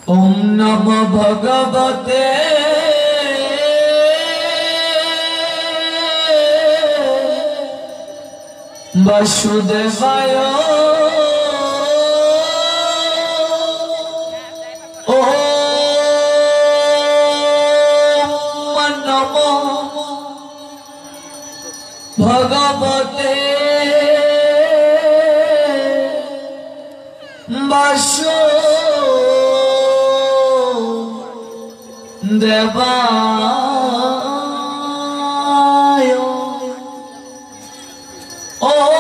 ओम नमो भगवते वासुदेवाय। ओम नमो भगवते वासुदेवाय। ओम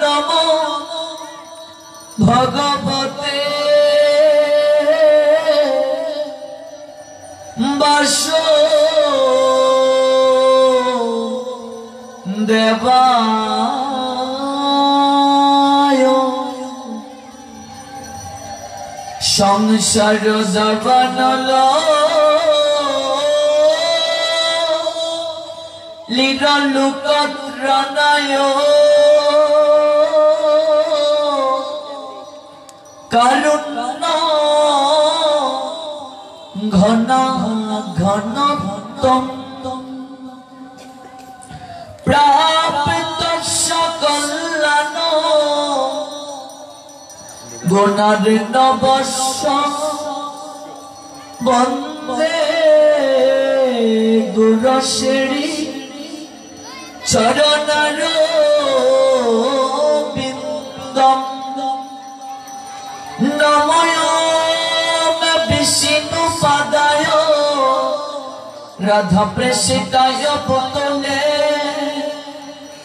नमो भगवते वासुदेवाय। संसार दर्पणल लीलालुकत्रणाय कारुण्य घन घन प्राप्त सकल्यान गुणार्णवस्य वन्दे गुरुश्री चरणरोबिन्दम्। नमोऽमे विष्णुपदाय राधा प्रेषिताय पुतले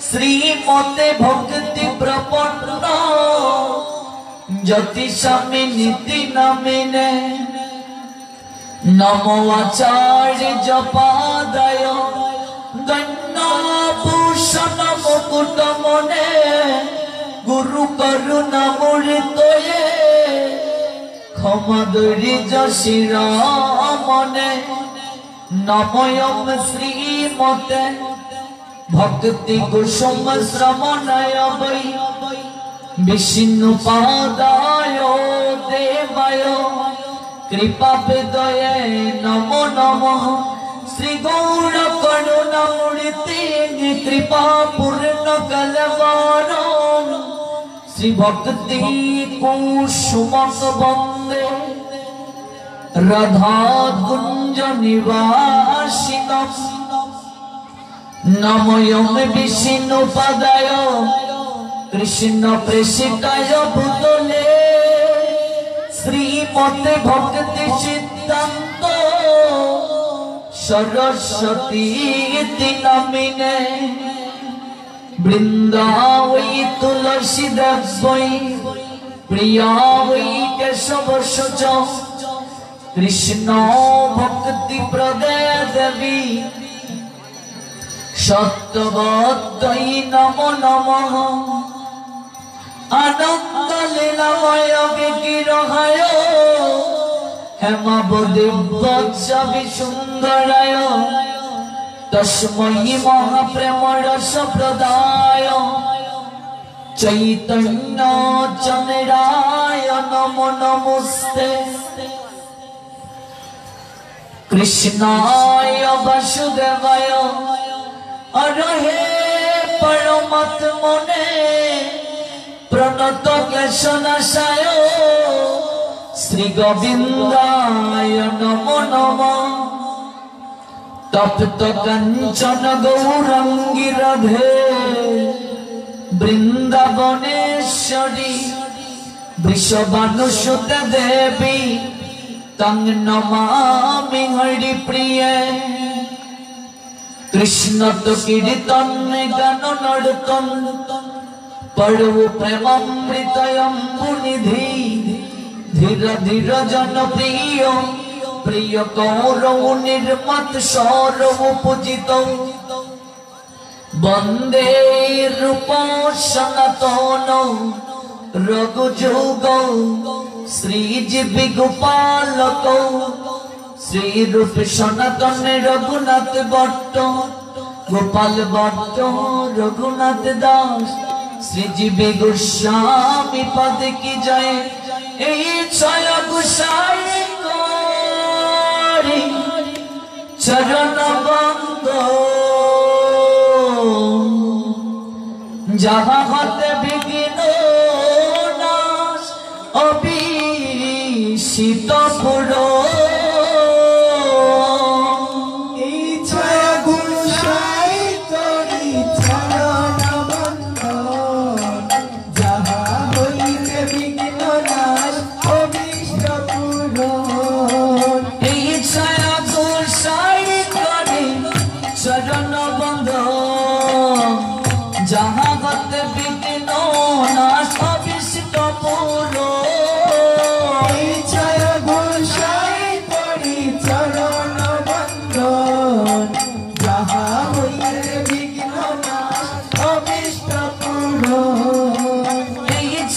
श्रीमते भक्ति प्रपन्न ज्योतिषामि नीति नामिने। नमो आचार्य जपादाय गण्यभूषण मुकुटमने गुरु करुणा मूर्तये क्षमादुरी शिरोमणे। नमोऽयं श्रीमते भक्ति कुसुम श्रवणाय वै विष्णुपादाय देवाय कृपापेदये नमो नमः। श्री गौर करुणामूर्ति कृपा पूर्ण कलवार श्री भक्ति कुसुमं वन्दे राधा कुंज निवासिनम्। नमोऽयं विष्णुपदाय कृष्ण प्रेषिताय भूतले श्रीमते भक्ति सिद्धान्त सरस्वती नामिने। वृंदावै तुलसीदासै प्रिया वै केशवस्य कृष्ण भक्ति प्रदे देवी सत्यवत्यै नमो नमः। आनंद लीलामय विग्रहाय हेमावती वत्सवि सुंदराय तस्मै महाप्रेम रस प्रदाय चैतन्य चंद्राय नमो नमस्ते। कृष्णाय वासुदेवाय अरहे परमात्मने प्रणत क्लेशनाशाय श्री गोविंदाय नमो नमः। तप्त कंचन गौरांगी राधे वृंदावनेश्वरी वृषभानुसुते देवी तं नमामि हरिप्रिये। कृष्ण तो कीर्तन गान नर्तन पढ़ो प्रेमामृतयम्बुनिधि धीर धीर जनप्रिय प्रिय कौरव निर्मत सौरव पूजित वंदे रूप सनातन रघुजुग श्रीजीवी गोपालक श्री रूप सनातन रघुनाथ भट्ट गोपाल भट्ट रघुनाथ दास श्रीजीवी गोस्वामी पद की जय छय गोसाई चरण बंद जहाँ होते विघ्न नाश अभिषिक्त पुरो जहाँ गत विघ्न नाश अभिषिक्त पुरो जय गोसाई करी चरण बंदन जहाँ हইতে विघ्न नाश अभिष्ट पुरो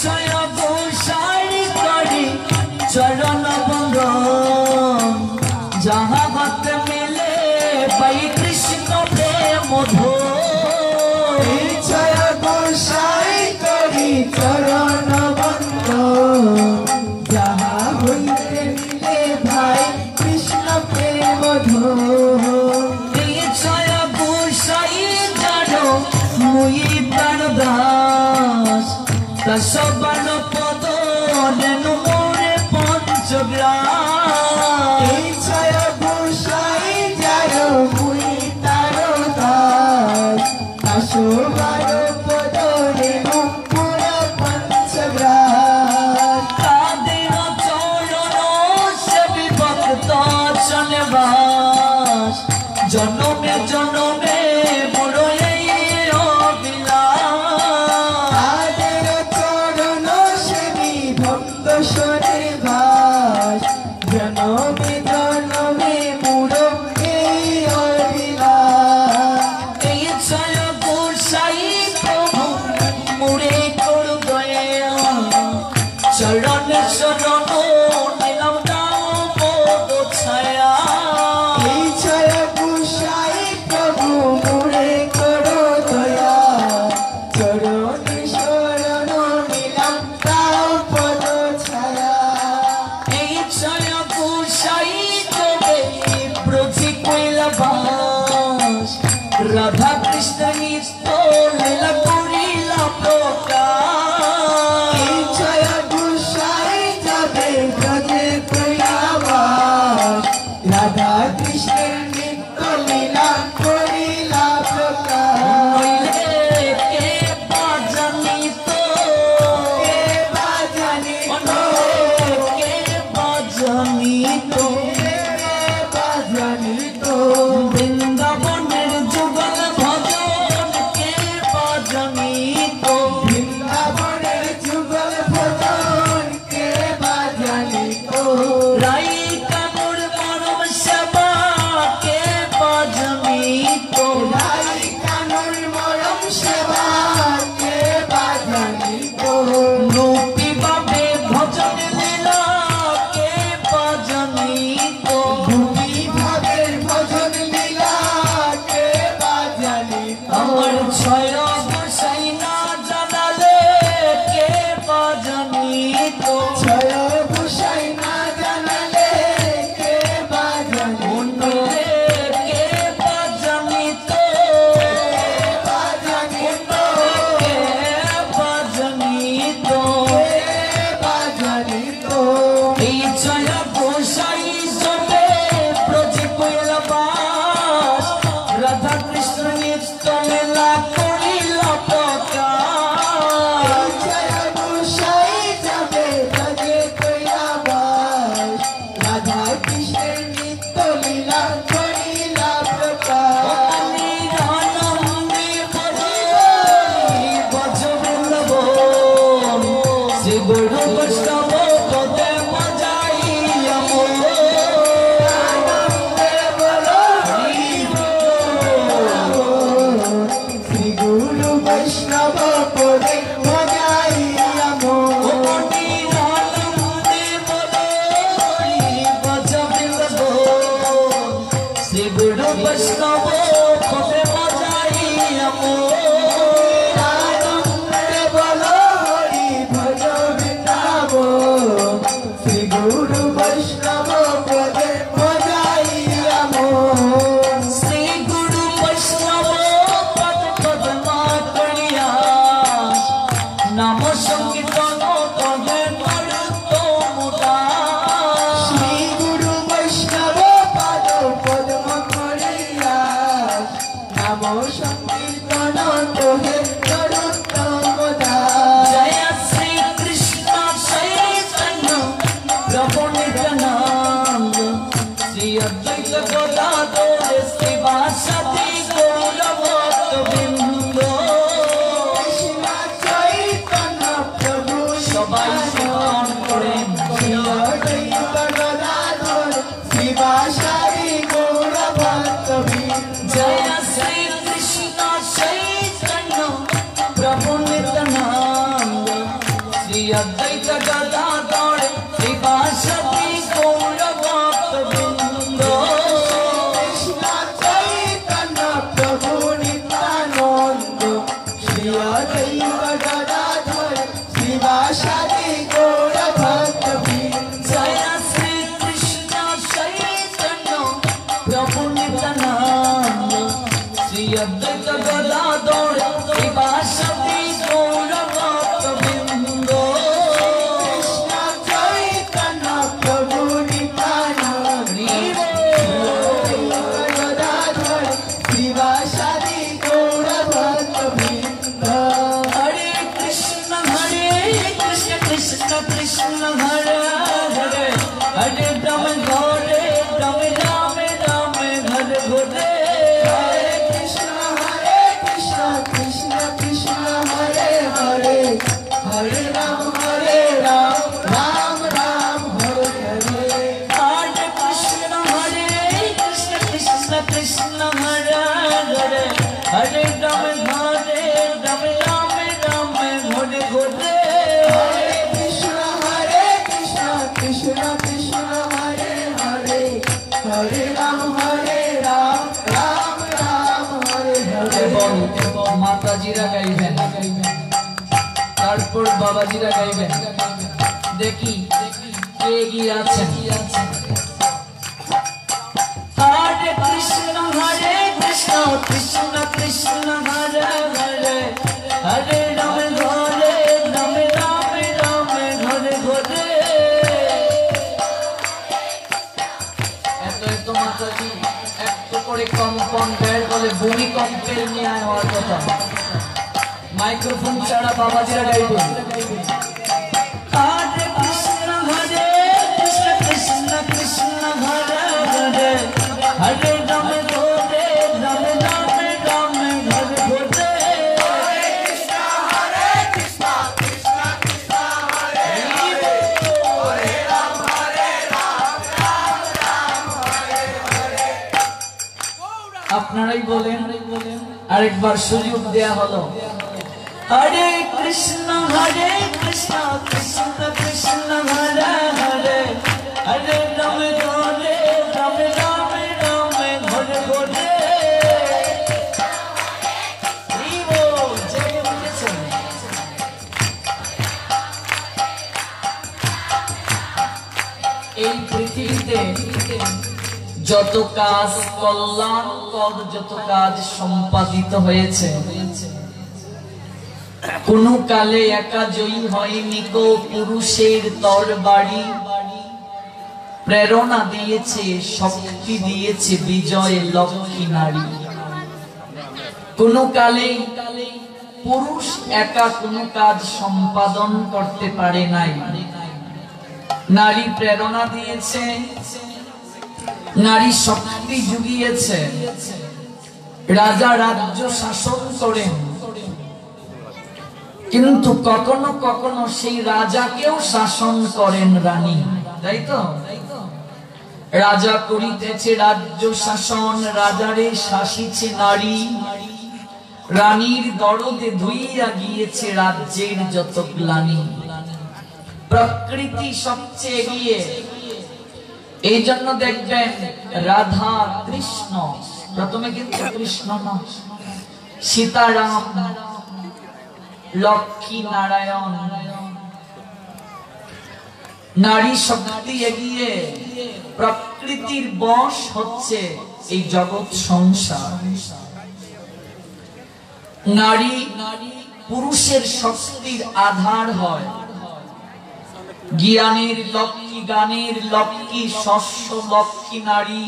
जय गोसाई करी चरण बंदन जहाँ गत मिले पाई कृष्ण प्रेम धो चरण बंदन जहाँ हইতে मिले भाई कृष्ण प्रेम धो जय गोसाई जानो मुई प्राण दास दशवन पद नेनु मोरे पंचग्राम जय गोसाई जानो मुई तार दास दशवन पद नेनु जनमे जनमे मोरो अभिलाष चरण सेवी भक्त शनि भाष जनमे जनमे मोरो अभिलाष जय गोसाई प्रभु मोरे कर दया चरण शरण नीलम नाम पद छाया राधा कृष्ण नित्य लीला करिला प्रकाश जय गोसाई जाबे ब्रजे कैलाश राधा कृष्ण नित्य लीला करिला प्रकाश के बाजनी तो वृंदावनेर जुगल भजन के बाजनी तो राई कानुर मानव सेवा के बाजनी तो रूपी बाबे भजन लीला के बाजनी तो अमर छय गोसाई ना जानाले के बाजनी तो के बाजनी तो जय गोसाई जबे ब्रजे कैलाश राधा कृष्ण नित्य लीला करिला प्रकाश राधा कृष्ण नित्य लीला करिला प्रकाश श्री गुरु वैष्णव पदे मजाइया श्री गुरु वैष्णव पदे मजाइया श्री गुरु वैष्णव पदे मजाइया গাইবেন, তারপর বাবাজিরা গাইবেন। দেখি কে এগিয়ে আছেন। হরে কৃষ্ণ কৃষ্ণ কৃষ্ণ হরে হরে, হরে রাম হরে রাম রাম রাম হরে হরে। এত মাতাজি একটু করে কম্পন বের বলে ভূমিকম্পের ন্যায় হওয়ার কথা। মাইক্রোফোন ছাড়া বাবাজিরা গাইবেন। হরে কৃষ্ণ কৃষ্ণ কৃষ্ণ হরে হরে, হরে রাম হরে রাম রাম রাম হরে হরে। আপনারাই বলেন, আরেকবার সুযোগ দেয়া হলো। হরে কৃষ্ণ কৃষ্ণ কৃষ্ণ হরে হরে, হরে রাম হরে রাম রাম রাম হরে হরে। এই পৃথিবীতে যত কাজ কল্যাণকর, যত কাজ সম্পাদিত হয়েছে, কোন কালে একা জয়ী হয়নি কো পুরুষের তরবারি। প্রেরণা দিয়েছে, শক্তি দিয়েছে বিজয় লক্ষ্মী নারী। কোন কালে পুরুষ একা কোনো কাজ সম্পাদন করতে পারে নাই, নারী প্রেরণা দিয়েছে, নারী শক্তি জুগিয়েছে। রাজা রাজ্য শাসন করেন, কিন্তু কখনো কখনো সেই রাজাকেও শাসন করেন রানী, তাই তো? রাজা করিতেছে রাজ্য শাসন, রাজারে শাসিছে নারী। রানীর দরদে ধুইয়া গিয়েছে রাজ্যের যত গ্লানি। প্রকৃতি সবচেয়ে এগিয়ে। এই জন্য দেখবেন রাধা কৃষ্ণ, প্রথমে কিন্তু কৃষ্ণ না, সীতারাম, লক্ষ্মী নারায়ণ, নারী শক্তি এগিয়ে। প্রকৃতির বশ হচ্ছে এই জগৎ সংসার। নারী পুরুষের শক্তির আধার হয়। জ্ঞানের লক্ষ্মী, গানের লক্ষ্মী, শস্য লক্ষ্মী নারী,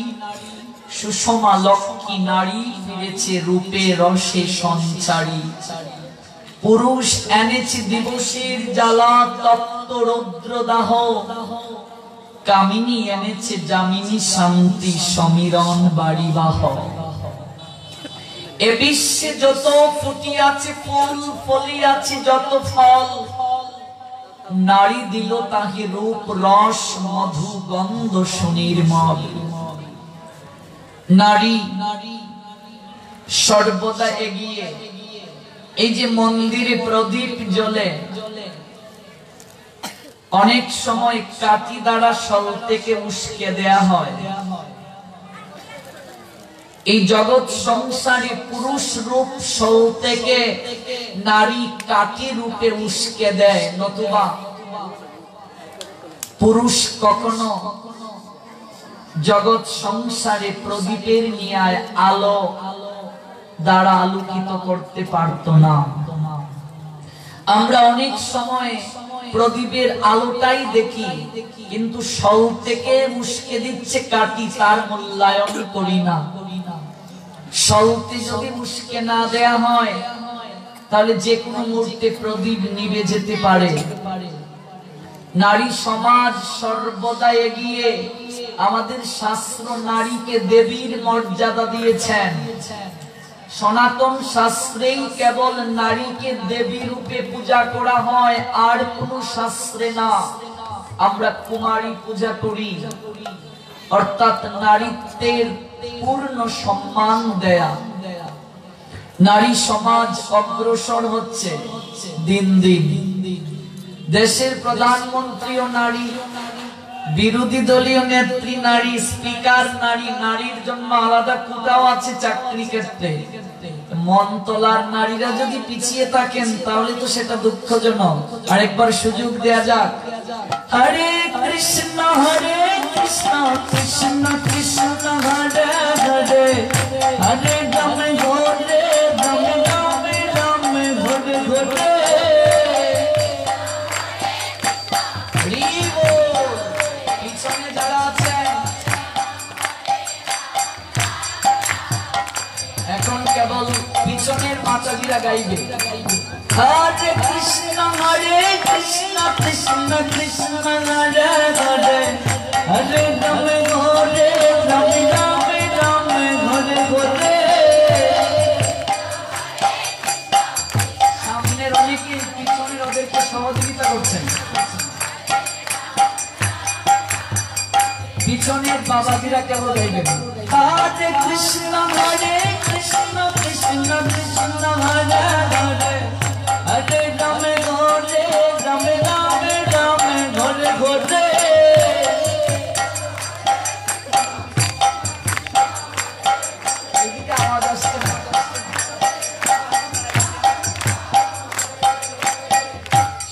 সুষমা লক্ষ্মী নারী ফিরেছে রূপে রসে সঞ্চারী। পুরুষ এনেছে দিবসের জ্বালা, তপ্ত রৌদ্র দাহ। কামিনী এনেছে যামিনী শান্তি, সমীরণ বাড়িবাহ। এ বিশ্বে যত ফুটিয়াছে ফুল, ফলিয়াছে যত ফল, নারী দিল তাহি রূপ রস মধু গন্ধ সুনির্মল। নারী সর্বদা এগিয়ে। এই যে মন্দিরে প্রদীপ জ্বলে, অনেক সময় কাঠি দ্বারা শল থেকে উস্কে দেয়া হয়। এই জগৎ সংসারে পুরুষ রূপ শল থেকে নারী কাঠি রূপে উস্কে দেয়, নতুবা পুরুষ কখনো জগৎ সংসারে প্রদীপের ন্যায় আলো দ্বারা আলোকিত করতে পারত না। আমরা অনেক সময় প্রদীপের আলোটাই দেখি, কিন্তু শল থেকে উস্কে দিচ্ছে কাঠি, তার মূল্যায়ন করি না। শলতে যদি উস্কে না দেয়া হয়, তাহলে যে কোনো মুহূর্তে প্রদীপ নিভে যেতে পারে। নারী সমাজ সর্বদা এগিয়ে। আমাদের শাস্ত্র নারীকে দেবীর মর্যাদা দিয়েছেন। সনাতন শাস্ত্রেই কেবল নারীকে দেবী রূপে পূজা করা হয়, আর কোন শাস্ত্রে না। আমরা কুমারী পূজা করি, অর্থাৎ নারীত্বের পূর্ণ সম্মান দেয়া। নারী সমাজ অগ্রসর হচ্ছে দিন দিন। দেশের প্রধানমন্ত্রীও নারী, বিরোধী দলীয় নেত্রী নারী, স্পিকার নারী। নারীর জন্য আলাদা কোটাও আছে চাকরি ক্ষেত্রে। মন তলার নারীরা যদি পিছিয়ে থাকেন তাহলে তো সেটা দুঃখজনক। আরেকবার সুযোগ দেয়া যাক। হরে কৃষ্ণ কৃষ্ণ কৃষ্ণ হরে হরে, হরে রাম হরে রাম রাম রাম হরে হরে। পিছনে যারা আছেন এখন কেবল পিছনের মাতাজিরা গাইবে। হরে কৃষ্ণ কৃষ্ণ কৃষ্ণ হরে হরে, হরে রাম হরে রাম রাম রাম হরে হরে। সামনের অনেকে পিছনের ওদেরকে সহযোগিতা করছেন। পিছনের বাবাজিরা কেবল গাইবেন। হরে কৃষ্ণ কৃষ্ণ কৃষ্ণ কৃষ্ণ হরে হরে, হরে রাম হরে রাম রাম রাম হরে হরে। এদিকে আওয়াজ আসছে না।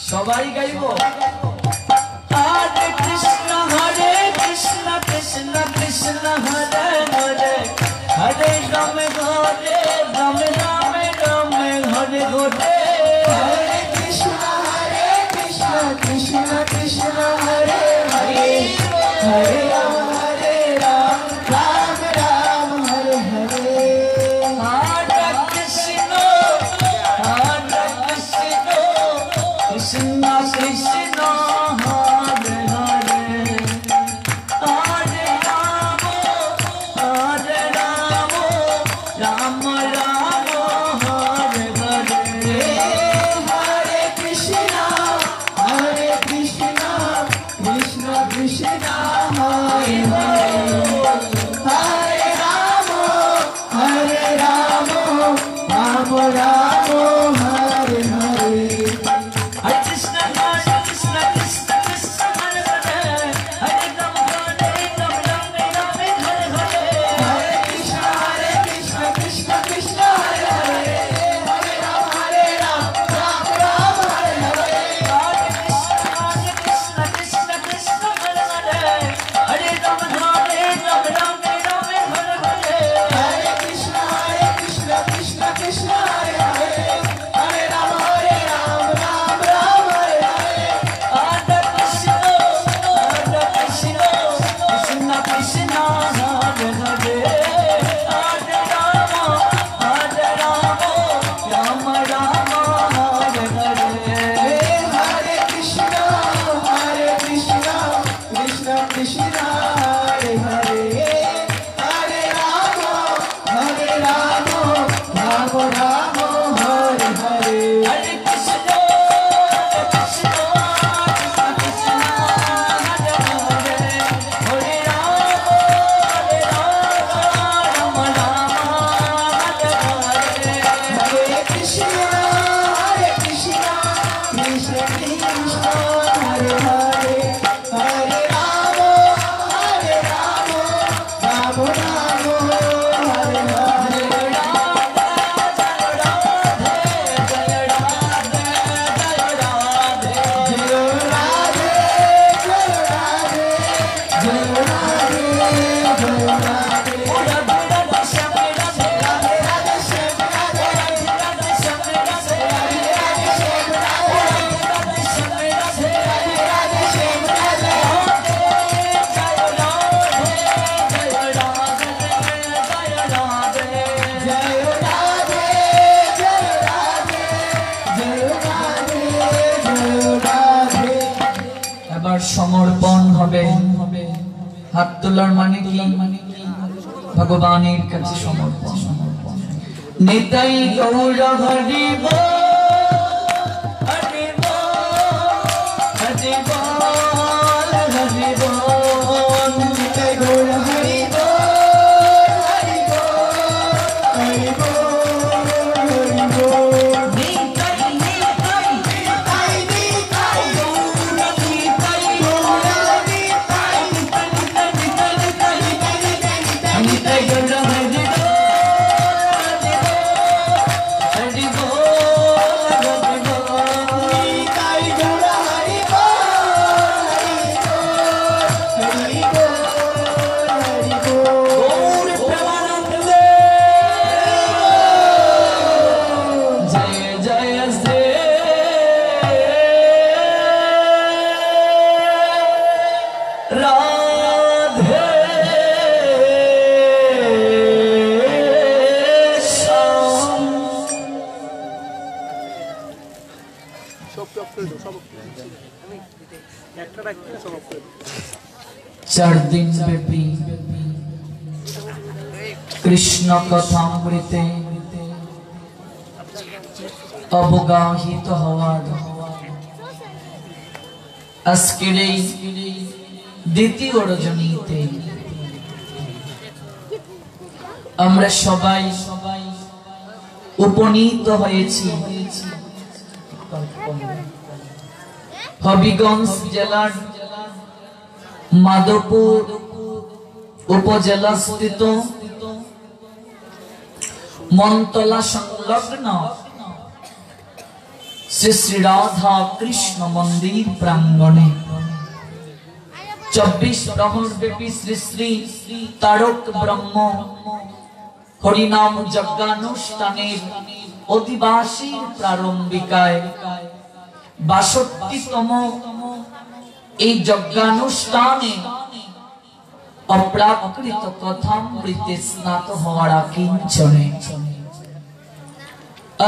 সবাই গাইব। হরে কৃষ্ণ কৃষ্ণ কৃষ্ণ হরে হরে, হরে রাম হরে রাম রাম রাম হরে হরে। হরে কৃষ্ণ কৃষ্ণ কৃষ্ণ হরে হরে, হরে রাম রাম রাম হরে হরে। হরে কৃষ্ণ কৃষ্ণ কৃষ্ণ হরে হরে, হরে রাম রাম রাম হরে হরে। হরে কৃষ্ণ কৃষ্ণ কৃষ্ণ হরে হরে, হরে Ram Ram Ram Hare Hare. Hare Krishna Krishna Krishna Krishna Hare Hare, Hare Ram Ram Ram Ram Hare Hare। हरे कृष्ण कृष्ण कृष्ण हरे हरे, हरे Ram Ram Ram Hare Hare. Hare Krishna Krishna Krishna Hare Hare, Hare Ram Ram Ram Hare Hare। हरे कृष्ण कृष्ण कृष्ण हरे हरे, हरे Ram Ram Ram Hare Hare. Hare Krishna Krishna Krishna Hare Hare, Hare Ram Ram Hare Hare। हरे कृष्ण कृष्ण कृष्ण हरे हरे, हरे Ram Ram Ram Hare Hare. Hare Krishna Krishna Krishna Hare Hare, Hare Ram Ram Hare Hare। हरे कृष्ण कृष्ण कृष्ण हरे हरे, हरे राम राम राम हरे हरे। এবার সমর্পণ হবে। হাত তোলার মানে কি? ভগবানের কাছে সমর্পণ। নিতাই গৌর হরি বল, হরি বল, হরি বল, হরি বল। निताई गौर हरि बोल, हरि बोल, हरि बोल, हरि बोल। নিতাই নিতাই निताई निताई গৌর নিতাই गौर निताई, নিতাই গৌর হরি বল, হরি বল, चार दिन व्यापी कृष्ण कथामृते अवगाहित हওয়ার আজকের এই দ্বিতীয় রজনীতে আমরা সবাই উপনীত হয়েছি হবিগঞ্জ জেলার মাধবপুর উপজেলা স্থিত মনতলা সংলগ্ন শ্রী শ্রী রাধা কৃষ্ণ মন্দির প্রাঙ্গণে 24 প্রহর ব্যাপী শ্রী শ্রী তারক ব্রহ্ম হরিনাম যজ্ঞানুষ্ঠানের অধিবাসীর প্রারম্ভিকায় 62তম এই যজ্ঞানুষ্ঠানে অপ্রাকৃত কথামৃতে স্নাত হওয়ার আকিঞ্চনে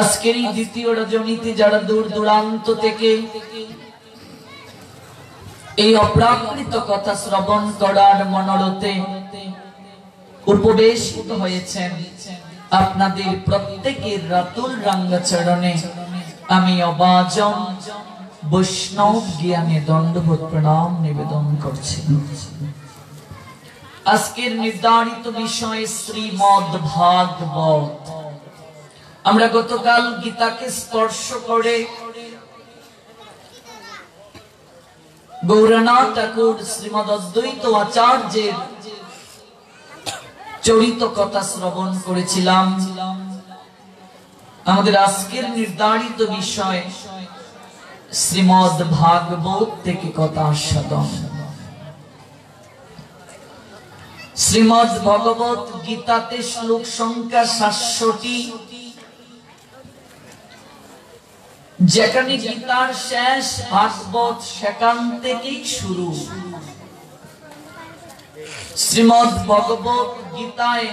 আজকের এই দ্বিতীয় রজনীতে যারা দূর দূরান্ত থেকে এই অপ্রাকৃত কথা শ্রবণ করার মনোরথে উপবেশিত হয়েছেন আপনাদের প্রত্যেকের রাতুল রাঙ্গচরণে আমি অবাজন বৈষ্ণব জ্ঞানে দণ্ডবোধ প্রণাম নিবেদন করছি। আজকের নির্ধারিত বিষয় শ্রীমদ্ ভাগবত। আমরা গতকাল গীতাকে স্পর্শ করে গৌরনাথ ঠাকুর শ্রীমদ্ অদ্বৈত আচার্যের চরিত কথা শ্রবণ করেছিলাম। আমাদের আজকের নির্ধারিত বিষয় শ্রীমদ্ ভাগবত থেকে কথা আস্বাদন। শ্রীমদ্ ভগবত গীতাতে শ্লোক সংখ্যা 700টি, যেখানে গীতার শেষ ভাগবত সেখান থেকেই শুরু। শ্রীমদ্ ভগবত গীতায়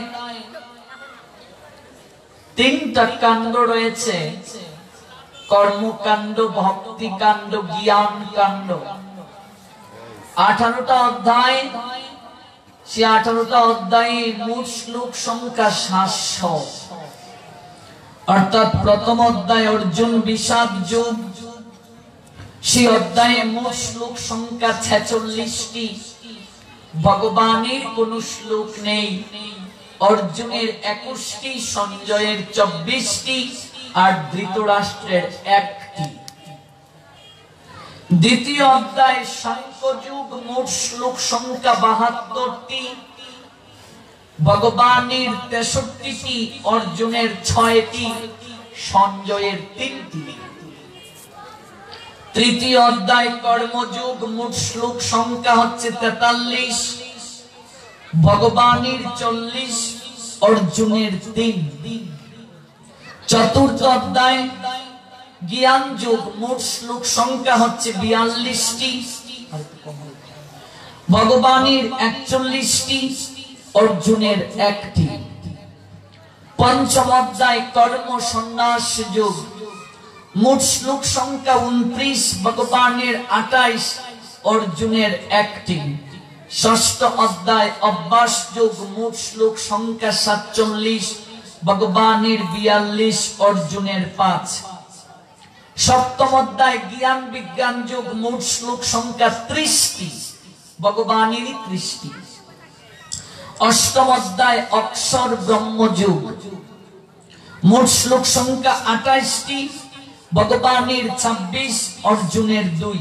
3টা কাণ্ড রয়েছে, কর্মকাণ্ড, ভক্তিকাণ্ড, জ্ঞান কাণ্ড। 18টা অধ্যায়, সে 18টা অধ্যায়ে মোট শ্লোক সংখ্যা 700। অর্থাৎ প্রথম অধ্যায় অর্জুন বিষাদ যুগ, সেই অধ্যায়ে মোট শ্লোক সংখ্যা 46টি। ভগবানের কোন শ্লোক নেই, অর্জুনের 21টি, সঞ্জয়ের 24টি আর ধৃতরাষ্ট্রের 1টি। দ্বিতীয় অধ্যায় সাংখ্যযুগ, মোট শ্লোক সংখ্যা 72টি। ভগবানের 63টি, অর্জুনের 6টি, সঞ্জয়ের 3টি। তৃতীয় অধ্যায় কর্মযুগ, মোট শ্লোক সংখ্যা হচ্ছে 43, ভগবানের 40, অর্জুনের 3। চতুর্থ অধ্যায় জ্ঞান যুগ, মোট শ্লোক সংখ্যা হচ্ছে 42টি, ভগবানের 41টি, অর্জুনের 1টি। পঞ্চম অধ্যায় কর্ম সন্ন্যাস যুগ, মোট শ্লোক সংখ্যা 29, ভগবানের 28, অর্জুনের 1টি। ষষ্ঠ অধ্যায় অভ্যাস যুগ, মোট শ্লোক সংখ্যা 47, ভগবানের 42, অর্জুনের 5। সপ্তম অধ্যায় জ্ঞান বিজ্ঞান যুগ, মোট শ্লোক সংখ্যা 30টি, ভগবানের 30টি। অষ্টম অধ্যায় অক্ষর ব্রহ্ম যুগ, মোট শ্লোক সংখ্যা 28টি, ভগবানের 26, অর্জুনের 2।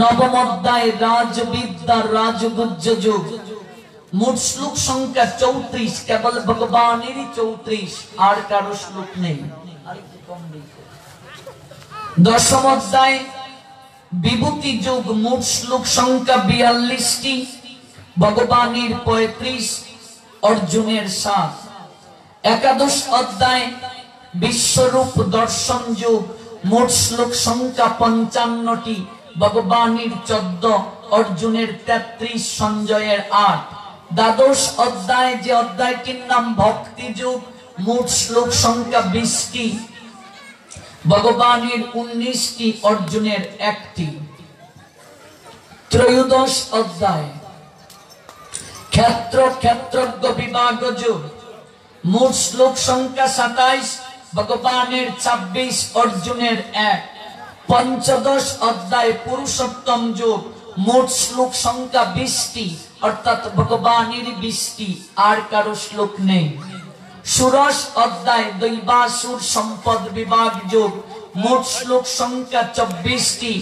নবম অধ্যায় রাজবিদ্যা রাজগুজ্জ যুগ, মোট শ্লোক সংখ্যা 34, কেবল ভগবানেরই 34, আর কারো শ্লোক নেই। দশম অধ্যায় বিভূতি যুগ, মোট শ্লোক সংখ্যা 42টি, ভগবানের 35, অর্জুনের 7। একাদশ অধ্যায় বিশ্বরূপ দর্শন যুগ, মোট শ্লোক সংখ্যা 55টি, ভগবানের 14, অর্জুনের 33, সঞ্জয়ের 8। দ্বাদশ অধ্যায়, যে অধ্যায়টির নাম ভক্তি যুগ, মোট শ্লোক সংখ্যা 20টি, ভগবানের 19টি অর্জুনের একটি। ত্রয়োদশ অধ্যায় ক্ষেত্র ক্ষেত্রজ্ঞ বিভাগ যোগ, মোট শ্লোক সংখ্যা 27, ভগবানের 26, অর্জুনের 1। পঞ্চদশ অধ্যায় পুরুষোত্তম যোগ, মোট শ্লোক সংখ্যা 20টি, অর্থাৎ ভগবানের 20টি, আর কারো শ্লোক নেই। ষোড়শ অধ্যায় দৈবাসুর সম্পদ বিভাগ যোগ, মোট শ্লোক সংখ্যা 24টি,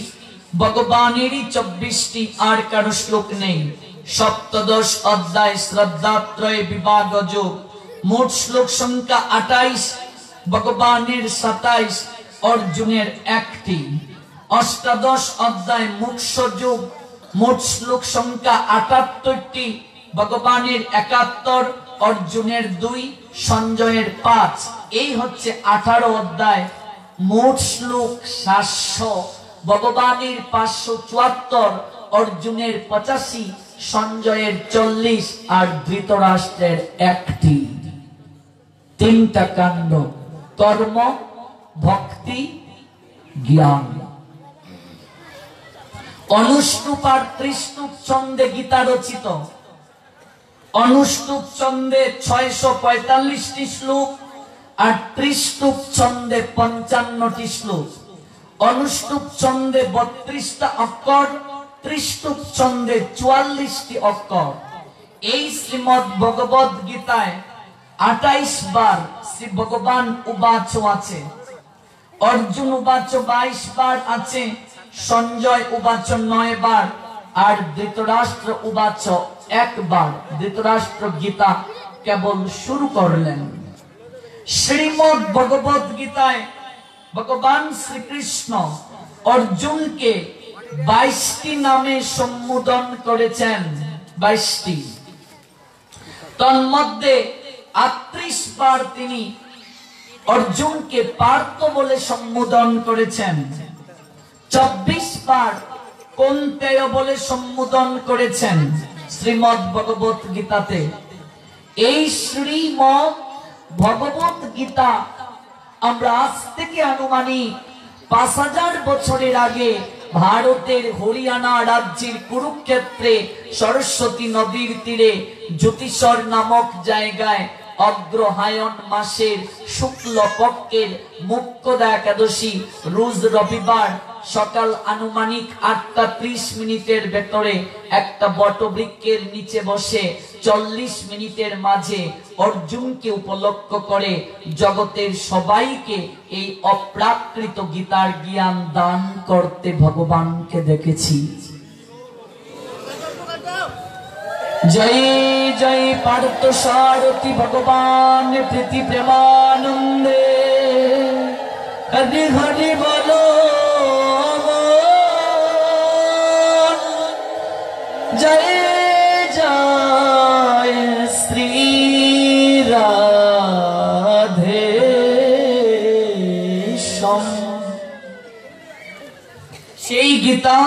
ভগবানেরই 24টি, আর কারো শ্লোক নেই। সপ্তদশ অধ্যায় শ্রদ্ধাত্রয় বিভাগ যোগ, মোট শ্লোক সংখ্যা 28, ভগবানের 27, অর্জুনের 1টি। অষ্টাদশ অধ্যায় মোক্ষ যোগ, মোট শ্লোক সংখ্যা 78টি, ভগবানের 71, অর্জুনের 2, সঞ্জয়ের 5। এই হচ্ছে 18 অধ্যায়, মোট শ্লোক 700, ভগবানের 574, অর্জুনের 85, সঞ্জয়ের 40, আর ধৃতরাষ্ট্রের 1টি। 3টা কাণ্ড, কর্ম, ভক্তি, জ্ঞান। অনুষ্টুপ আর ত্রিষ্টুপ ছন্দে গীতা রচিত। অনুষ্টুপ ছন্দে 645টি শ্লোক আর ত্রিষ্টুপ ছন্দে 55টি শ্লোক। অনুষ্টুপ ছন্দে 32টা অক্ষর, ত্রিষ্টুপ ছন্দে 44টি অক্ষর। এই শ্রীমদ্ ভগবদ গীতায় 28 বার শ্রী ভগবান উবাচ আছে, অর্জুন উবাচ 22 বার আছে, সঞ্জয় উবাচ 9 বার, আর ধৃতরাষ্ট্র উবাচ 1 বার। ধৃতরাষ্ট্র গীতা কেবল শুরু করলেন। শ্রীমদ্ ভগবদ গীতায় ভগবান শ্রীকৃষ্ণ অর্জুনকে 22টি নামে সম্বোধন করেছেন, 22টি। তন্মধ্যে 38 বার তিনি অর্জুনকে পার্থ বলে সম্বোধন করেছেন, 24 বার কৌন্তেয় বলে সম্বোধন করেছেন শ্রীমদ্ ভগবত গীতাতে। এই শ্রীমদ্ ভগবত গীতা আমরা আজ থেকে আনুমানিক 5000 বছরের আগে ভারতের হরিয়ানা রাজ্যের কুরুক্ষেত্রে সরস্বতী নদীর তীরে জ্যোতিষর নামক জায়গায় অগ্রহায়ণ মাসের শুক্ল পক্ষের মুখ্যদা একাদশী রোজ রবিবার সকাল আনুমানিক 8:30 ভেতরে একটা বটবৃক্ষের নিচে বসে 40 মিনিটের মাঝে অর্জুনকে উপলক্ষ করে জগতের সবাইকে এই অপ্রাকৃত গীতার জ্ঞান দান করতে ভগবানকে দেখেছি। জয় জয় পার্থ সারথি ভগবান প্রীতি প্রেমানন্দে, হরি হরি বলো জয় জয় শ্রী রাধে শ্যাম। সেই গীতা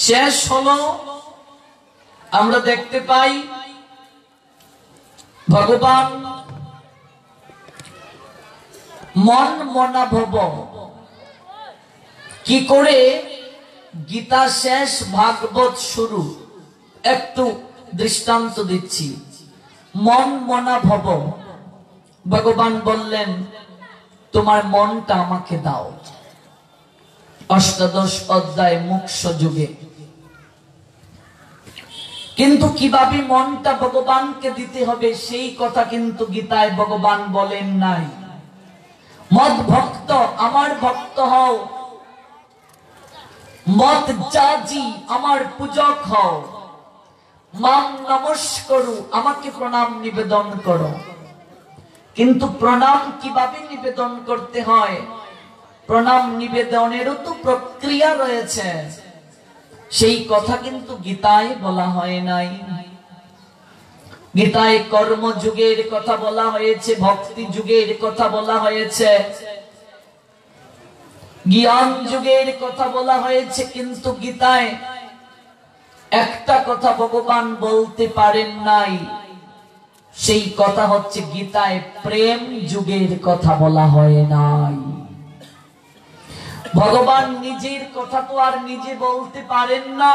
শেষ হলো, আমরা দেখতে পাই ভগবান মন মনা ভব। কি করে গীতা শেষ ভাগবত শুরু, একটু দৃষ্টান্ত দিচ্ছি। মন মনা ভব, ভগবান বললেন তোমার মনটা আমাকে দাও। অষ্টাদশ অধ্যায় মোক্ষ যুগে। কিন্তু কিভাবে মনটা ভগবানকে দিতে হবে সেই কথা কিন্তু গীতায় ভগবান বলেন নাই। মদ ভক্ত আমার ভক্ত হও, মত জাজি আমার পূজক হও, মাম নমস্করু আমাকে প্রণাম নিবেদন করো। কিন্তু প্রণাম কিভাবে নিবেদন করতে হয়, প্রণাম নিবেদনেরও তো প্রক্রিয়া রয়েছে, সেই কথা কিন্তু গীতায় বলা হয় নাই। গীতায় কর্মযুগের কথা বলা হয়েছে, ভক্তি যুগের কথা বলা হয়েছে, জ্ঞান যুগের কথা বলা হয়েছে, কিন্তু গীতায় একটা কথা ভগবান বলতে পারেন নাই। সেই কথা হচ্ছে গীতায় প্রেম যুগের কথা বলা হয় নাই। ভগবান নিজের কথা তো আর নিজে বলতে পারেন না।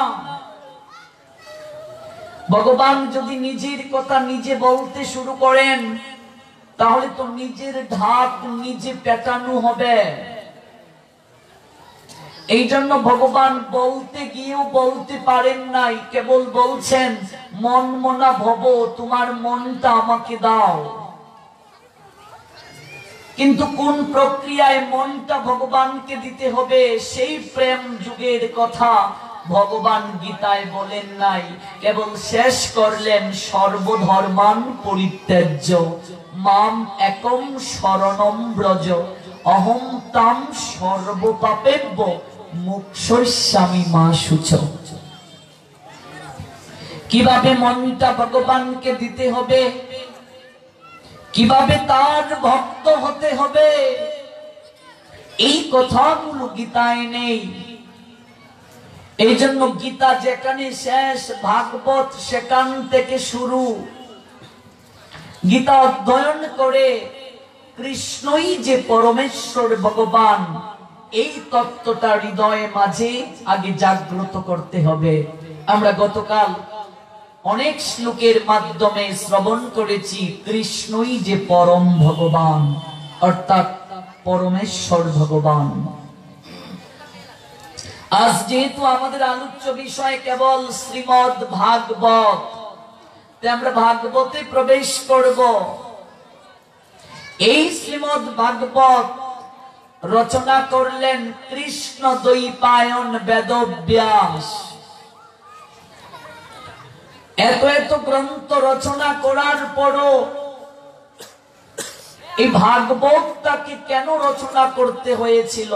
ভগবান যদি নিজের কথা নিজে বলতে শুরু করেন তাহলে তো নিজের ঢাক নিজে পেটানো হবে। এই জন্য ভগবান বলতে গিয়েও বলতে পারেন নাই, কেবল বলছেন মন মনা ভব, তোমার মনটা আমাকে দাও। কিন্তু কোন প্রক্রিয়ায় মনটা ভগবানকে দিতে হবে সেই প্রেম যুগের কথা ভগবান গীতায় বলেন নাই, কেবল শেষ করলেন সর্বধর্মান পরিত্যাজ্য মাম একম শরণম ব্রজ অহং তাম সর্বপাপেভ্য মোক্ষয়িষ্যামি মা শুচ। কিভাবে মনটা ভগবানকে দিতে হবে, কিভাবে তার ভক্ত হতে হবে, এই কথাগুলো গীতায় নেই। এই জন্য গীতা যেখানে শেষ, ভাগবত সেখান থেকে শুরু। গীতা অধ্যয়ন করে কৃষ্ণই যে পরমেশ্বর ভগবান, এই তত্ত্বটা হৃদয়ে মাঝে আগে জাগ্রত করতে হবে। আমরা গতকাল অনেক শ্লোকের মাধ্যমে শ্রবণ করেছি কৃষ্ণই যে পরম ভগবান, অর্থাৎ পরমেশ্বর ভগবান। আজ যেহেতু আমাদের আলোচ্য বিষয় কেবল শ্রীমদ্ ভাগবত, তাই আমরা ভাগবতে প্রবেশ করব। এই শ্রীমদ্ ভাগবত রচনা করলেন কৃষ্ণ দ্বৈপায়ন বেদব্যাস। এত এত গ্রন্থ রচনা করার পরও এই ভাগবতটাকে কেন রচনা করতে হয়েছিল?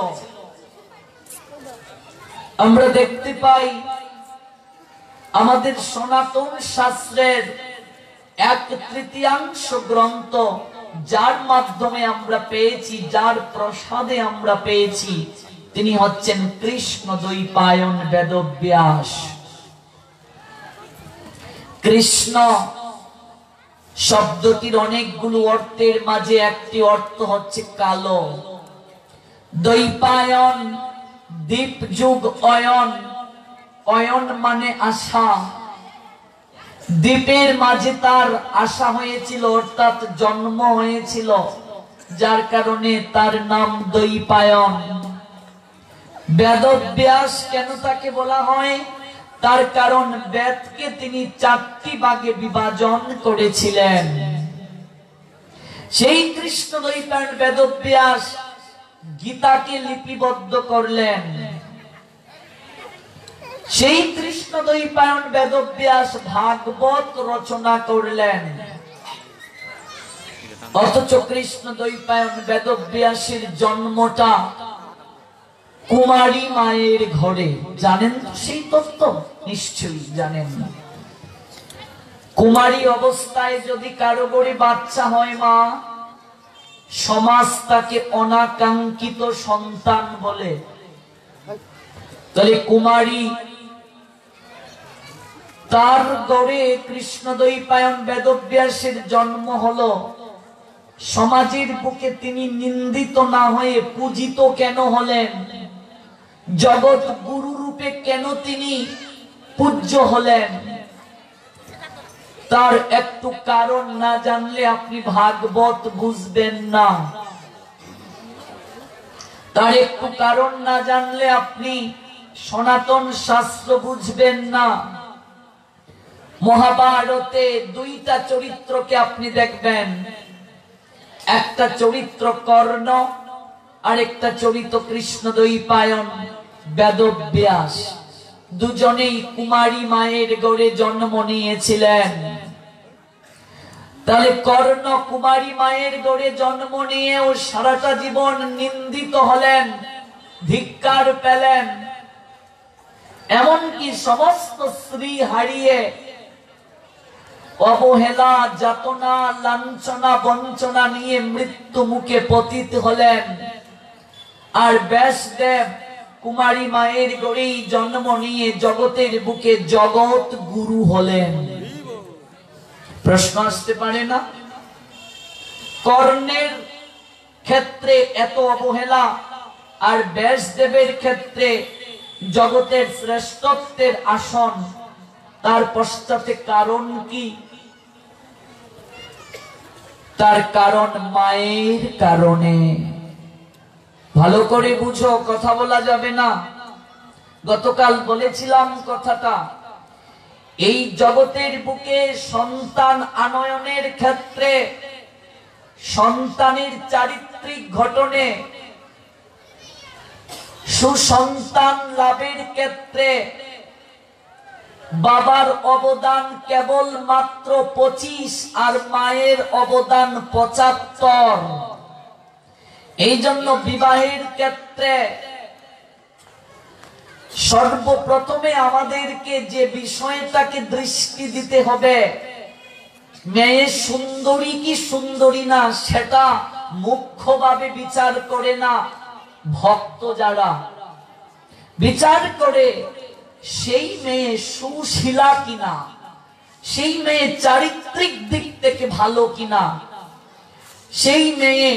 আমরা দেখতে পাই আমাদের সনাতন শাস্ত্রের 1/3 গ্রন্থ যার মাধ্যমে আমরা পেয়েছি, যার প্রসাদে আমরা পেয়েছি, তিনি হচ্ছেন কৃষ্ণ দ্বৈপায়ন বেদব্যাস। কৃষ্ণ শব্দটির অনেকগুলো অর্থের মাঝে একটি অর্থ হচ্ছে কালো। দ্বৈপায়ন দীপ যুগ অয়ন, অয়ন মানে আশা। দ্বীপের মাঝে তার আশা হয়েছিল, অর্থাৎ জন্ম হয়েছিল, যার কারণে তার নাম দ্বৈপায়ন। বেদব্যাস কেন তাকে বলা হয়? তার কারণ বেদকে তিনি 4টি ভাগে বিভাজন করেছিলেন। সেই কৃষ্ণ দ্বৈপায়ন বেদব্যাস গীতাকে লিপিবদ্ধ করলেন। সেই কৃষ্ণ দ্বৈপায়ন বেদব্যাস ভাগবত রচনা করলেন। অথচ কৃষ্ণ দ্বৈপায়ন বেদব্যাসের জন্মটা কুমারী মায়ের ঘরে। জানেন তো সেই তত্ত্ব? নিশ্চয়ই জানেন না। কুমারী অবস্থায় যদি কারো ঘরে বাচ্চা হয় মা, সমাজ তাকে অনাকাঙ্ক্ষিত সন্তান বলে। তাহলে কুমারী, তার ঘরে কৃষ্ণ দ্বৈপায়ন বেদব্যাসের জন্ম হলো। সমাজের বুকে তিনি নিন্দিত না হয়ে পূজিত কেন হলেন? জগৎ গুরু রূপে কেন তিনি পূজ্য হলেন? তার একটু কারণ না জানলে আপনি ভাগবত বুঝবেন না। তার একটু কারণ না জানলে আপনি সনাতন শাস্ত্র বুঝবেন না। মহাভারতে 2টা চরিত্রকে আপনি দেখবেন, একটা চরিত্র কর্ণ আর একটা চরিত্র কৃষ্ণ দ্বৈপায়ন বেদব্যাস। দুজনেই কুমারী মায়ের ঘরে জন্ম নিয়েছিলেন। তাহলে কর্ণ কুমারী মায়ের ঘরে জন্ম নিয়েও সারাটা জীবন নিন্দিত হলেন, ধিক্কার পেলেন। এমনকি সমস্ত স্ত্রী হারিয়ে অবহেলা, যাতনা, লাঞ্ছনা, বঞ্চনা নিয়ে মৃত্যু মুখে পতিত হলেন। আর ব্যাসদেব কুমারী মায়ের ঘরেই জন্ম নিয়ে জগতের বুকে জগৎ গুরু হলেন। প্রশ্ন আসতে পারে না? কর্ণের ক্ষেত্রে এত অবহেলা আর ব্যাসদেবের ক্ষেত্রে জগতের শ্রেষ্ঠত্বের আসন, তার পশ্চাতে কারণ কি? তার কারণ মায়ের কারণে। ভালো করে বুঝো, কথা বলা যাবে না। গতকাল বলেছিলাম কথাটা, এই জগতের বুকে সন্তান আনয়নের ক্ষেত্রে, সন্তানের চারিত্রিক ঘটনে, সুসন্তান লাভের ক্ষেত্রে বাবার অবদান কেবল মাত্র 25 আর মায়ের অবদান 75। এই জন্য বিবাহের ক্ষেত্রে সর্বপ্রথমে আমাদেরকে যে বিষয়টাকে দৃষ্টি দিতে হবে, মেয়ে সুন্দরী কি সুন্দরী না সেটা মুখ্যভাবে বিচার করে না, ভক্ত যারা বিচার করে সেই মেয়ে সুশীলা কিনা, সেই মেয়ে চারিত্রিক দিক থেকে ভালো কিনা, সেই মেয়ে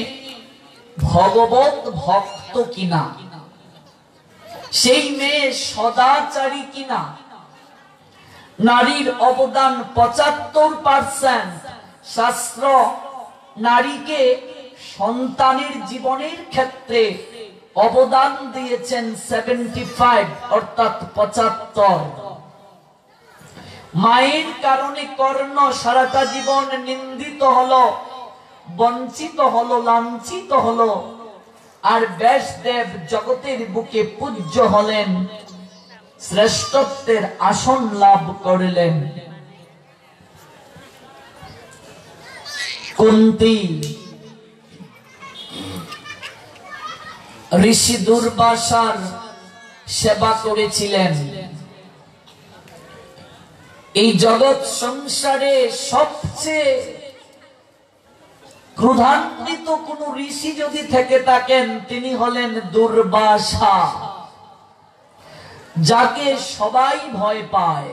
ভগবত ভক্ত কিনা, সেই মেয়ে সদাচারী কিনা। নারীর অবদান 75%। শাস্ত্র নারীকে সন্তানের জীবনের ক্ষেত্রে অবদান দিয়েছেন 75, অর্থাৎ 75। মায়ের কারণে কর্ণ সারাটা জীবন নিন্দিত হলো, বঞ্চিত হলো, লাঞ্ছিত হলো, আর ব্যাসদেব জগতের বুকে পূজ্য হলেন, শ্রেষ্ঠত্বের আসন লাভ করলেন। কুন্তী ঋষি দুর্বাসার সেবা করেছিলেন। এই জগৎ সংসারে সবচেয়ে ক্রোধান্বিত কোন ঋষি যদি থেকে থাকেন, তিনি হলেন দুর্বাসা, যাকে সবাই ভয় পায়।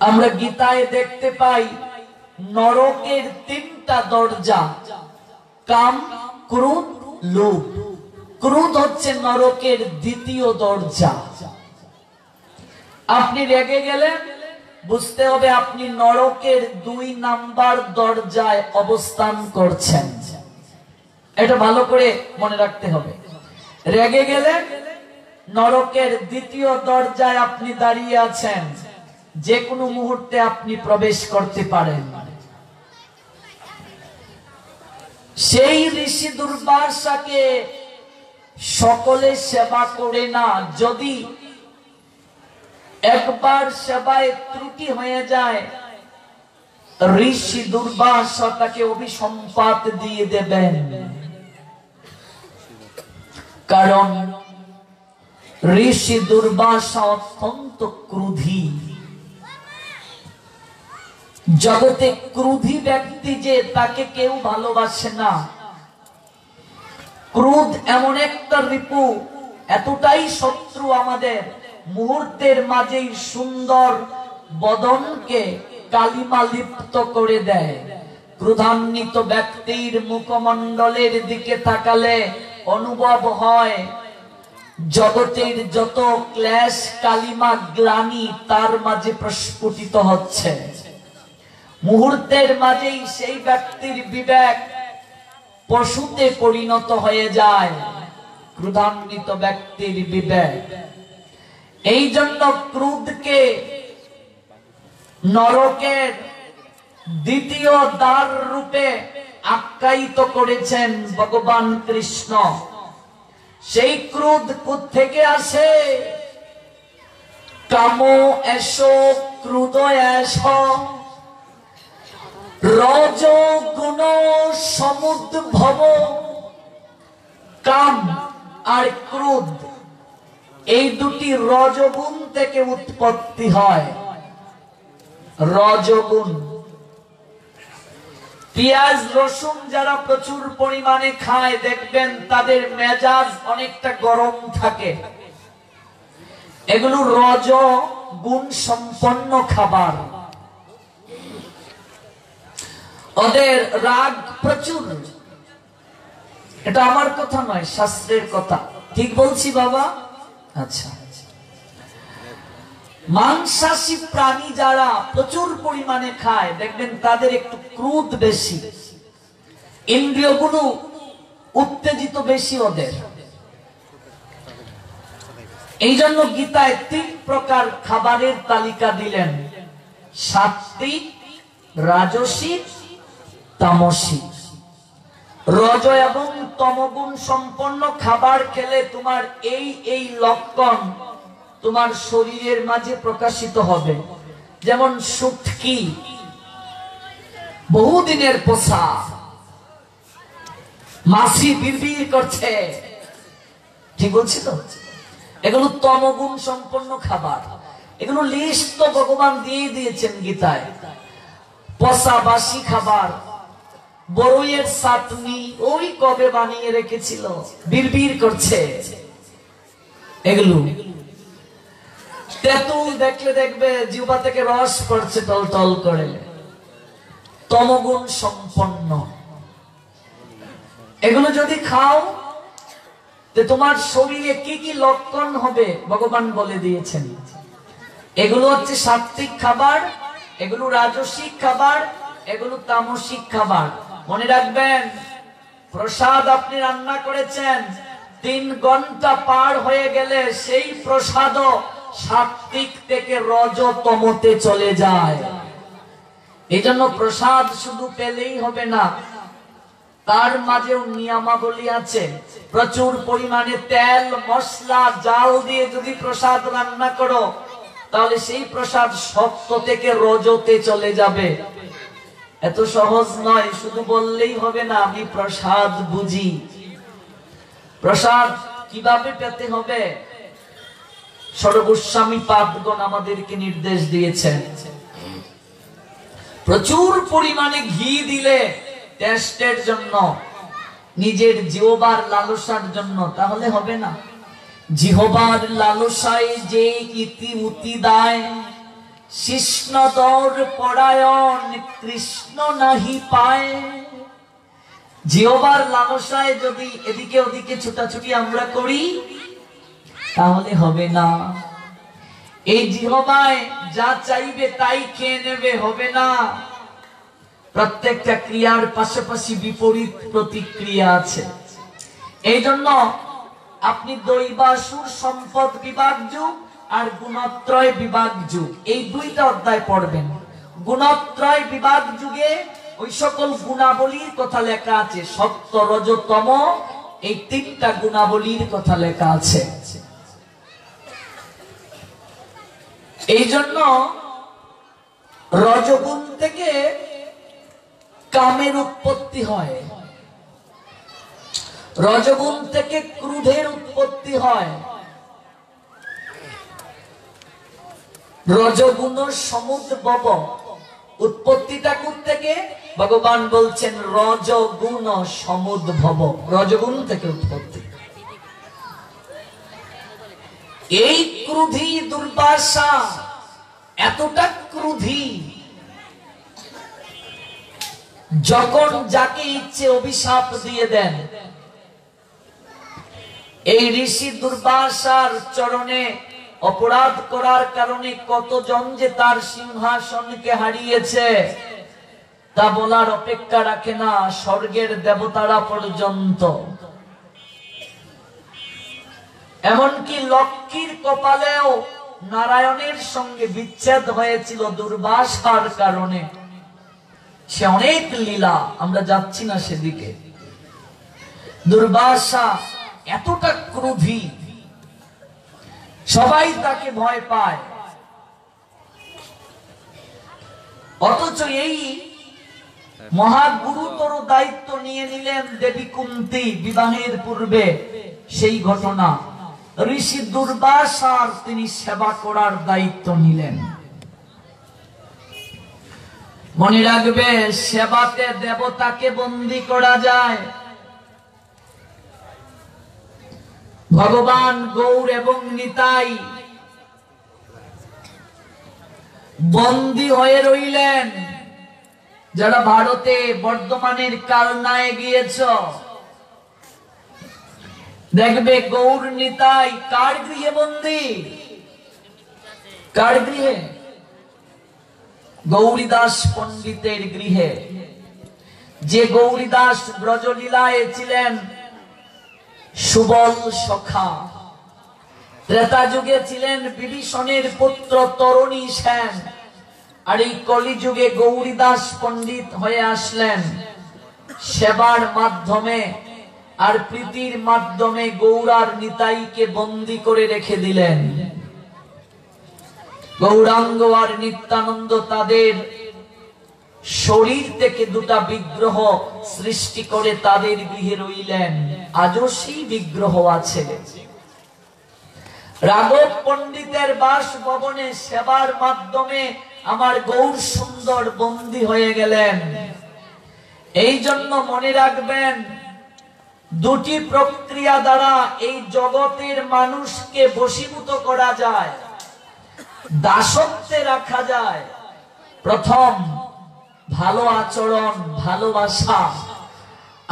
আমরা গীতায় দেখতে পাই নরকের 3টা দরজা, কাম, ক্রোধ, লোভ। ক্রোধ হচ্ছে নরকের 2য় দরজা। আপনি রেগে গেলেন, বুঝতে হবে আপনি নরকের 2 নাম্বার দরজায় অবস্থান করছেন। এটা ভালো করে মনে রাখতে হবে। রেগে গেলেন, নরকের 2য় দরজায় আপনি দাঁড়িয়ে আছেন, যে কোনো মুহূর্তে আপনি প্রবেশ করতে পারেন। সেই ঋষি দুর্বাসাকে সকলে সেবা করে না। যদি একবার সেবায় ত্রুটি হয়ে যায়, ঋষি দুর্বাসা তাকে অভিসম্পাত দিয়ে দেবেন। কারণ ঋষি দুর্বাসা অত্যন্ত ক্রোধী। জগতে ক্রোধী ব্যক্তি যে, তাকে কেউ ভালোবাসে না। ক্রোধ এমন একটা রিপু, এতটাই শত্রু আমাদের, মুহূর্তের মাঝেই সুন্দর বদনকে কালিমা লিপ্ত করে দেয়। ক্রোধান্বিত ব্যক্তির মুখমণ্ডলের দিকে তাকালে অনুভব হয় জগতের যত ক্লেশ, কালিমা, গ্লানি তার মাঝে প্রস্ফুটিত হচ্ছে। মুহূর্তের মাঝেই সেই ব্যক্তির বিবেক পশুতে পরিণত হয়ে যায়, ক্রোধান্বিত ব্যক্তির বিবেক। এই জন্য ক্রোধকে নরকের 2য় দ্বার রূপে আখ্যায়িত করেছেন ভগবান কৃষ্ণ। সেই ক্রোধ কোত্থেকে আসে? কাম এসো ক্রোধ এসো, রজ গুণ সমুদ্ভব। কাম আর ক্রোধ, এই দুটি রজগুণ থেকে উৎপত্তি হয়। রজগুণ। পেঁয়াজ রসুন যারা প্রচুর পরিমাণে খায়, দেখবেন তাদের মেজাজ অনেকটা গরম থাকে। এগুলো রজ গুণ সম্পন্ন খাবার। ওদের রাগ প্রচুর। এটা আমার কথা নয়, শাস্ত্রের কথা। ঠিক বলছি বাবা? আচ্ছা, মাংসাশী প্রাণী যারা প্রচুর পরিমাণে খায় দেখবেন তাদের একটু ক্রোধ বেশি, ইন্দ্রিয়গুলো উত্তেজিত বেশি ওদের। এই জন্য গীতায় 3 প্রকার খাবারের তালিকা দিলেন: সাত্ত্বিক, রাজসিক, তামসিক। রজ এবং তমগুণ সম্পন্ন খাবার খেলে তোমার এই এই লক্ষণ তোমার শরীরের মাঝে প্রকাশিত হবে। যেমন শুটকি, বহুদিনের পোষা, মাছি বিড়বিড় করছে, ঠিক বলছি তো? এগুলো তমগুণ সম্পন্ন খাবার। এগুলো লিস্ট তো ভগবান দিয়ে দিয়েছেন গীতায়। পচা বাসি খাবার, বড়ইয়ের চাটনি ওই কবে বানিয়ে রেখেছিল, বিড়বিড় করছে। এগুলো তেঁতুল দেখলে দেখবে জিহ্বা থেকে রস পড়ছে টল টল করে, তমগুণ সম্পন্ন। এগুলো যদি খাও তো তোমার শরীরে কি কি লক্ষণ হবে ভগবান বলে দিয়েছেন। এগুলো হচ্ছে সাত্ত্বিক খাবার, এগুলো রাজসিক খাবার, এগুলো তামসিক খাবার। মনে রাখবেন, প্রসাদ আপনি রান্না করেছেন, 3 ঘন্টা পার হয়ে গেলে সেই প্রসাদও সাত্ত্বিক থেকে রজতমতে চলে যায়। এই জন্য প্রসাদ শুধু পেলেই হবে না, তার মাঝেও নিয়মাবলী আছে। প্রচুর পরিমাণে তেল মশলা জাল দিয়ে যদি প্রসাদ রান্না করো তাহলে সেই প্রসাদ সত্য থেকে রজতে চলে যাবে। এত সহজ নয়, শুধু বললেই হবে না আমি প্রসাদ বুঝি। প্রসাদ কিভাবে পেতে হবে সর্বস্বামী পাদগণ আমাদেরকে নির্দেশ দিয়েছেন। প্রচুর পরিমাণে ঘি দিলে টেস্টের জন্য, নিজের জিহ্বার লালসার জন্য, তাহলে হবে না। জিহ্বার লালসায় যে ইতি উতি দায়, শিষ্ণদর পরায়ণ কৃষ্ণ নাহি পায়। জিহ্বার লালসায় যদি এদিকে ওদিকে ছুটাছুটি আমরা করি তাহলে হবে না। এই জিহ্বায় যা চাইবে তাই খেয়ে নেবে, হবে না। প্রত্যেকটা ক্রিয়ার পাশাপাশি বিপরীত প্রতিক্রিয়া আছে। এই জন্য আপনি দৈবাসুর সম্পদ বিভাগ যুগ আর গুণত্রয় বিভাগ যুগ, এই 2টা অধ্যায় পড়বেন। গুণত্রয় বিভাগ যুগে ওই সকল গুণাবলীর কথা লেখা আছে, সত্য রজ তম, এই 3টা গুণাবলীর কথা লেখা আছে। এই জন্য রজগুণ থেকে কামের উৎপত্তি হয়, রজগুণ থেকে ক্রোধের উৎপত্তি হয়। রজগুণ সমুদ্ভব, উৎপত্তিটা কোথা থেকে? ভগবান বলছেন রজগুণ সমুদ্ভব, রজগুণ থেকে উৎপত্তি। এই ক্রোধী দুর্বাসা এতটা ক্রোধী, যখন যাকে ইচ্ছে অভিশাপ দিয়ে দেন। এই ঋষি দুর্বাসার চরণে অপরাধ করার কারণে কতজন যে তার সিংহাসনকে হারিয়েছে তা বলার অপেক্ষা রাখে না, স্বর্গের দেবতারা পর্যন্ত। এমনকি লক্ষ্মীর কপালেও নারায়ণের সঙ্গে বিচ্ছেদ হয়েছিল দুর্বাসার কারণে। সে অনেক লীলা, আমরা যাচ্ছি না সেদিকে। দুর্বাসা এতটা ক্রোধী, সবাই তাকে ভয় পায়। অথচ এই মহা গুরুতর দায়িত্ব নিয়ে নিলেন দেবী কুন্তী বিবাহের পূর্বে। সেই ঘটনা ঋষি দুর্বাসার তিনি সেবা করার দায়িত্ব নিলেন। মনে রাখবে, সেবাতে দেবতাকে বন্দী করা যায়। ভগবান গৌর এবং নিতাই বন্দী হয়ে রইলেন। যারা ভারতে বর্ধমানের কালনায় গিয়েছ, দেখবে গৌর নিতাই কার গৃহে বন্দী? কার গৃহে? গৌরীদাস পণ্ডিতের গৃহে। যে গৌরীদাস ব্রজলীলায় ছিলেন সুবল সখা, ত্রেতা যুগে ছিলেন বিভীষণের পুত্র তরুণী সেন, আর এই কলিযুগে গৌরীদাস পণ্ডিত হয়ে আসলেন। সেবার মাধ্যমে আর প্রীতির মাধ্যমে গৌরার নিতাইকে বন্দী করে রেখে দিলেন। গৌরাঙ্গ আর নিত্যানন্দ তাদের শরীর থেকে দুটা বিগ্রহ সৃষ্টি করে তাদের গৃহে রইলেন। আজও সেই বিগ্রহ আছে। রাঘব পণ্ডিতের বাসভবনে সেবার মাধ্যমে আমার গৌর সুন্দর বন্দী হয়ে গেলেন। এই জন্য মনে রাখবেন, দুটি প্রক্রিয়া দ্বারা এই জগতের মানুষকে বশীভূত করা যায়, দাসত্বে রাখা যায়। প্রথম ভালো আচরণ, ভালোবাসা,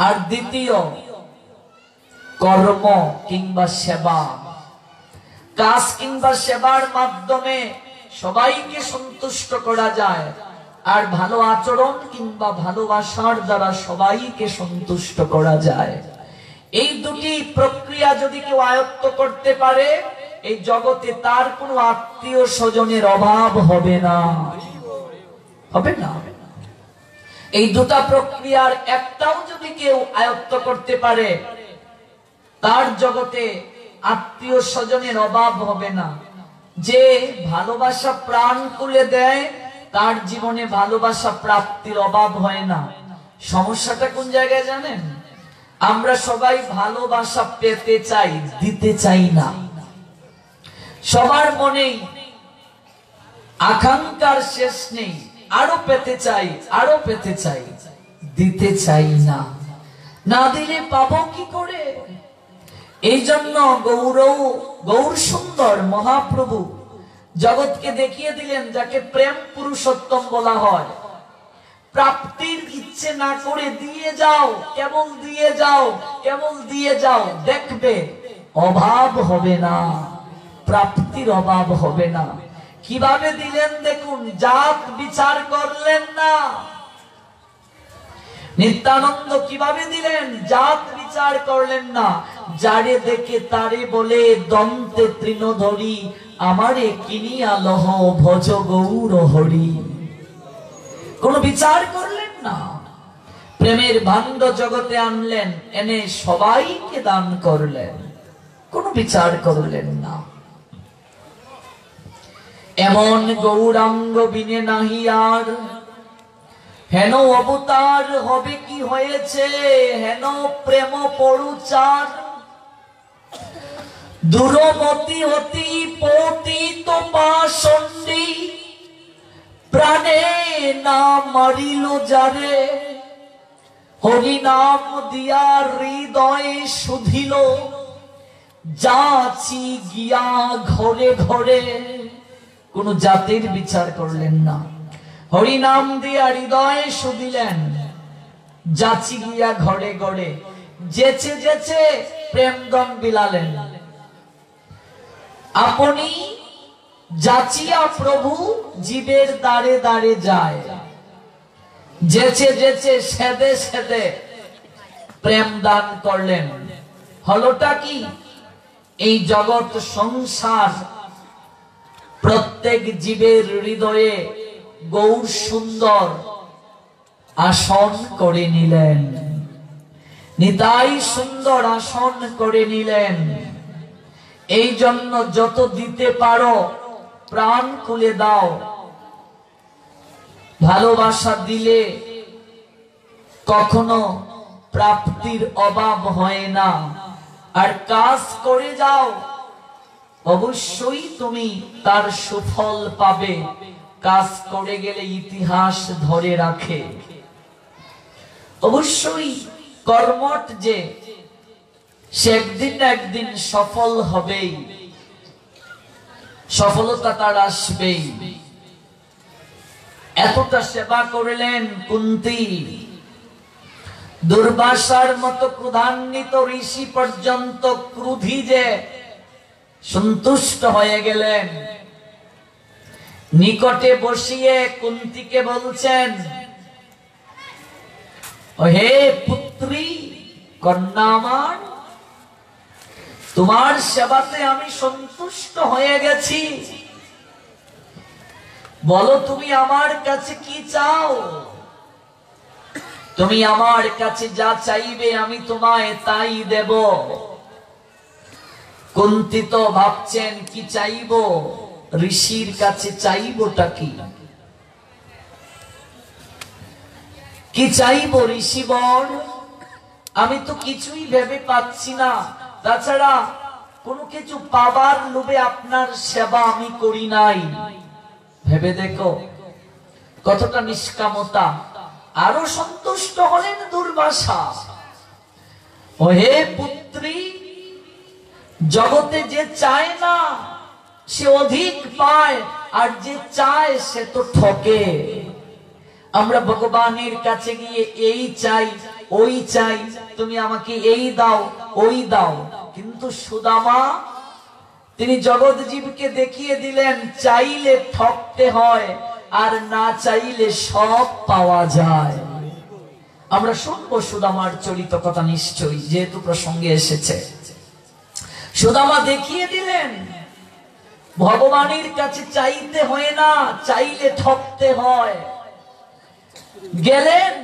আর দ্বিতীয় কর্ম কিংবা সেবা। কাজ কিংবা সেবার মাধ্যমে সবাইকে সন্তুষ্ট করা যায়, আর ভালো আচরণ কিংবা ভালোবাসার দ্বারা সবাইকে সন্তুষ্ট করা যায়। এই দুটি প্রক্রিয়া যদি কেউ আয়ত্ত করতে পারে, এই জগতে তার কোনো আত্মীয় স্বজনের অভাব হবে না। হবে না? এই দুটা প্রক্রিয়ার একটাও যদি কেউ আয়ত্ত করতে পারে, তার জগতে আত্মীয় স্বজনের অভাব হবে না। যে ভালোবাসা প্রাণ খুলে দেয়, তার জীবনে ভালোবাসা প্রাপ্তির অভাব হয় না। সমস্যাটা কোন জায়গায় জানেন? আমরা সবাই ভালোবাসা পেতে চাই, দিতে চাই না। সবার মনেই আকাঙ্ক্ষার শেষ নেই, আরো পেতে চাই, আরো পেতে চাই, দিতে চাই না। না দিলে পাবো কি করে? এই জন্য গৌর সুন্দর মহাপ্রভু জগৎকে দেখিয়ে দিলেন, যাকে প্রেম পুরুষোত্তম বলা হয়। প্রাপ্তির ইচ্ছে না করে দিয়ে যাও, কেবল দিয়ে যাও, কেবল দিয়ে যাও, দেখবে অভাব হবে না, প্রাপ্তির অভাব হবে না। কিভাবে দিলেন দেখুন, জাত বিচার করলেন না। নিত্যানন্দ কিভাবে দিলেন? জাত বিচার করলেন না। যারে দেখে তারে বলে দন্তে তৃণধরি, আমারে কিনিয়া লহ ভজ গৌর হরি। কোন বিচার করলেন না। প্রেমের ভাণ্ড জগতে আনলেন, এনে সবাইকে দান করলেন, কোন বিচার করলেন না। এমন গৌরাঙ্গ বিনে নাহি আর হেন অবতার হবে কি হয়েছে, হেন প্রেম পরুচার। দুরমতি অতি পতিত পাষণ্ডী, প্রাণে না মারিল যারে। হরি নাম দিয়া হৃদয়ে শুধিল, যাচি গিয়া ঘরে ঘরে। কোন জাতির বিচার করলেন না। হরি নাম দিয়া হৃদয়ে শুধিলেন, যাচি গিয়া ঘরে ঘরে। যেচে যেচে প্রেমদন বিলালেন। আপনি যাচিয়া প্রভু জীবের দ্বারে দ্বারে যায়। যেচে যেচে সেদে সেদে প্রেম দান করলেন। হলোটা কি? এই জগৎ সংসার প্রত্যেক জীবের হৃদয়ে গৌর সুন্দর আসন করে নিলেন। নিতাই সুন্দর আসন করে নিলেন। এই জন্য যত দিতে পারো প্রাণ খুলে দাও। ভালোবাসা দিলে কখনো প্রাপ্তির অভাব হয় না। আর কাজ করে যাও, অবশ্যই তুমি তার সুফল পাবে। কাজ করে গেলে ইতিহাস ধরে রাখে। অবশ্যই কর্মঠ যে, সে একদিন না একদিন সফল হবেই, সফলতা তার আসবেই। এতটা সেবা করলেন কুন্তী। দুর্বাসার মতো ক্রোধান্বিত ঋষি পর্যন্ত ক্রোধী যে সন্তুষ্ট হয়ে গেলেন। নিকটে বসিয়ে কুন্তীকে বলছেন, হে পুত্রী, কন্যা আমার, তোমার সেবাতে আমি সন্তুষ্ট হয়ে গেছি। বলো তুমি আমার কাছে কি চাও? তুমি আমার কাছে যা চাইবে আমি তোমায় তাই দেব। কুন্তী তো ভাবছেন কি চাইবো, ঋষির কাছে চাইবোটা কি? কি চাইবো ঋষিবর? আমি তো কিছুই ভেবে পাচ্ছি না। তাছাড়া কোনো কিছু পাবার লোভে আপনার সেবা আমি করি নাই। ভেবে দেখো কতটা নিষ্কামতা। আরো সন্তুষ্ট হলেন দুর্বাসা। ও হে পুত্রী, জগতে যে চায় না সে অধিক পায়, আর যে চায় সে তো ঠকে। আমরা ভগবানের কাছে গিয়ে এই চাই ওই চাই, তুমি আমাকে এই দাও ওই দাও, কিন্তু সুদামা তিনি জগৎ জীবকে দেখিয়ে দিলেন চাইলে ঠকতে হয়, আর না চাইলে সব পাওয়া যায়। আমরা শুনবো সুদামার চরিত কথা নিশ্চয়ই, যেহেতু প্রসঙ্গে এসেছে। সুদামা দেখিয়ে দিলেন ভগবানের কাছে চাইতে হয় না, চাইলে ঠকতে হয়। গেলেন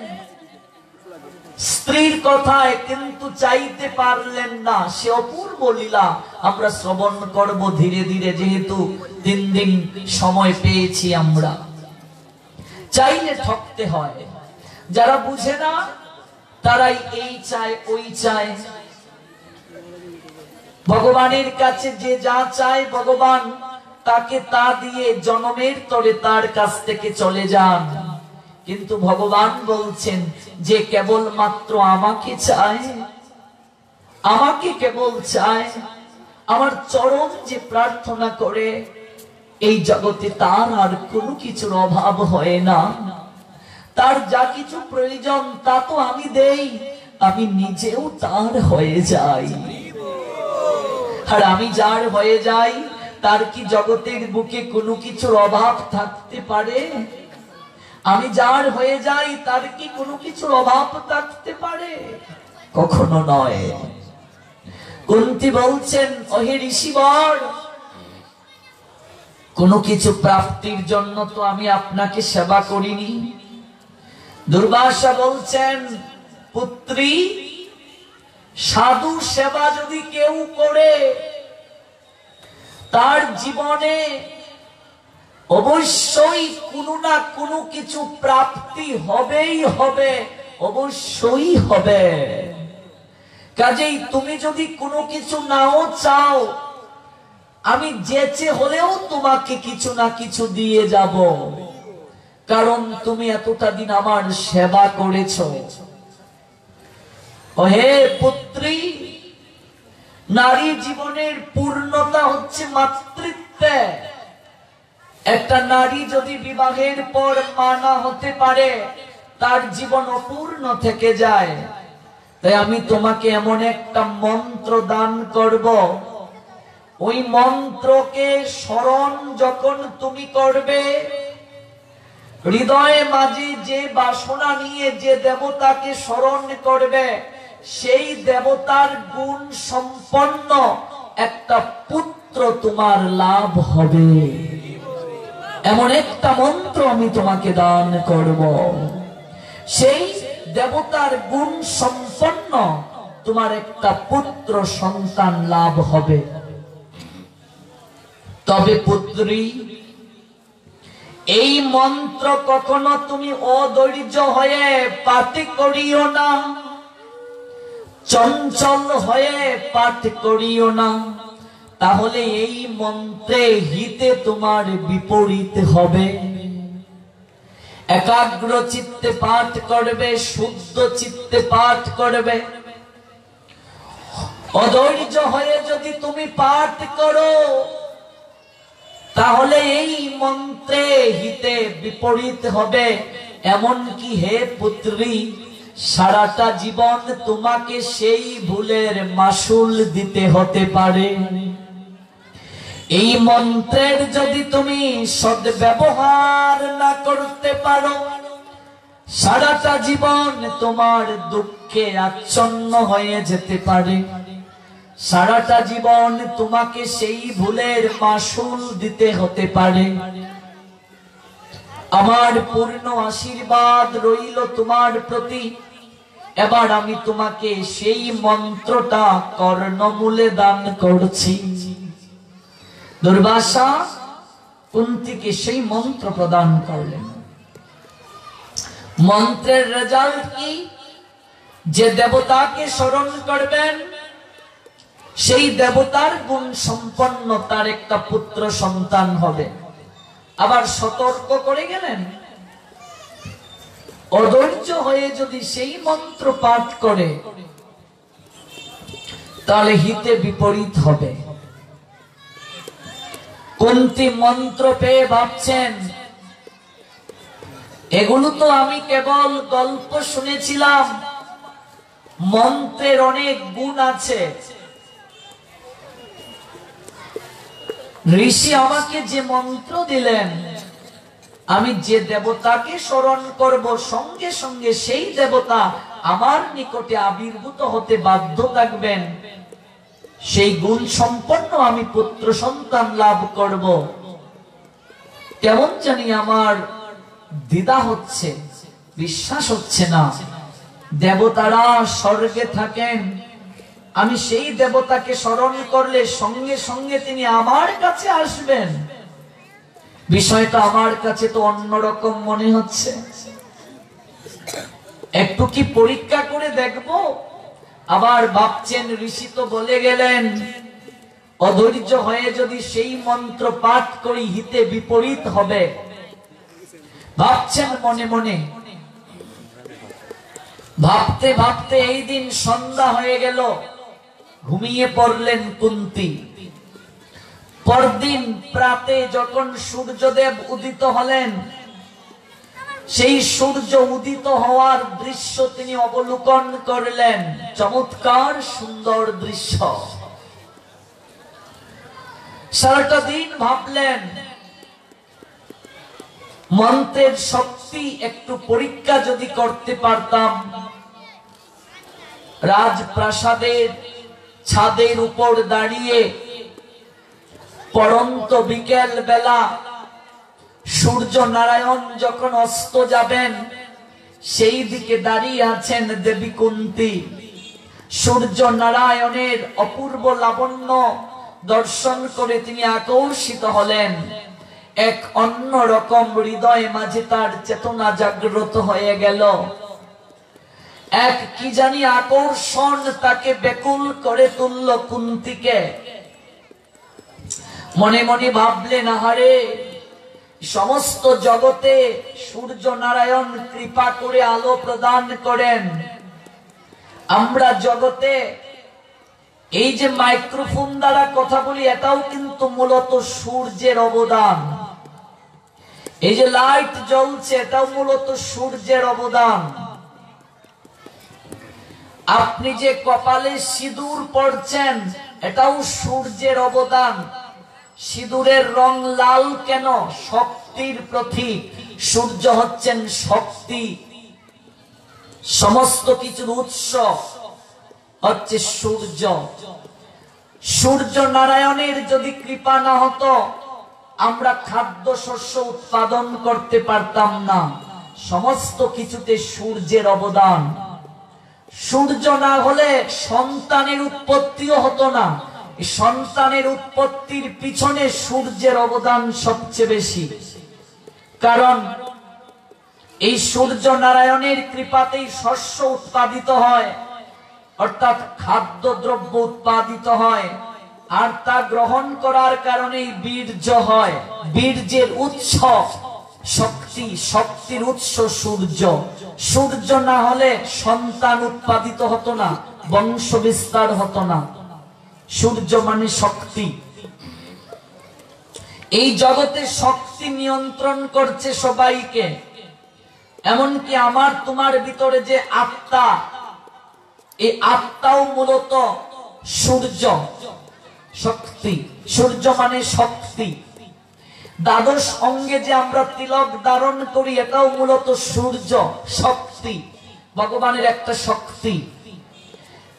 স্ত্রীর কথায়, কিন্তু চাইতে পারলেন না। সে অপূর্ব লীলা আমরা শ্রবণ করব ধীরে ধীরে, যেহেতু দিন দিন সময় পেয়েছি। আমরা চাইলে ঠকতে হয়। যারা বুঝে না তারাই এই চায় ওই চায়। ভগবানের কাছে যে যা চায় ভগবান তাকে তা দিয়ে জনমের তরে তার কাছ থেকে চলে যান। কিন্তু ভগবান বলছেন যে কেবল মাত্র আমাকে চায়, আমাকে কেবল চায়, আমার চরণ যে প্রার্থনা করে, এই জগতে তার আর কোনো কিছুর অভাব হয় না। তার যা কিছু প্রয়োজন তা তো আমি দেই, আমি নিজেও তার হয়ে যাই। আর আমি যার হয়ে যাই, তার কি জগতের বুকে কোনো কিছুর অভাব থাকতে পারে? আমি যার হয়ে যাই, তার কি কোনো কিছুর অভাব থাকতে পারে? কখনো নয়। কুন্তী বলছেন, ওহে ঋষিবর, কোনো কিছু প্রাপ্তির জন্য তো আমি আপনাকে সেবা করিনি। দুর্বাসা বলছেন, পুত্রী, সাধু সেবা যদি কেউ করে তার জীবনে অবশ্যই কোনো না কোনো কিছু প্রাপ্তি হবেই হবে, অবশ্যই হবে। কাজেই তুমি যদি কোনো কিছু নাও চাও, আমি যেচে হলেও তোমাকে কিছু না কিছু দিয়ে যাব, কারণ তুমি এতটা দিন আমার সেবা করেছো। ও হে পুত্রী, নারী জীবনের পূর্ণতা হচ্ছে মাতৃত্বে। একটা নারী যদি বিবাহের পর মা না হতে পারে, তার জীবন অপূর্ণ থেকে যায়। তাই আমি তোমাকে এমন একটা মন্ত্র দান করব, ওই মন্ত্রকে স্মরণ যখন তুমি করবে, হৃদয়ে মাঝে যে বাসনা নিয়ে যে দেবতাকে স্মরণ করবে, সেই দেবতার গুণ সম্পন্ন একটা পুত্র তোমার লাভ হবে। এমন একটা মন্ত্র আমি তোমাকে দান করব, সেই দেবতার গুণ সম্পন্ন তোমার একটা পুত্র সন্তান লাভ হবে। তবে পুত্রী, এই মন্ত্র কখনো তুমি অধৈর্য হয়ে পাঠ করিও না, চঞ্চল হয়ে পাঠ করিও না, তাহলে এই মন্ত্রে হিতে তোমার বিপরীত হবে। একাগ্র চিত্তে পাঠ করবে, শুদ্ধ চিত্তে পাঠ করবে। অধৈর্য হয়ে যদি তুমি পাঠ করো, তাহলে এই মন্ত্রে হিতে বিপরীত হবে। এমন কি হে পুত্রী, সারাটা জীবন তোমাকে সেই ভুলের মাসুল দিতে হতে পারে। এই মন্ত্রের যদি তুমি সদ্ব্যবহার না করতে পারো, সারাটা জীবন তোমার দুঃখে আচ্ছন্ন হয়ে যেতে পারে। সারাটা জীবন তোমাকে সেই ভুলের মাসুল দিতে হতে পারে। আমার পূর্ণ আশীর্বাদ রইল তোমার প্রতি। এবার আমি তোমাকে সেই মন্ত্রটা কর্ণমূলে দান করছি। দুর্বাসা কুন্তিকে সেই মন্ত্র প্রদান করলেন। মন্ত্রের রেজাল্ট কি? যে দেবতাকে স্মরণ করবেন সেই দেবতার গুণ সম্পন্ন তার একটা পুত্র সন্তান হবে। আবার সতর্ক করে গেলেন, অধৈর্য হয়ে যদি সেই মন্ত্র পাঠ করে তাহলে হিতে বিপরীত হবে। কুন্তী মন্ত্র পেয়ে ভাবছেন, এগুলো তো আমি কেবল গল্প শুনেছিলাম, মন্ত্রের অনেক গুণ আছে। ঋষি আমাকে যে মন্ত্র দিলেন, আমি যে দেবতাকে স্মরণ করব সঙ্গে সঙ্গে সেই দেবতা আমার নিকটে আবির্ভূত হতে বাধ্য থাকবেন, সেই গুণ সম্পন্ন আমি পুত্র সন্তান লাভ করব। কেমন জানি আমার দ্বিধা হচ্ছে, বিশ্বাস হচ্ছে না। দেবতারা স্বর্গে থাকেন, আমি সেই দেবতাকে স্মরণ করলে সঙ্গে সঙ্গে তিনি আমার কাছে আসবেন, বিষয়টা আমার কাছে তো অন্যরকম মনে হচ্ছে। একটু কি পরীক্ষা করে দেখব? আবার ভাবছেন, ঋষি তো বলে গেলেন অধৈর্য হয়ে যদি সেই মন্ত্র পাঠ করি হিতে বিপরীত হবে। ভাবছেন মনে মনে। ভাবতে ভাবতে এই দিন সন্ধ্যা হয়ে গেল, ঘুমিয়ে পড়লেন কুন্তী। পরদিন প্রাতে যখন সূর্যদেব উদিত হলেন, সেই সূর্য উদিত হওয়ার দৃশ্য তিনি অবলোকন করলেন। চমৎকার সুন্দর দৃশ্য। সারাটা দিন ভাবলেন মন্ত্রের শক্তি একটু পরীক্ষা যদি করতে পারতাম। রাজপ্রাসাদের ছাদের উপর দাঁড়িয়ে পড়ন্ত বিকেল বেলা সূর্য নারায়ণ যখন অস্ত যাবেন, সেই দিকে দাঁড়িয়ে আছেন দেবী কুন্তী। সূর্য নারায়ণের অপূর্ব লাবণ্য দর্শন করে তিনি আকর্ষিত হলেন। এক অন্য রকম হৃদয় মাঝে তার চেতনা জাগ্রত হয়ে গেল। এক কি জানি আকর্ষণ তাকে ব্যাকুল করে তুলল কুন্তীকে। মনে মনে ভাবলেন, আহারে, সমস্ত জগতে সূর্য নারায়ণ কৃপা করে আলো প্রদান করেন। আমরা জগতে এই যে মাইক্রোফোন দ্বারা কথা বলি, এটাও কিন্তু মূলত সূর্যের অবদান। এই যে লাইট জ্বলছে, এটাও মূলত সূর্যের অবদান। আপনি যে কপালে সিঁদুর পড়ছেন, এটাও সূর্যের অবদান। সিঁদুরের রং লাল কেন? শক্তির প্রতীক। সূর্য হচ্ছেন শক্তি। সমস্ত কিছুর উৎস হচ্ছে সূর্য। সূর্য নারায়ণের যদি কৃপা না হতো, আমরা খাদ্য শস্য উৎপাদন করতে পারতাম না। সমস্ত কিছুতে সূর্যের অবদান। সূর্য না হলে সন্তানের উৎপত্তিও হতো না। সন্তানের উৎপত্তির পিছনে সূর্যের অবদান সবচেয়ে বেশি। কারণ এই সূর্য নারায়ণের কৃপাতেই শস্য উৎপাদিত হয়, অর্থাৎ খাদ্যদ্রব্য উৎপাদিত হয়, আর তা গ্রহণ করার কারণেই বীর্য হয়। বীর্যের উৎস শক্তি, শক্তির উৎস সূর্য। সূর্য না হলে সন্তান উৎপাদিত হতো না, বংশ বিস্তার হতো না। সূর্য মানে শক্তি। এই জগতে শক্তি নিয়ন্ত্রণ করছে সবাইকে, এমনকি আমার তোমার ভিতরে যে আত্মা, এই আত্মাও মূলত সূর্য, শক্তি। সূর্য মানে শক্তি। দ্বাদশ অঙ্গে যে আমরা তিলক ধারণ করি, এটাও মূলত সূর্য, শক্তি, ভগবানের একটা শক্তি।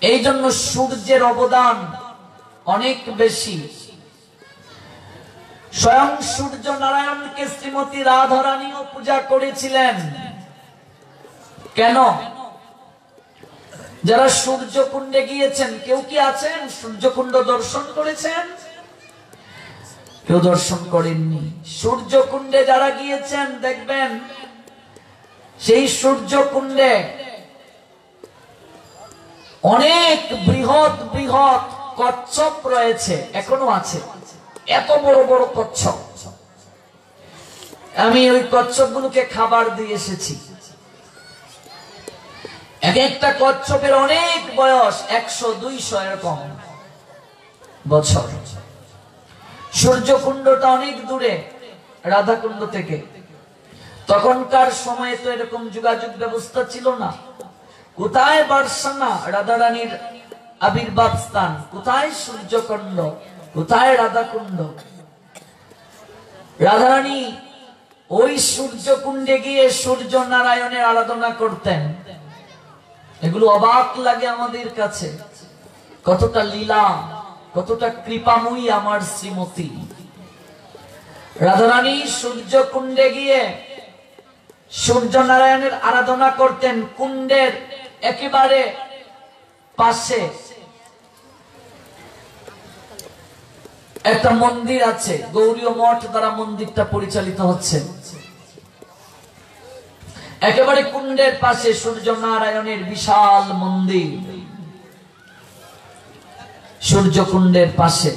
এই জন্য সূর্যের অবদান অনেক বেশি। স্বয়ং সূর্য নারায়ণকে শ্রীমতী রাধারানীও পূজা করেছিলেন। কেন? যারা সূর্যকুণ্ডে গিয়েছেন, কেউ কি আছেন সূর্যকুণ্ড দর্শন করেছেন? কেউ দর্শন করেননি। সূর্যকুণ্ডে যারা গিয়েছেন দেখবেন সেই সূর্যকুণ্ডে অনেক বৃহৎ বৃহৎ কচ্ছপ রয়েছে, এখনো আছে, এত বড় বড় কচ্ছপ। আমি ওই কচ্ছপ গুলোকে খাবার দিয়ে এসেছি। এক একটা কচ্ছপের অনেক বয়স, 100-200 এরকম বছর। সূর্যকুণ্ডটা অনেক দূরে রাধাকুণ্ড থেকে। তখনকার সময়ে তো এরকম যোগাযোগ ব্যবস্থা ছিল না। কোথায় বার্সানা, রাধারানীর আবির্ভাব স্থান, কোথায় সূর্যকুণ্ড, কোথায় রাধাকুণ্ড? রাধারানী ওই সূর্যকুণ্ডে গিয়ে সূর্য নারায়ণের আরাধনা করতেন। এগুলো অবাক লাগে আমাদের কাছে, কতটা লীলা, কতটা কৃপাময়ী আমার শ্রীমতী রাধারানী। সূর্যকুণ্ডে গিয়ে সূর্য নারায়ণের আরাধনা করতেন। কুণ্ডের একেবারে পাশে একটা মন্দির আছে, গৌরীয় মঠ দ্বারা মন্দিরটা পরিচালিত হচ্ছে। একেবারে কুণ্ডের পাশে সূর্য নারায়ণের বিশাল মন্দির, সূর্যকুণ্ডের পাশে।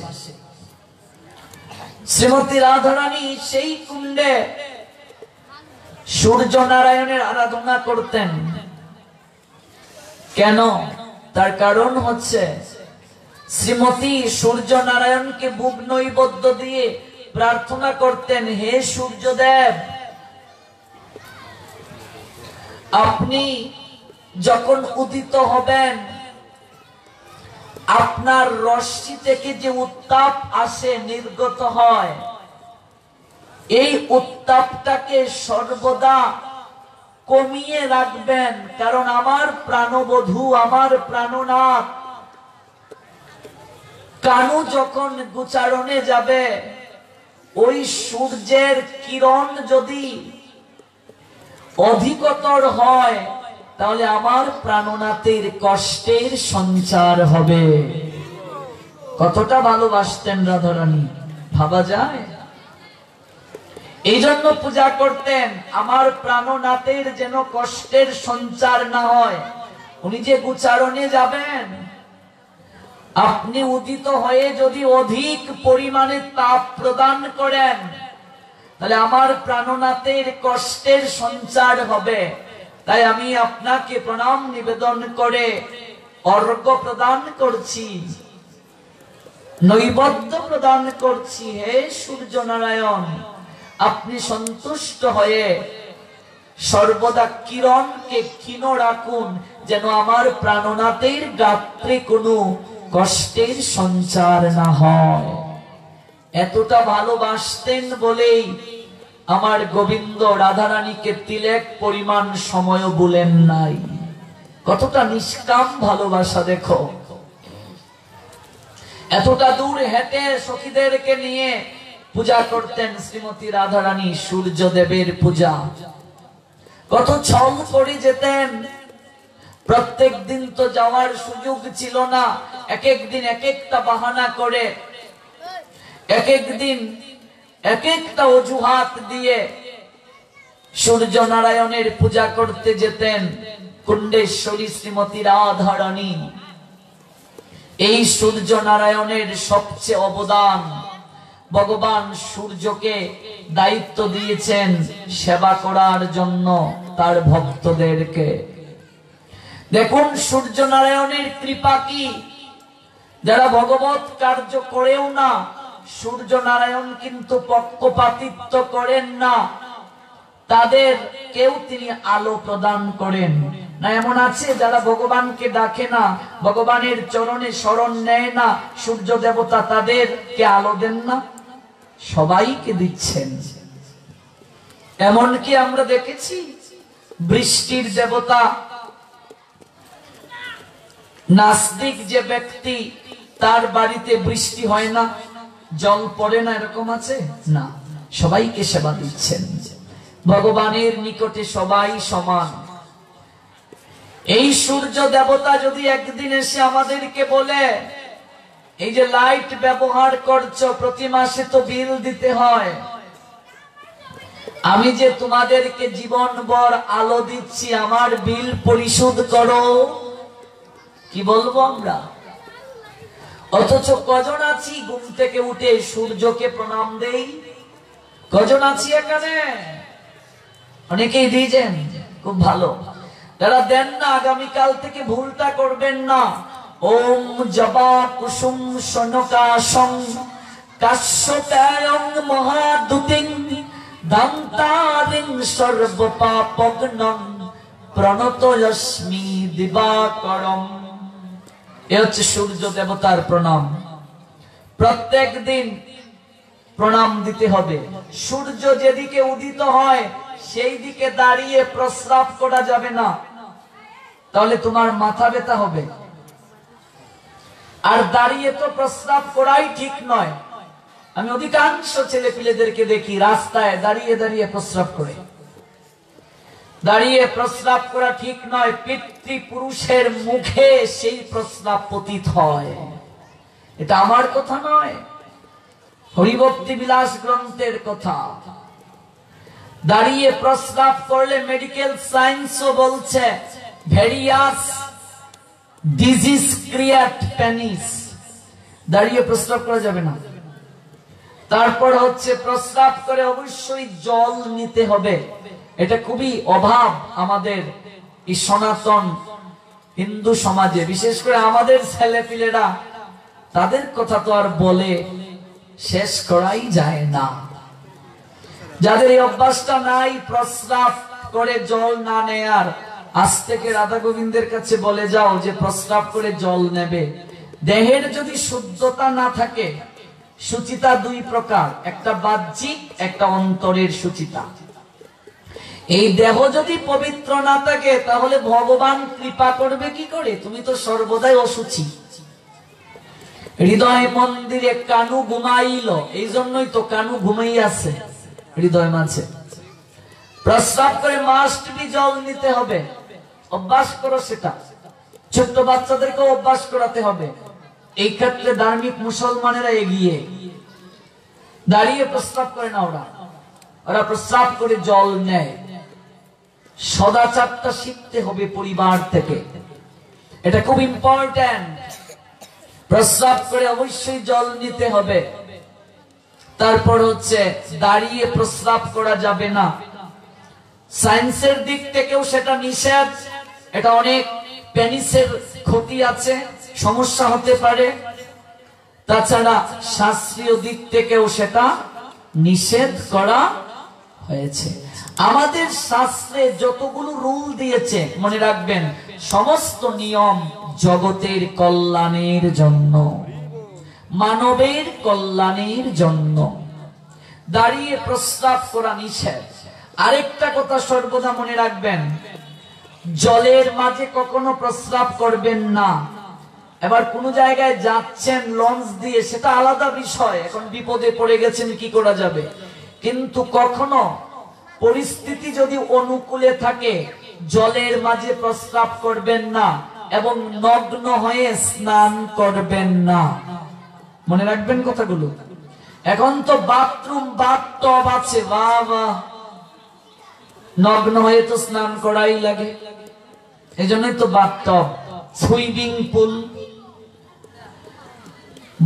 শ্রীমতী রাধারানী সেই কুণ্ডে সূর্য নারায়ণের আরাধনা করতেন। কেন? তার কারণ হচ্ছে শ্রীমতী সূর্য নারায়ণকে ভোগ নৈবেদ্য দিয়ে প্রার্থনা করতেন, হে সূর্যদেব, আপনি যখন উদিত হবেন, আপনার রশ্মি থেকে যে উত্তাপ আসে, নির্গত হয়, এই উত্তাপটাকে সর্বদা কমিয়ে রাখবেন। কারণ আমার প্রাণবধূ, আমার প্রাণনাথ কানু যখন গোচারণে যাবে, ওই সূর্যের কিরণ যদি অধিকতর হয়, তাহলে আমার প্রাণনাথের কষ্টের সঞ্চার হবে। কতটা ভালোবাসতেন রাধারানী, ভাবা যায়? এই জন্য পূজা করতেন, আমার প্রাণনাথের যেন কষ্টের সঞ্চার না হয়। উনি যে গোচারণে যাবেন, আপনি উদিত হয়ে যদি অধিক পরিমাণে তাপ প্রদান করেন, তাহলে আমার প্রাণনাথের কষ্টের সঞ্চার হবে। তাই আমি আপনাকে প্রণাম নিবেদন করে অর্ঘ্য প্রদান করছি, নৈবেদ্য প্রদান করছি। হে সূর্য নারায়ণ, আপনি সন্তুষ্ট হয়ে সর্বদা কিরণকে ক্ষীণ রাখুন, যেন আমার প্রাণনাথের গাত্রে কোনো কষ্টের সঞ্চার না হয়। এতটা ভালোবাসতেন বলেই আমার গোবিন্দ রাধারানীকে তিলেক পরিমাণ সময় বলেন নাই। কতটা নিষ্কাম ভালোবাসা দেখো। এতটা দূর হেঁটে সখীদেরকে নিয়ে পূজা করতেন শ্রীমতী রাধারানী, সূর্যদেবের পূজা। কত ছল করে যেতেন। প্রত্যেক দিন তো যাওয়ার সুযোগ ছিল না। এক এক দিন এক একটা বাহানা করে, এক এক দিন এক একটা অজুহাত দিয়ে সূর্য নারায়ণের পূজা করতে যেতেন কুণ্ডেশ্বরী শ্রীমতী রাধারানী। এই সূর্য নারায়ণের সবচেয়ে অবদান। ভগবান সূর্যকে দায়িত্ব দিয়েছেন সেবা করার জন্য তার ভক্তদেরকে। দেখুন সূর্য নারায়ণের কৃপা কি, যারা ভগবত কার্য করেও না, সূর্য নারায়ণ কিন্তু পক্ষপাতিত্ব করেন না, তাদের কেউ তিনি আলো প্রদান করেন না। এমন আছে যারা ভগবানকে ডাকে না, ভগবানের চরণে শরণ নেয় না, সূর্য দেবতা তাদেরকে আলো দেন না? সবাইকে দিচ্ছেন। এমনকি আমরা দেখেছি বৃষ্টির দেবতা নাস্তিক যে ব্যক্তি, তার বাড়িতে বৃষ্টি হয় না, জল পড়ে না, এরকম আছে না? সবাইকে সেবা দিচ্ছেন। ভগবানের নিকটে সবাই সমান। এই সূর্য দেবতা যদি একদিন এসে আমাদেরকে বলে, এই যে লাইট ব্যবহার করছো প্রতি মাসে তো বিল দিতে হয়, আমি যে তোমাদেরকে জীবনভর আলো দিচ্ছি, আমার বিল পরিশোধ করো, কি বলবো আমরা? অথচ কজন আছি ঘুম থেকে উঠে সূর্যকে প্রণাম দেই? কজন আছি এখানে? অনেকেই দিয়েছেন, খুব ভালো। যারা দেন না, আগামীকাল থেকে ভুলটা করবেন না। ওম জবা কুসুম সনকাশং কাশ্যপেয়ং মহাদুতিং দান্তারিং সর্বপাপগ্নং প্রণতয়স্মি দিবাকরম। এ হচ্ছে সূর্য দেবতার প্রণাম। প্রত্যেক দিন প্রণাম দিতে হবে। সূর্য যেদিকে উদিত হয় সেই দিকে দাঁড়িয়ে প্রস্রাব করা যাবে না, তাহলে তোমার মাথা ব্যথা হবে। আর দাঁড়িয়ে তো প্রস্রাব করাই ঠিক নয়। আমি অধিকাংশ ছেলে পিলেদেরকে দেখি রাস্তায় দাঁড়িয়ে দাঁড়িয়ে প্রস্রাব করে। দাঁড়িয়ে প্রস্রাব করা ঠিক নয়। পিতৃপুরুষের মুখে সেই প্রস্রাব পতিত হয়। এটা আমার কথা নয়, হরিভক্তি বিলাস গ্রন্থের কথা। দাঁড়িয়ে প্রস্রাব করলে মেডিকেল সায়েন্সও বলছে ভেরিয়াস ডিজিজ ক্রিয়েট পেনিস। দাঁড়িয়ে প্রস্রাব করা যাবে না। তারপর হচ্ছে প্রস্রাব করে অবশ্যই জল নিতে হবে। এটা খুবই অভাব আমাদের এই সনাতন হিন্দু সমাজে, বিশেষ করে আমাদের ছেলেপিলেরা, তাদের কথা তো আর বলে শেষ করাই যায় না। যাদের এই অভ্যাসটা নাই প্রস্রাব করে জল না নেয়ার, আজ থেকে রাধা গোবিন্দের কাছে বলে যাও যে প্রস্রাব করে জল নেবে। দেহের যদি শুদ্ধতা না থাকে, সুচিতা দুই প্রকার, একটা বাহ্যিক, একটা অন্তরের সুচিতা। এই দেহ যদি পবিত্র না থাকে তাহলে ভগবান কৃপা করবে কি করে? তুমি তো সর্বদাই অসুচি। হৃদয় মন্দিরে কানু ঘুমাইল, এই জন্যই তো কানু ঘুমাই আছে হৃদয় মাঝে। প্রস্রাব করে মাস্ট বি জল নিতে হবে। অভ্যাস করো সেটা। ছোট্ট বাচ্চাদেরকে অভ্যাস করাতে হবে। এই ক্ষেত্রে ধার্মিক মুসলমানেরা এগিয়ে। দাঁড়িয়ে প্রস্রাব করে না ওরা, ওরা প্রস্রাব করে জল নেয়। সদাচারটা শিখতে হবে পরিবার থেকে, এটা খুব ইম্পর্টেন্ট। প্রস্রাব করে অবশ্যই জল নিতে হবে। তারপর হচ্ছে দাঁড়িয়ে প্রস্রাব করা যাবে না। সায়েন্সের দিক থেকেও সেটা নিষেধ। এটা অনেক পেনিসের ক্ষতি আছে, সমস্যা হতে পারে। তাছাড়া শাস্ত্রীয় দিক থেকেও সেটা নিষেধ করা হয়েছে। আমাদের শাস্ত্রে যতগুলো রুল দিয়েছে, মনে রাখবেন, সমস্ত নিয়ম জগতের কল্যাণের জন্য, মানবের কল্যাণের জন্য। দাঁড়িয়ে প্রস্রাব করা নিষেধ। আরেকটা কথা সর্বদা মনে রাখবেন, জলের মাঝে কখনো প্রস্রাব করবেন না। এবার কোন জায়গায় যাচ্ছেন লঞ্চ দিয়ে, সেটা আলাদা বিষয়, এখন বিপদে পড়ে গেছেন, কি করা যাবে। কিন্তু কখনো পরিস্থিতি যদি অনুকূলে থাকে জলের মাঝে প্রস্রাব করবেন না এবং নগ্ন হয়ে স্নান করবেন না। মনে রাখবেন কথাগুলো। এখন তো বাথরুম বাথটব আছে, বাবা, নগ্ন হয়ে তো স্নান করাই লাগে। এজন্যই তো বাথটব, সুইমিং পুল।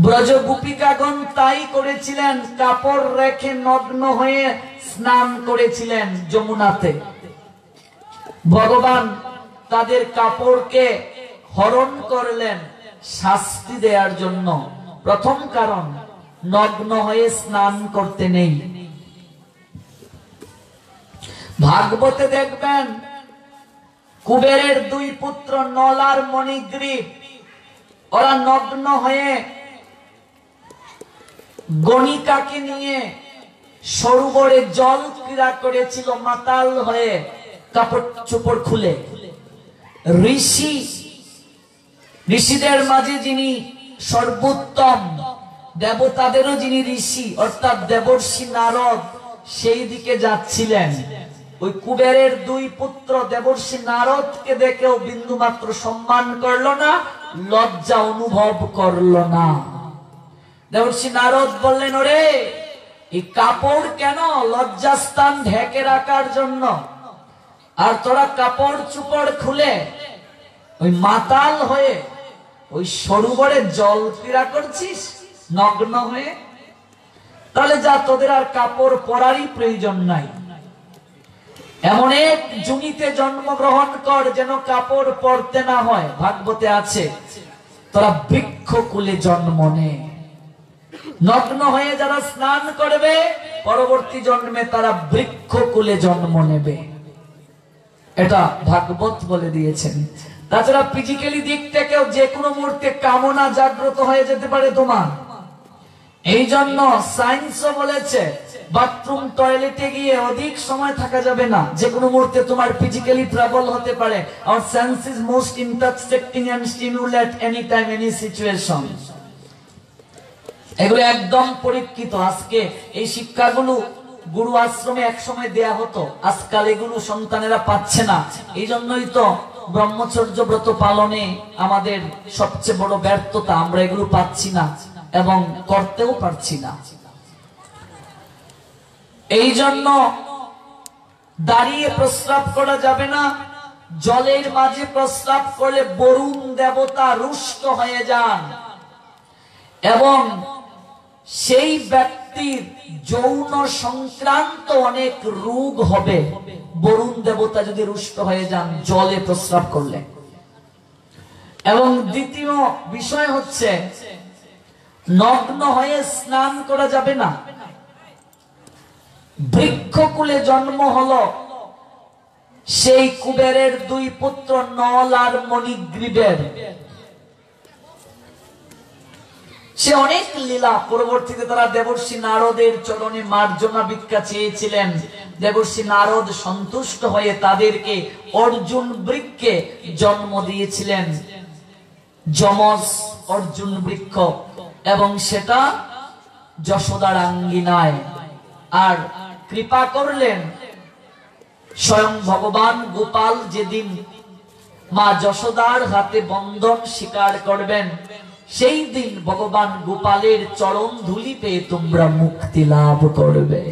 ব্রজ গোপিকাগণ তাই করেছিলেন, কাপড় রেখে নগ্ন হয়ে স্নান করেছিলেন যমুনাতে। ভগবান তাদের কাপড়কে হরণ করলেন শাস্তি দেওয়ার জন্য। প্রথম কারণ, নগ্ন হয়ে স্নান করতে নেই। ভাগবতে দেখবেন কুবেরের দুই পুত্র নল আর মণিগ্রীব ওরা নগ্ন হয়ে গণিকাকে নিয়ে সরোবরে জল ক্রীড়া করেছিল মাতাল হয়ে কাপড় চোপড় খুলে। ঋষিদের মাঝে যিনি সর্বোত্তম, দেবতাদেরও যিনি ঋষি অর্থাৎ দেবর্ষি নারদ সেই দিকে যাচ্ছিলেন। ওই কুবেরের দুই পুত্র দেবর্ষি নারদকে দেখেও বিন্দু মাত্র সম্মান করলো না, লজ্জা অনুভব করলো না। দেবর্ষি নারদ বললেন, ওরে এই কাপড় কেন? লজ্জাস্থান ঢেকে রাখার জন্য। আর তোরা কাপড় চুপড় খুলে ওই মাতাল হয়ে ওই সরোবরে জল ক্রীড়া করছিস নগ্ন হয়ে? তাহলে যা, তোদের আর কাপড় পরারই প্রয়োজন নাই। এমন এক জুনিতে জন্মগ্রহণ কর যেন কাপড় পরতে না হয়। ভাগবতে আছে, তোরা বৃক্ষ কুলে জন্ম নে। নগ্ন হয়ে যারা স্নান করবে পরবর্তী জন্মে তারা বৃক্ষ কুলে জন্ম নেবে। এটা ভাগবত বলে দিয়েছেন। তাছাড়া ফিজিক্যালি দিক থেকেও যে কোনো মুহূর্তে কামনা জাগ্রত হয়ে যেতে পারে তোমার। এই জন্য সায়েন্সও বলেছে বাথরুম টয়লেটে গিয়ে অধিক সময় থাকা যাবে না, যে কোনো মুহূর্তে তোমার ফিজিক্যালি ট্রাবল হতে পারে। আর sense is most intersecting and stimulate any time any situation. এগুলো একদম পরীক্ষিত। আজকে এই শিক্ষাগুলো গুরু আশ্রমে একসময় দেয়া হতো, আজকাল এগুলো সন্তানেরা পাচ্ছে না। এই জন্যই তো ব্রহ্মচর্য ব্রত পালনে আমাদের সবচেয়ে বড় ব্যর্থতা, আমরা এগুলো পাচ্ছি না এবং করতেও পারছি না। এই জন্য দাঁড়িয়ে প্রস্রাব করা যাবে না। জলের মাঝে প্রস্রাব করলে বরুণ দেবতা রুষ্ট হয়ে যান এবং সেই ব্যক্তির যৌন সংক্রান্ত অনেক রোগ হবে বরুণ দেবতা যদি রুষ্ট হয়ে যান জলে প্রস্রাব করলে। এবং দ্বিতীয় বিষয় হচ্ছে নগ্ন হয়ে স্নান করা যাবে না। বৃক্ষকুলে জন্ম হলো সেই কুবেরের দুই পুত্র নল আর মণিগ্রীবের। সে অনেক লীলা, পরবর্তীতে তারা দেবর্ষি নারদের চরণে মার্জনা ভিক্ষা চেয়েছিলেন। দেবর্ষি নারদ সন্তুষ্ট হয়ে তাদেরকে অর্জুন বৃক্ষে জন্ম দিয়েছিলেন, যমজ অর্জুন বৃক্ষ, এবং সেটা যশোদার আঙ্গিনায়। আর কৃপা করলেন স্বয়ং ভগবান গোপাল যেদিন মা যশোদার হাতে বন্ধন স্বীকার করবেন সেই দিন ভগবান গোপালের চরণ ধুলি পেয়ে তোমরা মুক্তি লাভ করবে।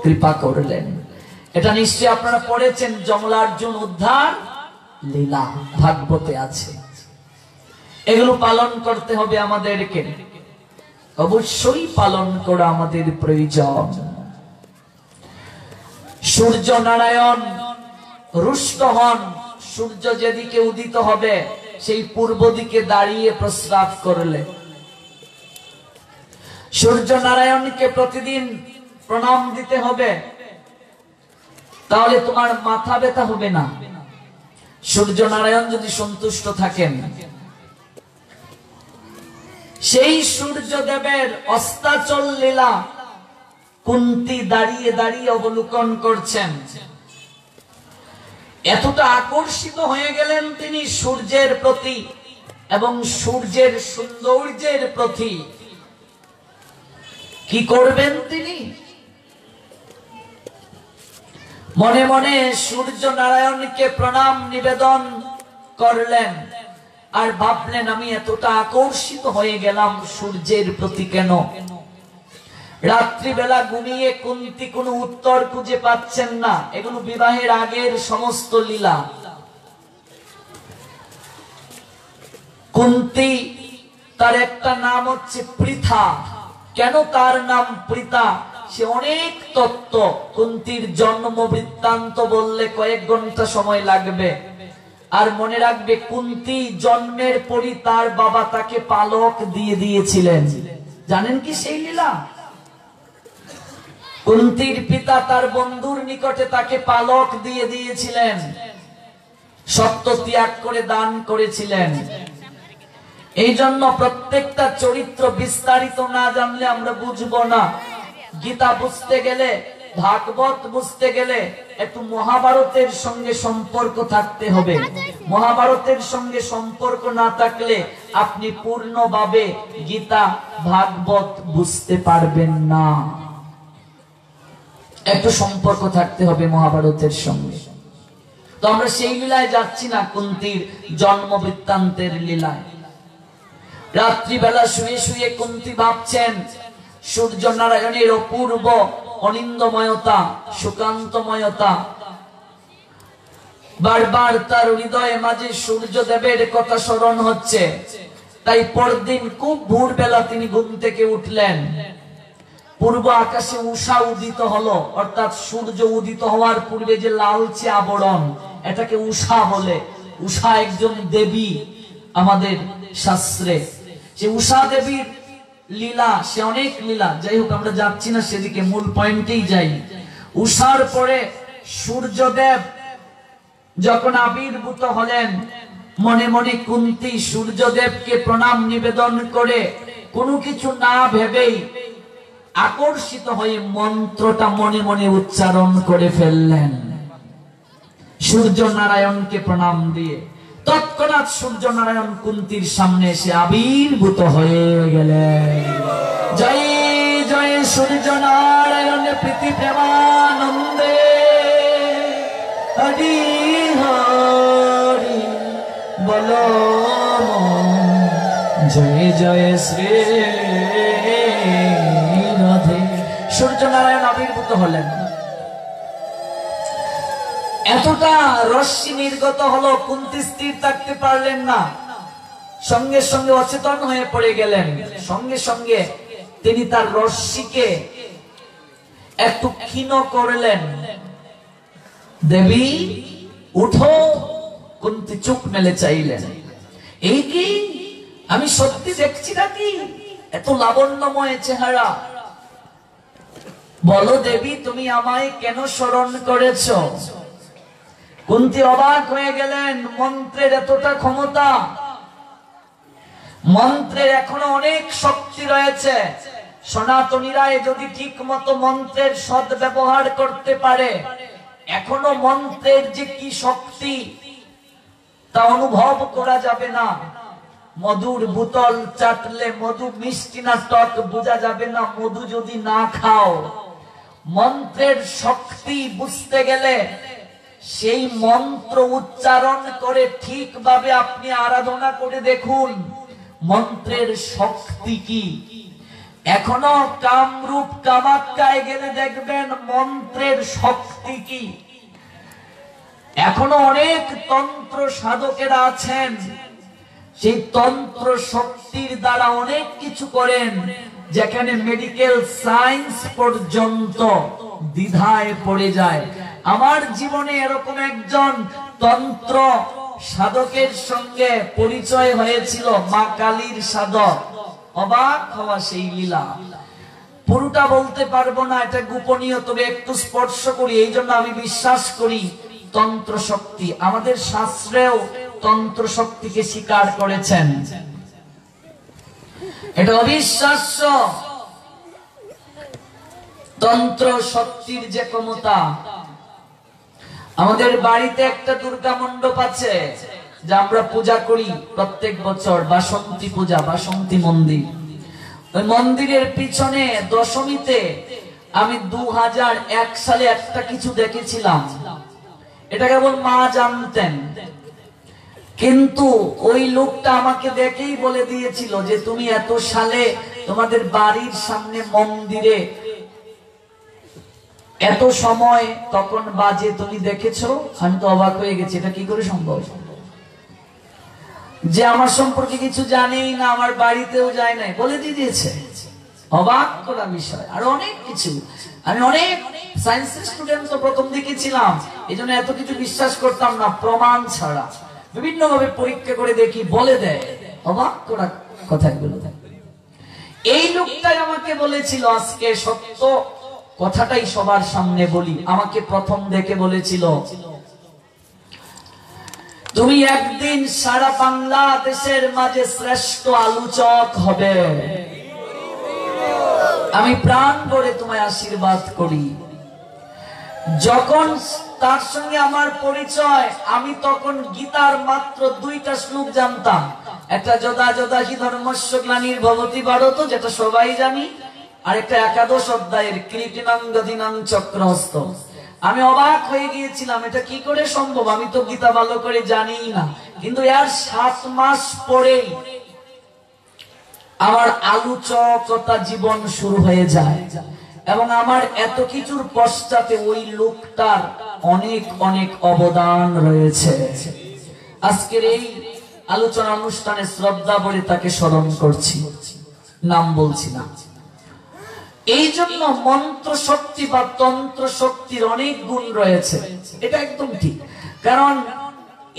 কৃপা করলেন। এটা নিশ্চয়ই আপনারা পড়েছেন, যমলার্জুন উদ্ধার লীলা ভাগবতে আছে। এগুলো পালন করতে হবে আমাদেরকে, অবশ্যই পালন করা আমাদের প্রয়োজন। সূর্য নারায়ণ রুষ্ট হন, সূর্য যেদিকে উদিত হবে সেই পূর্ব দিকে দাঁড়িয়ে প্রস্রাব করলে। সূর্য নারায়ণকে প্রতিদিন প্রণাম দিতে হবে, তাহলে তোমার মাথা ব্যথা হবে না। সূর্য নারায়ণ যদি সন্তুষ্ট থাকেন, সেই সূর্যদেবের অস্তাচল লীলা কুন্তী দাঁড়িয়ে দাঁড়িয়ে অবলোকন করছেন। এতটা আকর্ষিত হয়ে গেলেন তিনি সূর্যের প্রতি এবং সূর্যের সৌন্দর্যের প্রতি। কি করবেন তিনি? মনে মনে সূর্য নারায়ণকে প্রণাম নিবেদন করলেন আর ভাবলেন, আমি এতটা আকর্ষিত হয়ে গেলাম সূর্যের প্রতি কেন? রাত্রিবেলা ঘুমিয়ে কুন্তী কোনো উত্তর খুঁজে পাচ্ছেন না। এগুলো বিবাহের আগের সমস্ত লীলা। কুন্তী, তার একটা নাম হচ্ছে পৃথা। কেন তার নাম পৃথা? সে অনেক তত্ত্ব। কুন্তীর জন্ম বৃত্তান্ত বললে কয়েক ঘন্টা সময় লাগবে। আর মনে রাখবে, কুন্তী জন্মের পরই তার বাবা তাকে পালক দিয়ে দিয়েছিলেন। জানেন কি সেই লীলা? কুন্তির পিতা তার বন্ধুর নিকটে তাকে পালক দিয়ে দিয়েছিলেন, সত্য ত্যাগ করে দান করেছিলেন। এই জন্য প্রত্যেকটা চরিত্র বিস্তারিত না জানলে আমরা বুঝবো না। গীতা বুঝতে গেলে, ভাগবত বুঝতে গেলে একটু মহাভারতের সঙ্গে সম্পর্ক থাকতে হবে। মহাভারতের সঙ্গে সম্পর্ক না থাকলে আপনি পূর্ণভাবে গীতা ভাগবত বুঝতে পারবেন না। একটু সম্পর্ক থাকতে হবে মহাভারতের সঙ্গে। তো আমরা সেই লীলায় যাচ্ছি না, কুন্তির জন্ম বৃত্তান্তের লীলায়। রাত্রিবেলা শুয়ে শুয়ে কুন্তি ভাবছেন সূর্য নারায়ণের অপূর্ব অনিন্দময়তা, সুকান্তময়তা। বারবার তার হৃদয়ে মাঝে সূর্যদেবের কথা স্মরণ হচ্ছে। তাই পরদিন খুব ভোরবেলা তিনি ঘুম থেকে উঠলেন। পূর্ব আকাশে উষা উদিত হলো, অর্থাৎ সূর্য উদিত হওয়ার পূর্বে যে লালচে আবরণ, এটাকে উষা বলে। উষা একজন দেবী আমাদের শাস্ত্রে। সে উষা দেবীর লীলা, সে অনেক লীলা। যাই হোক, আমরা যাচ্ছি না সেদিকে, মূল পয়েন্টেই যাই। উষার পরে সূর্যদেব যখন আবির্ভূত হলেন, মনে মনে কুন্তি সূর্যদেবকে প্রণাম নিবেদন করে কোনো কিছু না ভেবেই আকর্ষিত হয়ে মন্ত্রটা মনে মনে উচ্চারণ করে ফেললেন সূর্য নারায়ণকে প্রণাম দিয়ে। তৎক্ষণাৎ সূর্য নারায়ণ কুন্তির সামনে এসে আবির্ভূত হয়ে গেলেন। জয় জয় সূর্য নারায়ণ প্রীতি প্রেমানন্দে, হরি হরি বলো, জয় জয় শ্রী রাধে। সূর্য নারায়ণ আবির্ভূত হলেন। এতটা রশ্মি নির্গত হলো, কুন্তি স্থির থাকতে পারলেন না। সঙ্গে সঙ্গে অচেতন হয়ে পড়ে গেলেন। সঙ্গে সঙ্গে তিনি তার রশ্মিকে একটু ক্ষীণ করলেন। দেবী উঠো। কুন্তি চোখ মেলে চাইলেন, এই কি আমি সত্যি দেখছি নাকি? এত লাবণ্যময় চেহারা। বলো দেবী, তুমি আমায় কেন স্মরণ করেছ? কুন্তি অবাক হয়ে গেলেন। মন্ত্রের এতটা ক্ষমতা, মন্ত্রের এখনো অনেক শক্তি রয়েছে। সনাতনীরা যদি ঠিক মতো মন্ত্রের সদ ব্যবহার করতে পারে, এখনো মন্ত্রের যে কি শক্তি তা অনুভব করা যাবে না। মধুর বোতল চাটলে মধু মিষ্টি না টক বোঝা যাবে না, মধু যদি না খাও। মন্ত্রের শক্তি বুঝতে গেলে সেই মন্ত্র উচ্চারণ করে ঠিকভাবে আপনি আরাধনা করে দেখুন মন্ত্রের শক্তি কি। এখনো কামরূপ কামাখ্যায় গেলে দেখবেন মন্ত্রের শক্তি কি। এখনো অনেক তন্ত্র সাধকেরা আছেন, সেই তন্ত্র শক্তির দ্বারা অনেক কিছু করেন, যেখানে মেডিকেল সায়েন্স পর্যন্ত দ্বিধায় পড়ে যায়। আমার জীবনে এরকম একজন তন্ত্র সাধকের সঙ্গে পরিচয় হয়েছিল, মা কালীর সাধক। অবাক হওয়া সেই লীলা। পুরোটা বলতে পারবো না, এটা গোপনীয়, তবে একটু স্পর্শ করি। এই জন্য আমি বিশ্বাস করি তন্ত্র শক্তি। আমাদের শাস্ত্রেও তন্ত্র শক্তিকে স্বীকার করেছেন। এটা অবিশ্বাস্য। তন্ত্র শক্তির যে ক্ষমতা। আমাদের বাড়িতে একটা দুর্গা মণ্ডপ আছে, যা আমরা পূজা করি প্রত্যেক বছর, বাসন্তী পূজা, বাসন্তী মন্দির। ওই মন্দিরের পিছনে দশমীতে আমি 2001 সালে একটা কিছু দেখেছিলাম। এটা কেবল মা জানতেন, কিন্তু ওই লোকটা আমাকে দেখেই বলে দিয়েছিল যে তুমি এত সালে তোমাদের বাড়ির সামনে মন্দিরে এত সময় তখন বাজে তুমি দেখেছো। আমি তো অবাক হয়ে গেছি, এটা কি করে সম্ভব? যে আমার সম্পর্কে কিছু জানেই না, আমার বাড়িতেও যায় নাই, বলে দিয়ে দিয়েছে। অবাক করা বিষয়। আর অনেক কিছু। আমি অনেক সায়েন্সের স্টুডেন্ট তো প্রথম দিকে ছিলাম, এই জন্য এত কিছু বিশ্বাস করতাম না প্রমাণ ছাড়া। বিভিন্ন ভাবে পরীক্ষা করে দেখি, বলে দেয়। অবাক করা কথাগুলো। এই লোকটাই আমাকে বলেছিল, আজকে সত্য কথাটাই সবার সামনে বলি, আমাকে প্রথম দেখে বলেছিল, তুমি একদিন সারা বাংলাদেশের মাঝে শ্রেষ্ঠ আলোচক হবে। আমি প্রাণ ভরে তোমায় আশীর্বাদ করি। যখন তার সঙ্গে আমার পরিচয়, আমি তখন গীতার মাত্র 2টা শ্লোক জানতাম। একটা যদা যদা হি ধর্মস্য গ্লানির ভবতি ভারত, যেটা সবাই জানি, আর একটা একাদশ অধ্যায়ের কীর্তিনাং গদিনাং চক্রহস্ত। আমি অবাক হয়ে গিয়েছিলাম, এটা কি করে সম্ভব, আমি তো গীতা ভালো করে জানিই না। কিন্তু এর 7 মাস পরেই আমার আলোচকতা জীবন শুরু হয়ে যায়, এবং আমার এত কিছুর পশ্চাতে ওই লোকটার অনেক অনেক অবদান রয়েছে। আজকের এই আলোচনা অনুষ্ঠানে শ্রদ্ধা ভরে তাকে স্মরণ করছি, নাম বলছি না। এই জন্য মন্ত্র শক্তি বা তন্ত্র শক্তির অনেক গুণ রয়েছে, এটা একদম ঠিক। কারণ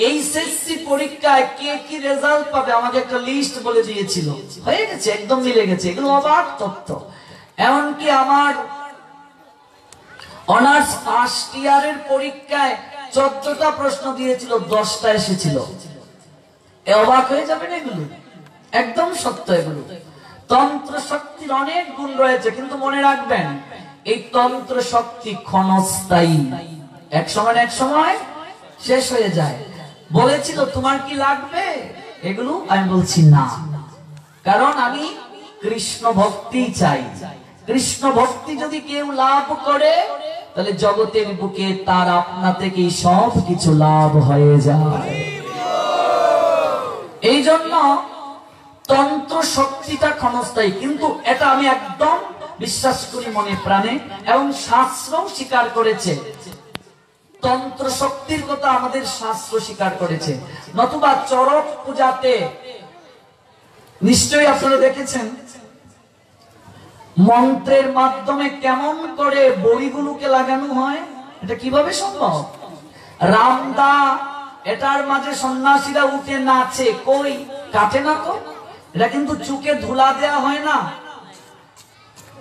এইচএসসি পরীক্ষায় কে কি রেজাল্ট পাবে আমাকে একটা লিস্ট বলে দিয়েছিল, হয়ে গেছে, একদম মিলে গেছে। এগুলো অবাক তথ্য। এমনকি আমার অনার্স ফার্স্ট ইয়ারের পরীক্ষায় 14টা প্রশ্ন দিয়েছিল, 10টা এসেছিল। অবাক হয়ে যাবেন, এগুলো একদম সত্য। এগুলো তন্ত্র শক্তির অনেক গুণ রয়েছে, কিন্তু মনে রাখবেন এই তন্ত্র শক্তি ক্ষণস্থায়ী, এক সময় না এক সময় শেষ হয়ে যায়। বলেছিল তোমার কি লাগবে এগুলো, আমি বলছি না, কারণ আমি কৃষ্ণ ভক্তি চাই। কৃষ্ণ ভক্তি যদি কেউ লাভ করে, তাহলে জগতের বুকে তার আপনা থেকেই সব কিছু লাভ হয়ে যায়। এই জন্য তন্ত্র শক্তিটা ক্ষণস্থায়ী, কিন্তু এটা আমি একদম বিশ্বাস করি মনে প্রাণে, এবং শাস্ত্রও স্বীকার করেছে। তন্ত্র শক্তির কথা আমাদের শাস্ত্র স্বীকার করেছে। নতুবা চরক পূজাতে নিশ্চয়ই আপনারা দেখেছেন মন্ত্রের মাধ্যমে কেমন করে বড়িগুলোকে লাগানো হয়, এটা কিভাবে সম্ভব? রামদা এটার মাঝে সন্ন্যাসীরা উঠে নাচে, কই কাটে না তো, এটা কিন্তু চুকে ধুলা দেয়া হয় না।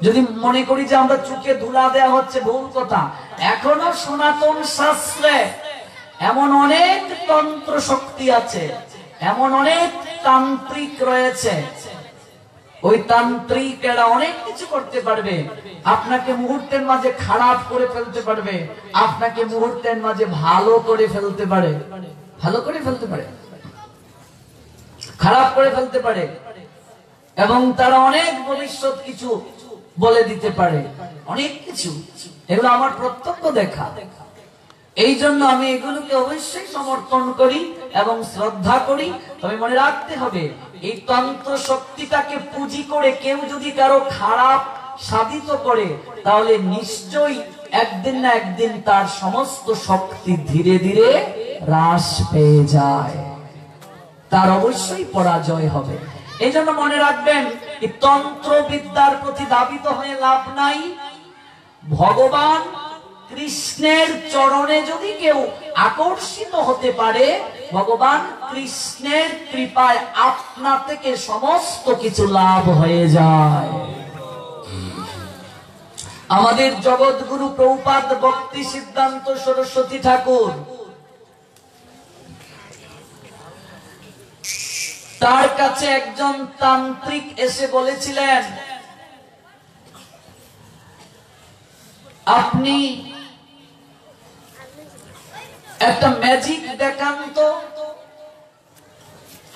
যদি মনে করি যে আমরা চুকে ধুলা দেয়া হচ্ছে, ভুল কথা। এখনো সনাতন শাস্ত্রে এমন অনেক তন্ত্র শক্তি আছে, এমন অনেক তান্ত্রিক রয়েছে। ওই তান্ত্রিকেরা অনেক কিছু করতে পারবে, আপনাকে মুহূর্তের মাঝে খারাপ করে ফেলতে পারবে, আপনাকে মুহূর্তের মাঝে ভালো করে ফেলতে পারে, ভালো করে ফেলতে পারে, খারাপ করে ফেলতে পারে, এবং তারা অনেক ভবিষ্যৎ কিছু বলে দিতে পারে, অনেক কিছু। এগুলো আমার প্রত্যক্ষ দেখা। এই জন্য আমি এগুলোকে অবশ্যই সমর্থন করি এবং শ্রদ্ধা করি। তবে মনে রাখতে হবে, এই তন্ত্র শক্তিটাকে পুঁজি করে কেউ যদি কারো খারাপ সাধিত করে, তাহলে নিশ্চয়ই একদিন না একদিন তার সমস্ত শক্তি ধীরে ধীরে হ্রাস পেয়ে যায়, তার অবশ্যই পরাজয় হবে। এই জন্য মনে রাখবেন, এই তন্ত্র বিদ্যার প্রতি দাবিত হয়ে লাভ নাই। ভগবান কৃষ্ণের চরণে যদি কেউ আকর্ষিত হতে পারে, ভগবান কৃষ্ণের কৃপায় আপনা থেকে সমস্ত কিছু লাভ হয়ে যায়। আমাদের জগৎগুরু প্রভুপাদ ভক্তি সিদ্ধান্ত সরস্বতী ঠাকুর, তার কাছে একজন তান্ত্রিক এসে বলেছিলেন, আপনি একটা ম্যাজিক দেখান তো।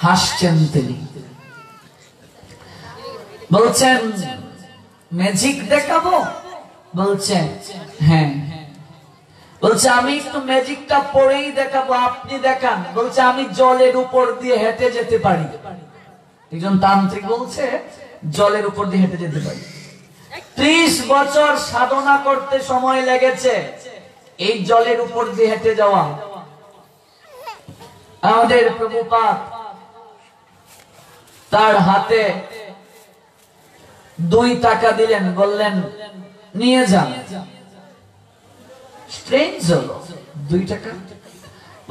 হাসছেন তিনি, বলছেন ম্যাজিক দেখাবো? বলছেন হ্যাঁ। বলছে আমি একটু ম্যাজিকটা পড়েই দেখাবো, আপনি দেখান। বলছে আমি জলের উপর দিয়ে হেঁটে যেতে পারি। একজন তান্ত্রিক বলছে জলের উপর দিয়ে হেঁটে যেতে পারি। 30 বছর সাধনা করতে সময় লেগেছে এই জলের উপর দিয়ে হেঁটে যাওয়া। আমাদের প্রভুপাদ তার হাতে 2 টাকা দিলেন, বললেন নিয়ে যান। স্ট্রেঞ্জ হলো, 2 টাকা।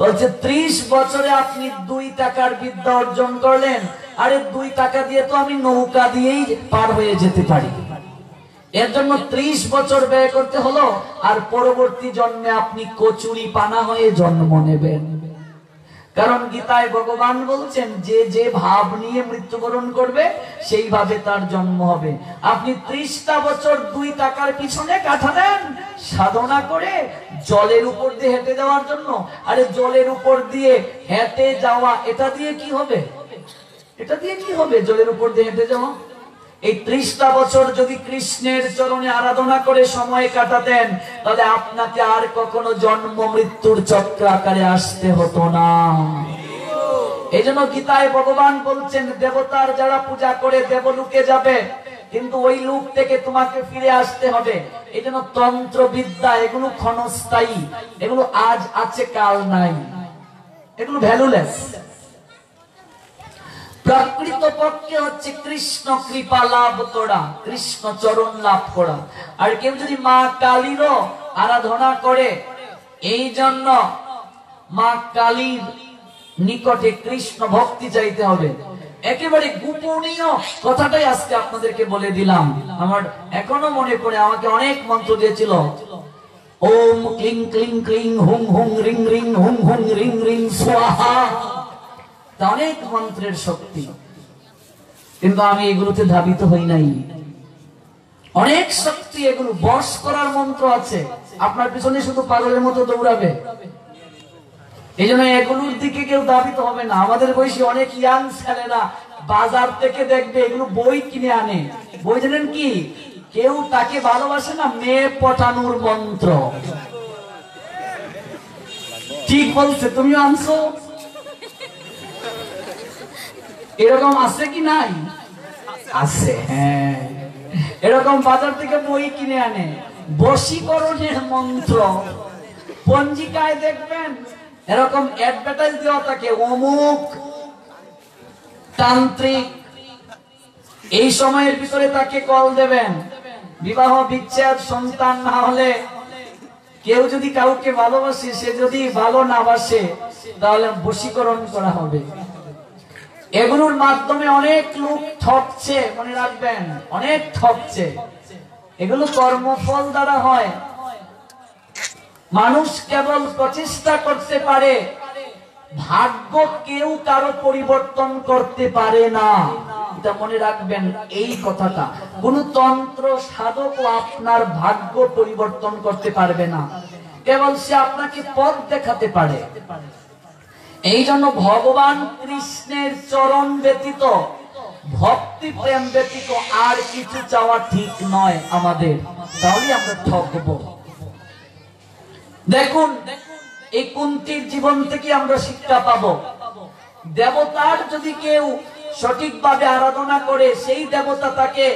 বলছে 30 বছরে আপনি 2 টাকার বিদ্যা অর্জন করলেন, আরে 2 টাকা দিয়ে তো আমি নৌকা দিয়েই পার হয়ে যেতে পারি। এর জন্য 30 বছর ব্যয় করতে হলো, আর পরবর্তী জন্মে আপনি কচুরি পানা হয়ে জন্ম নেবেন। কারণ গীতায় ভগবান বলছেন যে যে ভাব নিয়ে মৃত্যুবরণ করবে সেইভাবে তার জন্ম হবে। আপনি 30টা বছর 2 টাকার পিছনে কাটালেন সাধনা করে জলের উপর দিয়ে হেঁটে যাওয়ার জন্য। আরে জলের উপর দিয়ে হেঁটে যাওয়া, এটা দিয়ে কি হবে? এটা দিয়ে কি হবে জলের উপর দিয়ে হেঁটে যাওয়া? এই 30টা বছর যদি কৃষ্ণের চরণে আরাধনা করে সময় কাটাতেন, তাহলে আপনাকে আর কখনো জন্ম মৃত্যুর চক্র আকারে আসতে হতো না। এই জন্য গীতায় ভগবান বলছেন, দেবতার যারা পূজা করে দেবলোকে যাবে, কিন্তু ওই লোক থেকে তোমাকে ফিরে আসতে হবে। এই জন্য তন্ত্র বিদ্যা এগুলো ক্ষণস্থায়ী, এগুলো আজ আছে কাল নাই, এগুলো ভ্যালুলেস। প্রকৃত পক্ষে হচ্ছে কৃষ্ণ কৃপা লাভ করা, কৃষ্ণ চরণ লাভ করা। আর কেউ যদি মা কালীরও আরাধনা করে, এই জন্য মা কালীর নিকটে কৃষ্ণ ভক্তি চাইতে হবে। একেবারে গোপনীয় কথাটাই আজকে আপনাদেরকে বলে দিলাম। আমার এখনো মনে পড়ে, আমাকে অনেক মন্ত্র দিয়েছিল, ওম ক্লিং ক্লিং ক্লিং হুং হুং রিং রিং হুং হুং রিং রিং স্বাহা, অনেক মন্ত্রের শক্তি, কিন্তু আমি এগুলোতে ধাবিত হই নাই। অনেক শক্তি, এগুলো বশ করার মন্ত্র আছে, আপনার পিছনে শুধু পাগলের মতো দৌড়াবে। এই জন্য এগুলোর দিকে কেউ ধাবিত হবে না। আমাদের বয়সী অনেক ইয়াং ছেলেরা বাজার থেকে দেখবে এগুলো বই কিনে আনে। বই জানেন কি? কেউ তাকে ভালোবাসে না, মেয়ে পটানোর মন্ত্র। ঠিক বলছে, তুমিও আনছো? এরকম আছে কি নাই? আছে, হ্যাঁ। এরকম বাজার থেকে বই কিনে আনে, বশীকরণের মন্ত্র। পঞ্জিকায় দেখবেন এরকম অ্যাডভার্টাইজ দেওয়া থাকে, অমুক তান্ত্রিক, এই সময়ের ভিতরে তাকে কল দেবেন। বিবাহ বিচ্ছেদ, সন্তান না হলে, কেউ যদি কাউকে ভালোবাসে, সে যদি ভালো না বাসে, তাহলে বশীকরণ করা হবে। এগুলোর মাধ্যমে অনেক লোক ঠকছে, মনে রাখবেন, অনেক ঠকছে। এগুলো কর্মফল দ্বারা হয়। মানুষ কেবল প্রচেষ্টা করতে পারে, ভাগ্য কেউ কারো পরিবর্তন করতে পারে না। এটা মনে রাখবেন, এই কথাটা। কোন তন্ত্র সাধকও আপনার ভাগ্য পরিবর্তন করতে পারবে না, কেবল সে আপনাকে পথ দেখাতে পারে। এই জন্য ভগবান কৃষ্ণের চরণ ব্যতীত, ভক্তি প্রেম ব্যতীত আর কিছু চাওয়া ঠিক নয় আমাদের, তাহলে আমরা ঠকব। দেখুন, এই কুন্তির জীবন থেকে আমরা শিক্ষা পাবো, দেবতার যদি কেউ সঠিকভাবে আরাধনা করে, সেই দেবতা তাকে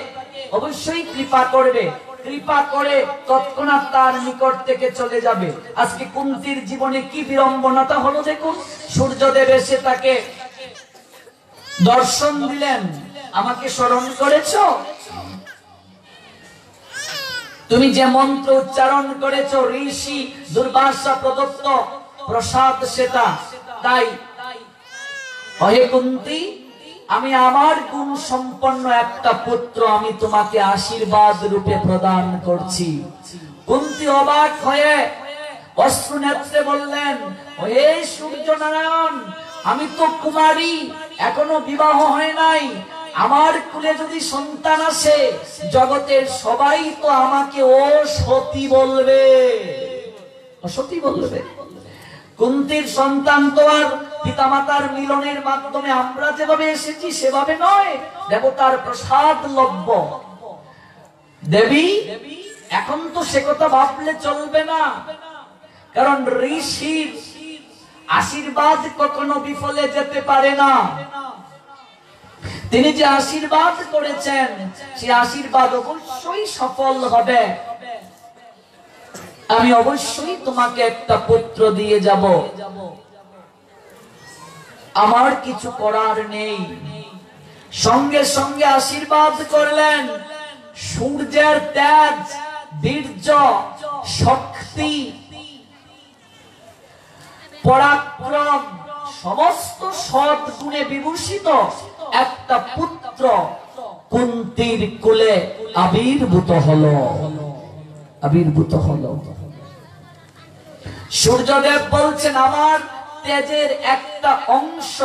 অবশ্যই কৃপা করবে, কৃপা করে তৎক্ষণাৎ তার নিকট থেকে চলে যাবে। আজকে কুন্তির জীবনে কি বিড়ম্বনাটা হলো দেখুন। সূর্যদেব এসে তাকে দর্শন দিলেন, আমাকে স্মরণ করেছো? তুমি যে মন্ত্র উচ্চারণ করেছো, ঋষি দুর্বাসা প্রদত্ত প্রসাদ সেটা, তাই হে কুন্তি, আমি আমার গুণ সম্পন্ন একটা পুত্র আমি তোমাকে আশীর্বাদ রূপে প্রদান করছি। কুন্তি অবাক হয়ে অশ্রু নেত্রে বললেন, হে সূর্য নারায়ণ, আমি তো কুমারী, এখনো বিবাহ হয় নাই, আমার কুলে যদি সন্তান আসে, জগতের সবাই তো আমাকে অসতী বলবে, অসতী বলবে। কুন্তির সন্তান তো আর পিতামাতার মিলনের মাধ্যমে আমরা যেভাবে এসেছি সেভাবে নয়, দেবতার প্রসাদ লভ্য। দেবী, এখন তো সে কথা ভাবলে চলবে না, কারণ ঋষির আশীর্বাদ কখনো বিফলে যেতে পারে না। তিনি যে আশীর্বাদ করেছেন, সেই আশীর্বাদ অবশ্যই সফল হবে। আমি অবশ্যই তোমাকে একটা পুত্র দিয়ে যাব, আমার কিছু করার নেই। সঙ্গে সঙ্গে আশীর্বাদ করলেন। সূর্যের তেজ, বীর্য, শক্তি, পরাক্রম, সমস্ত সৎ গুণে বিভূষিত একটা পুত্র কুন্তির কোলে আবির্ভূত হলো। সূর্যদেব বলছেন আমার তেজের একটা অংশ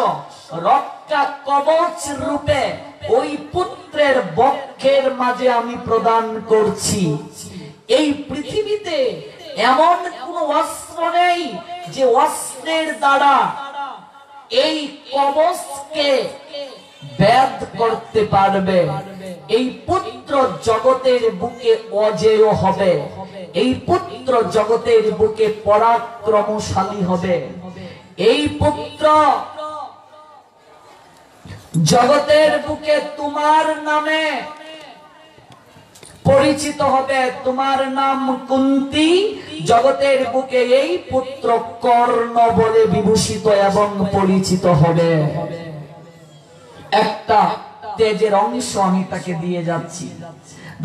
রক্ষা কবচ রূপে ওই পুত্রের বক্ষের মাঝে আমি প্রদান করছি। এই পৃথিবীতে এমন কোন অস্ত্র নেই যে অস্ত্রের দ্বারা এই কবচকে ভেদ করতে পারবে। এই পুত্র জগতের বুকে অজেয় হবে, এই পুত্র জগতের বুকে পরাক্রমশালী হবে, এই পুত্র জগতের বুকে তোমার নামে পরিচিত হবে। তোমার নাম কুন্তি, জগতের বুকে এই পুত্র কর্ণ বলে বিভূষিত এবং পরিচিত হবে। একটা তেজের অংশ আমি তাকে দিয়ে যাচ্ছি।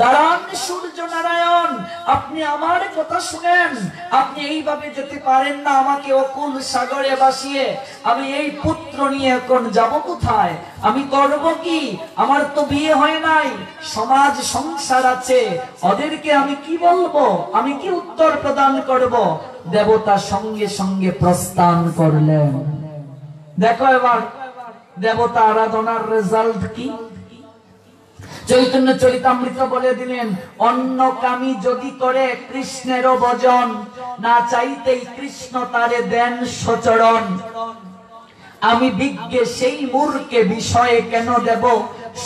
দাঁড়ান সূর্য নারায়ণ, আপনি আমার কথা শুনেন। আপনি এইভাবে যেতে পারেন না, আমাকে অকুল সাগরে ভাসিয়ে আমি এই পুত্র নিয়ে এখন যাব কোথায়? আমি করব কি? আমার তো বিয়ে হয় নাই, সমাজ সংসার আছে, ওদেরকে আমি কি বলবো? আমি কি উত্তর প্রদান করব? দেবতা সঙ্গে সঙ্গে প্রস্থান করলেন। দেখো এবার দেবতা আরাধনার রেজাল্ট কি? চৈতন্য চরিতামৃত বলে দিলেন, অন্য কামি যদি করে কৃষ্ণেরও ভজন, না চাইতেই কৃষ্ণ তারে দেন সচরণ। আমি বিজ্ঞে সেই মূর্খে বিষয়ে কেন দেব,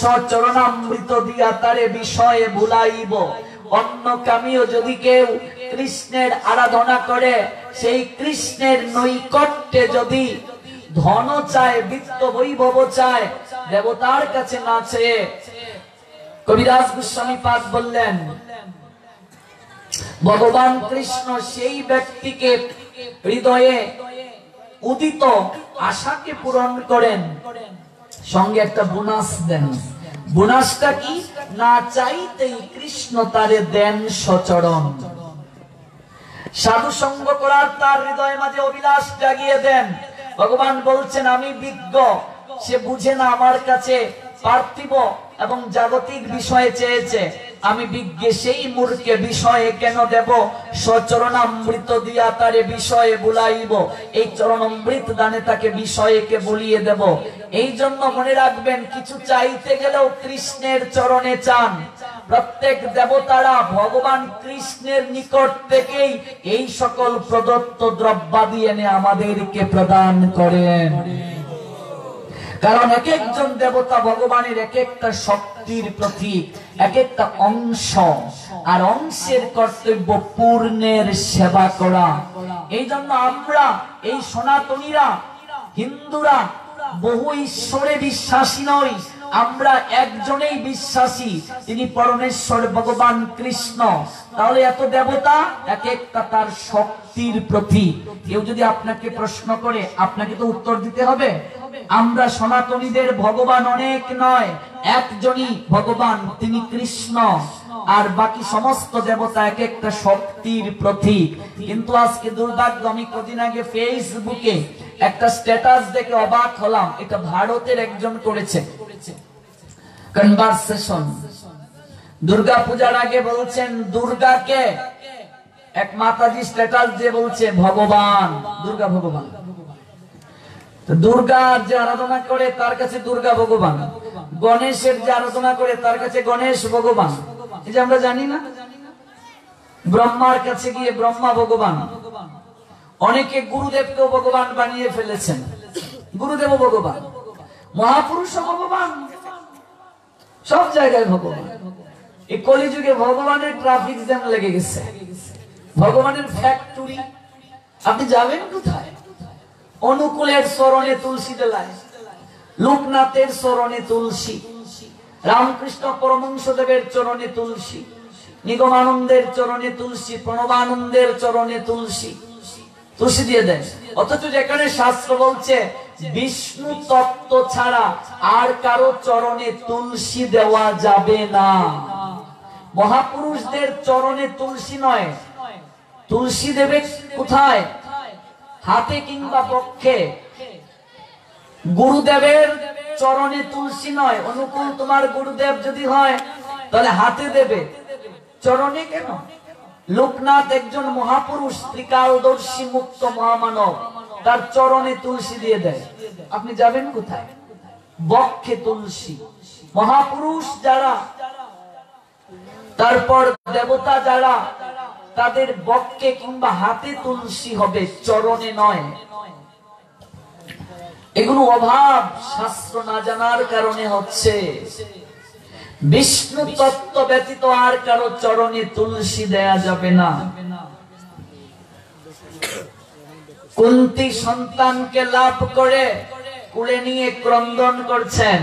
সচরণামৃত দিয়া তারে বিষয়ে ভুলাইব। অন্য কামিও যদি কেউ কৃষ্ণের আরাধনা করে, সেই কৃষ্ণের নৈকট্যে যদি ধন চায়, বিত্ত বৈভব চায়, দেবতার কাছে না চেয়ে কবিরাজ গোস্বামী পাদ বললেন, ভগবান কৃষ্ণ সেই ব্যক্তিকে হৃদয়ে উদিত আশাকে পূরণ করেন, সঙ্গে একটা বোনাস দেন। বোনাসটা কি? না চাইতেই কৃষ্ণ তারে দেন সচরণ। সাধু সঙ্গ করার তার হৃদয় মাঝে অভিলাষ জাগিয়ে দেন। ভগবান বলছেন আমি বিজ্ঞ, সে বুঝে না আমার কাছে পার্থিব এবং জাগতিক বিষয়ে চেয়েছে, আমি বিজ্ঞে সেই মূর্খে বিষয়ে কেন দেব, সচরণামৃত দিয়া তারে বিষয়ে বুলাইব। এই চরণামৃত দানে তাকে বিষয়কে বলিয়ে দেব। এই জন্য মনে রাখবেন, কিছু চাইতে গেলেও কৃষ্ণের চরণে চান। প্রত্যেক দেবতারা ভগবান কৃষ্ণের নিকট থেকেই এই সকল প্রদত্ত দ্রব্যাদি এনে আমাদেরকে প্রদান করেন। কারণ এক একজন দেবতা ভগবানের এক একটা শক্তির প্রতীক, এক একটা অংশ, আর অংশের কর্তব্য পূর্ণের সেবা করা। এই জন্য আমরা এই সনাতনীরা, হিন্দুরা বহু ঈশ্বরে বিশ্বাসী নই, আমরা একজনেই বিশ্বাসী, তিনি পরমেশ্বর ভগবান কৃষ্ণ। তাহলে এত দেবতা এক একটা তার শক্তির প্রতীক। কেউ যদি আপনাকে প্রশ্ন করে, আপনাকে তো উত্তর দিতে হবে। আমরা সনাতনীদের ভগবান অনেক নয়, একজনই ভগবান, তিনি কৃষ্ণ, আর বাকি সমস্ত দেবতা এক একটা শক্তির প্রতীক। কিন্তু আজকে দুর্ভাগ্য, আমি কদিন আগে ফেসবুকে একটা স্ট্যাটাস দেখে অবাক হলাম। এটা ভারতের একজন করেছে কনভারসেশন। দুর্গা পূজার আগে বলছেন দুর্গাকে, এক মাতাজি স্ট্যাটাস দিয়ে বলছে ভগবান, দুর্গা ভগবান। দুর্গার যে আরাধনা করে তার কাছে দুর্গা ভগবান, গণেশের যে আরাধনা করে তার কাছে গণেশ ভগবান। এই যে আমরা জানি না, ব্রহ্মার কাছে গিয়ে ব্রহ্মা ভগবান। অনেকে গুরুদেবকেও ভগবান বানিয়ে ফেলেছেন, গুরুদেব ভগবান, মহাপুরুষ ভগবান, সব জায়গায় ভগবান। এই কলিযুগে ভগবানের ট্রাফিক জ্যাম লেগে গেছে, ভগবানের ফ্যাক্টরি। আপনি যাবেন কোথায়? অনুকূলের চরণে তুলসী দেলায়, লোকনাথের চরণে তুলসী, রামকৃষ্ণ পরমহংসদেবের চরণে তুলসী, নিগমানন্দের চরণে তুলসী, প্রণবানন্দের চরণে তুলসী, তুলসী দিয়ে দেয়। অথচ যেখানে শাস্ত্র বলছে বিষ্ণু তত্ত্ব ছাড়া আর কারো চরণে তুলসী দেওয়া যাবে না। মহাপুরুষদের চরণে তুলসী নয়, তুলসী দেবে কোথায়? হাতে কিংবা পক্ষে। গুরুদেবের চরণে তুলসী নয়, অনুকূল তোমার গুরুদেব যদি হয় তাহলে হাতে দেবে, চরণে কেন? লোকনাথ একজন মহাপুরুষ, ত্রিকালদর্শী মুক্ত মহামানব, তার চরণে তুলসী দিয়ে দেয়। আপনি যাবেন কোথায়? বক্ষে তুলসী। মহাপুরুষ যারা, তারপর দেবতা যারা, তাদের বক্ষে কিংবা হাতে তুলসী হবে, চরণে নয়। এগুলো অভাব, শাস্ত্র না জানার কারণে হচ্ছে। বিষ্ণু তত্ত্ব ব্যতীত আর কারো চরণে তুলসী দেয়া যাবে না। কুন্তী সন্তানকে লাভ করে কুলে নিয়ে ক্রন্দন করছেন।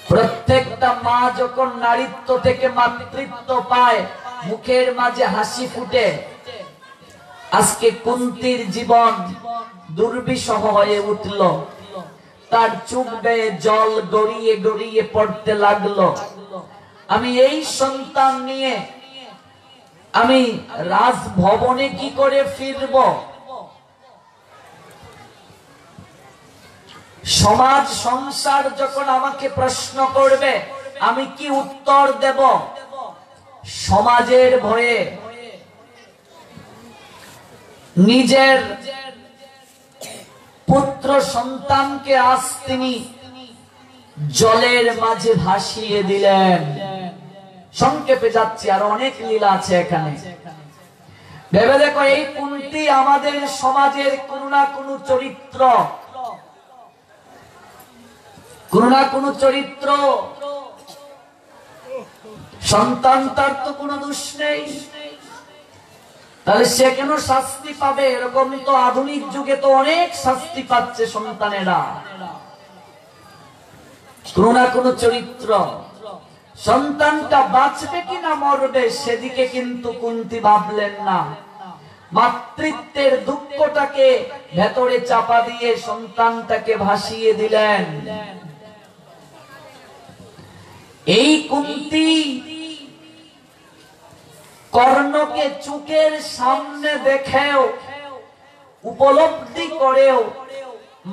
প্রত্যেকটা মা যখন নারীত্ব থেকে মাতৃত্ব পায়, মুখের মাঝে হাসি ফুটে। আজকে কুন্তীর জীবন দুর্বিষহ হয়ে উঠল, তার চোখ বেয়ে জল গড়িয়ে গড়িয়ে পড়তে লাগলো। আমি এই সন্তান নিয়ে আমি রাজভবনে কি করে ফিরব? সমাজ সংসার যখন আমাকে প্রশ্ন করবে, আমি কি উত্তর দেব? সমাজের ভয়ে নিজের পুত্র সন্তানকে আজ তিনি জলের মাঝে ভাসিয়ে দিলেন। সংক্ষেপে যাচ্ছি, আরো অনেক লীলা আছে এখানে। ভেবে দেখো, এই কুন্তী আমাদের সমাজের কোন না কোন চরিত্র, কোন না কোন চরিত্র। সন্তান তার তো কোনো দোষ নেই, তাহলে সে কেন শাস্তি পাবে? এরকম তো আধুনিক যুগে তো অনেক শাস্তি পাচ্ছে সন্তানেরা। কোন না কোন চরিত্র। সন্তানটা বাঁচবে কিনা মরবে সেদিকে কিন্তু কুন্তী ভাবলেন না। মাতৃত্বের দুঃখটাকে ভেতরে চাপা দিয়ে সন্তানটাকে ভাসিয়ে দিলেন। এই কুন্তী কর্ণকে চোখের সামনে দেখেও, উপলব্ধি করেও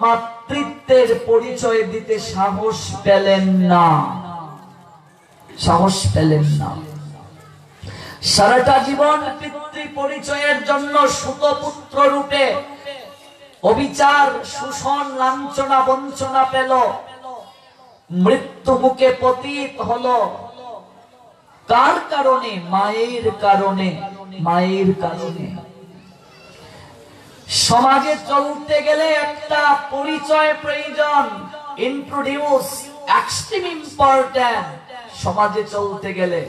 মাতৃত্বের পরিচয় দিতে সাহস পেলেন না, সাহস পেলেন না। সারাটা জীবন পিতৃ পরিচয়ের জন্য সুতপুত্র রূপে অবিচার, শোষণ, লাঞ্ছনা, বঞ্চনা পেল, মৃত্যু মুখে পতিত হলো। কার কারণে? মায়ের কারণে, মায়ের কারণে। সমাজে চলতে গেলে একটা পরিচয় প্রয়োজন, ইন্ট্রোডিউস, এক্সট্রিম ইম্পর্টেন্ট। সমাজে চলতে গেলে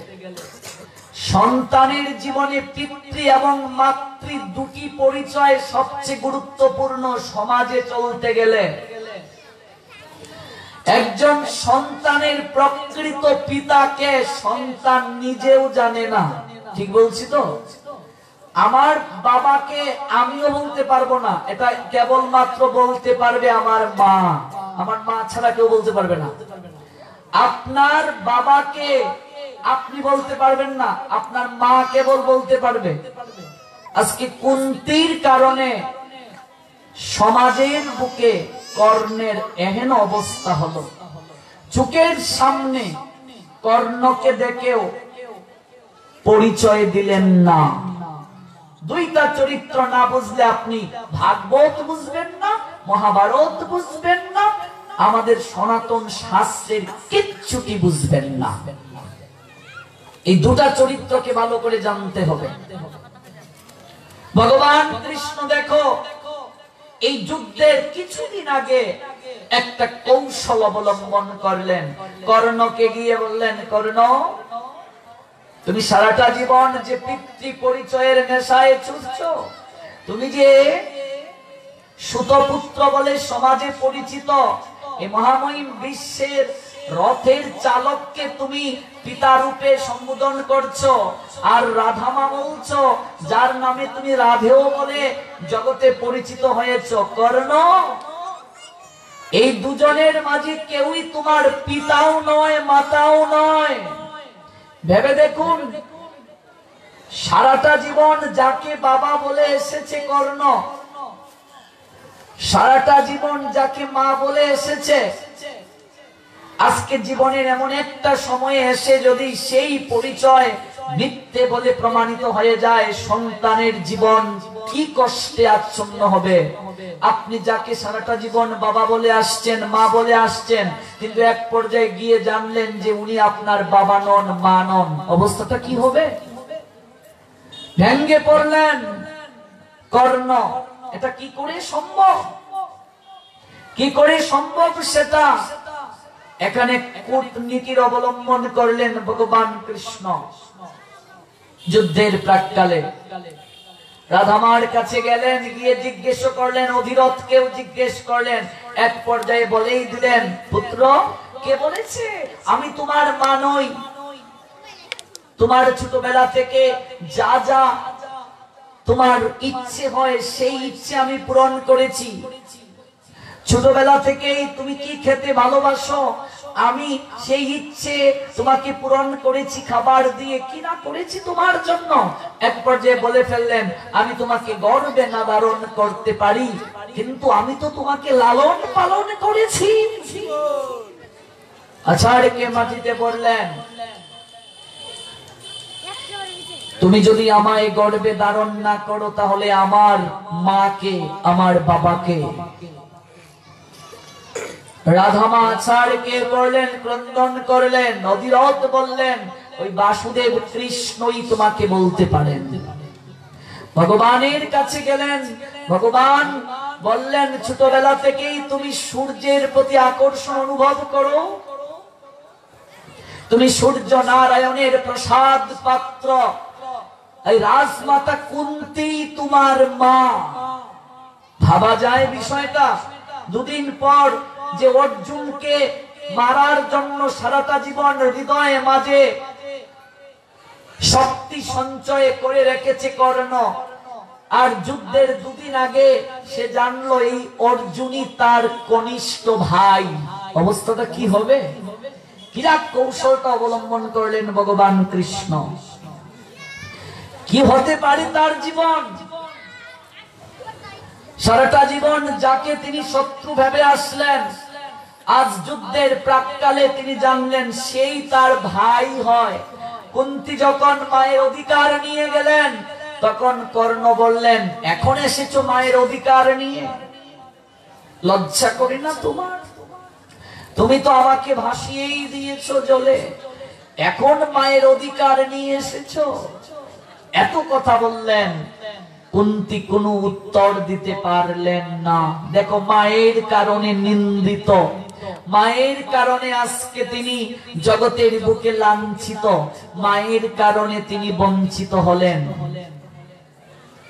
সন্তানের জীবনে পিতৃ এবং মাতৃ দুটি পরিচয় সবচেয়ে গুরুত্বপূর্ণ। সমাজে চলতে গেলে একজন সন্তানের প্রকৃত পিতাকে সন্তান নিজেও জানে না। ঠিক বলছি তো? আমার বাবাকে আমিও বলতে পারবো না, এটা কেবলমাত্র বলতে পারবে আমার মা। আমার মা ছাড়া কেউ বলতে পারবে না। আপনার বাবাকে আপনি বলতে পারবেন না, আপনার মা কেবল বলতে পারবে। আজকে কুন্তীর কারণে সমাজের বুকে কর্ণের এহেন অবস্থা হলো। চোখের সামনে কর্ণকে দেখেও পরিচয় দিলেন না। দুইটা চরিত্র না বুঝলে আপনি ভাগবত বুঝবেন না, মহাভারত বুঝবেন না, আমাদের সনাতন শাস্ত্রের কিচ্ছুটি বুঝবেন না। এই দুটা চরিত্রকে ভালো করে জানতে হবে। ভগবান কৃষ্ণ দেখো, এই যুদ্ধের কিছুদিন আগে একটা কৌশল অবলম্বন করলেন। কর্ণকে গিয়ে বললেন, কর্ণ, তুমি সারাটা জীবন যে পিতৃ পরিচয়ের নেশায় চলছ, তুমি যে সুতপুত্র বলে সমাজে পরিচিত, এই মহামহিম বিশ্বের রথের চালককে তুমি পিতা রূপে সম্বোধন করছো, আর রাধামা বলছো, যার নামে তুমি রাধেও বলে জগতে পরিচিত হয়েছ। কর্ণ, এই দুজনের মাঝে কেউই তোমার পিতাও নয়, মাতাও নয়। ভেবে দেখুন, সারাটা জীবন যাকে বাবা বলে এসেছে কর্ণ, সারাটা জীবন যাকে মা বলে এসেছে, আজকে জীবনের এমন একটা সময়ে এসে যদি সেই পরিচয় মিথ্যে বলে প্রমাণিত হয়ে যায়, সন্তানের জীবন কি কষ্টে আচ্ছন্ন হবে। আপনি যাকে সারাটা জীবন বাবা বলে আসছেন, মা বলে আসছেন, কিন্তু এক পর্যায়ে গিয়ে জানলেন যে উনি আপনার বাবা নন, মা নন, অবস্থাটা কি হবে? ভেঙ্গে পড়লেন। কর্ণ, এটা কি করে সম্ভব? কি করে সম্ভব সেটা? এখানে কূটনীতির অবলম্বন করলেন ভগবান কৃষ্ণ। যুদ্ধের প্রাক্কালে রাধামার কাছে গেলেন, গিয়ে জিজ্ঞেস করলেন, অধিরথকেও জিজ্ঞেস করলেন, এক পর্যায়ে বলেই দিলেন, পুত্র, কে বলেছে আমি তোমার মা নই? তোমার ছোটবেলা থেকে যা যা তোমার ইচ্ছে হয় সেই ইচ্ছে আমি পূরণ করেছি। ছোটবেলা থেকেই তুমি কি খেতে ভালোবাসো, আমি সেই ইচ্ছে তোমাকে পূরণ করেছি খাবার দিয়ে, কি না করেছি তোমার জন্য। এক পর্যায়ে বলে ফেললেন, আমি তোমাকে গর্বে না ধারণ করতে পারি, কিন্তু আমি তো তোমাকে লালন পালন করেছি। আচার্যকে মাটিতে বললেন, তুমি যদি আমায় গর্বে ধারণ না করো, তাহলে আমার মাকে, আমার বাবাকে। রাধামা আচার্যকে বললেন, ক্রন্দন করলেন। অধিরথ বললেন, ওই বাসুদেব কৃষ্ণই তোমাকে বলতে পারেন। ভগবানের কাছে গেলেন, ভগবান বললেন, ছোটবেলা থেকেই তুমি সূর্যের প্রতি আকর্ষণ অনুভব করো, তুমি সূর্য নারায়ণের প্রসাদ পাত্র। এই রাজমাতা কুন্তী তোমার মা। ভাবা যায় বিষয়টা। দুদিন পর যে অর্জুনকে মারার জন্য সারাটা জীবন হৃদয়ে মাঝে শক্তি সঞ্চয় করে রেখেছে কর্ণ, আর যুদ্ধের দুদিন আগে সে জানলো এই অর্জুনই তার কনিষ্ঠ ভাই, অবস্থাটা কি হবে? কিরাট কৌশলটা অবলম্বন করলেন ভগবান কৃষ্ণ। কি হতে পারে তার জীবন? সারাটা জীবন যাকে তিনি শত্রু ভেবে আসলেন, আজ যুদ্ধের প্রাক্কালে তিনি জানলেন সেই তার ভাই হয়। কুন্তী যখন মায়ের অধিকার নিয়ে গেলেন, তখন কর্ণ বললেন, এখন এসেছো মায়ের অধিকার নিয়ে? লজ্জা করি না তোমার? তুমি তো আমাকে ভাসিয়েই দিয়েছো জলে, এখন মায়ের অধিকার নিয়ে এসেছো? এত কথা বললেন, কুন্তী কোনো উত্তর দিতে পারলেন না। দেখো, মায়ের কারণে নিন্দিত, মায়ের কারণে আজকে তিনি জগতের বুকে লাঞ্ছিত, মায়ের কারণে তিনি বঞ্চিত হলেন।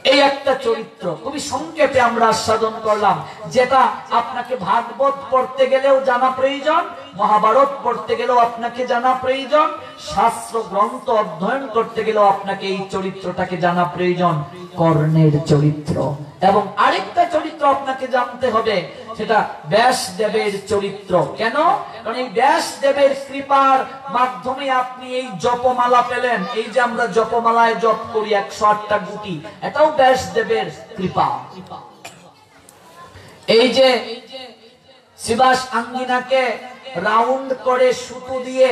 এই একটা চরিত্র খুবই সংক্ষেপে আমরা আস্বাদন করলাম, যেটা আপনাকে ভাগবত পড়তে গেলেও জানা প্রয়োজন, মহাভারত পড়তে গেলেও আপনাকে জানা প্রয়োজন, শাস্ত্র গ্রন্থ অধ্যয়ন করতে গেলেও আপনাকে এই চরিত্রটাকে জানা প্রয়োজন, কর্ণের চরিত্র। এবং আরেকটা চরিত্র আপনাকে জানতে হবে, সেটা ব্যাসদেবের চরিত্র। কেন? কারণ এই ব্যাসদেবের কৃপার মাধ্যমে আপনি এই জপমালা পেলেন। এই যে আমরা জপমালায় জপ করি 108টা গুটি, এটাও ব্যাসদেবের কৃপা। এই যে শিবাস আঙ্গিনাকে রাউন্ড করে সুতো দিয়ে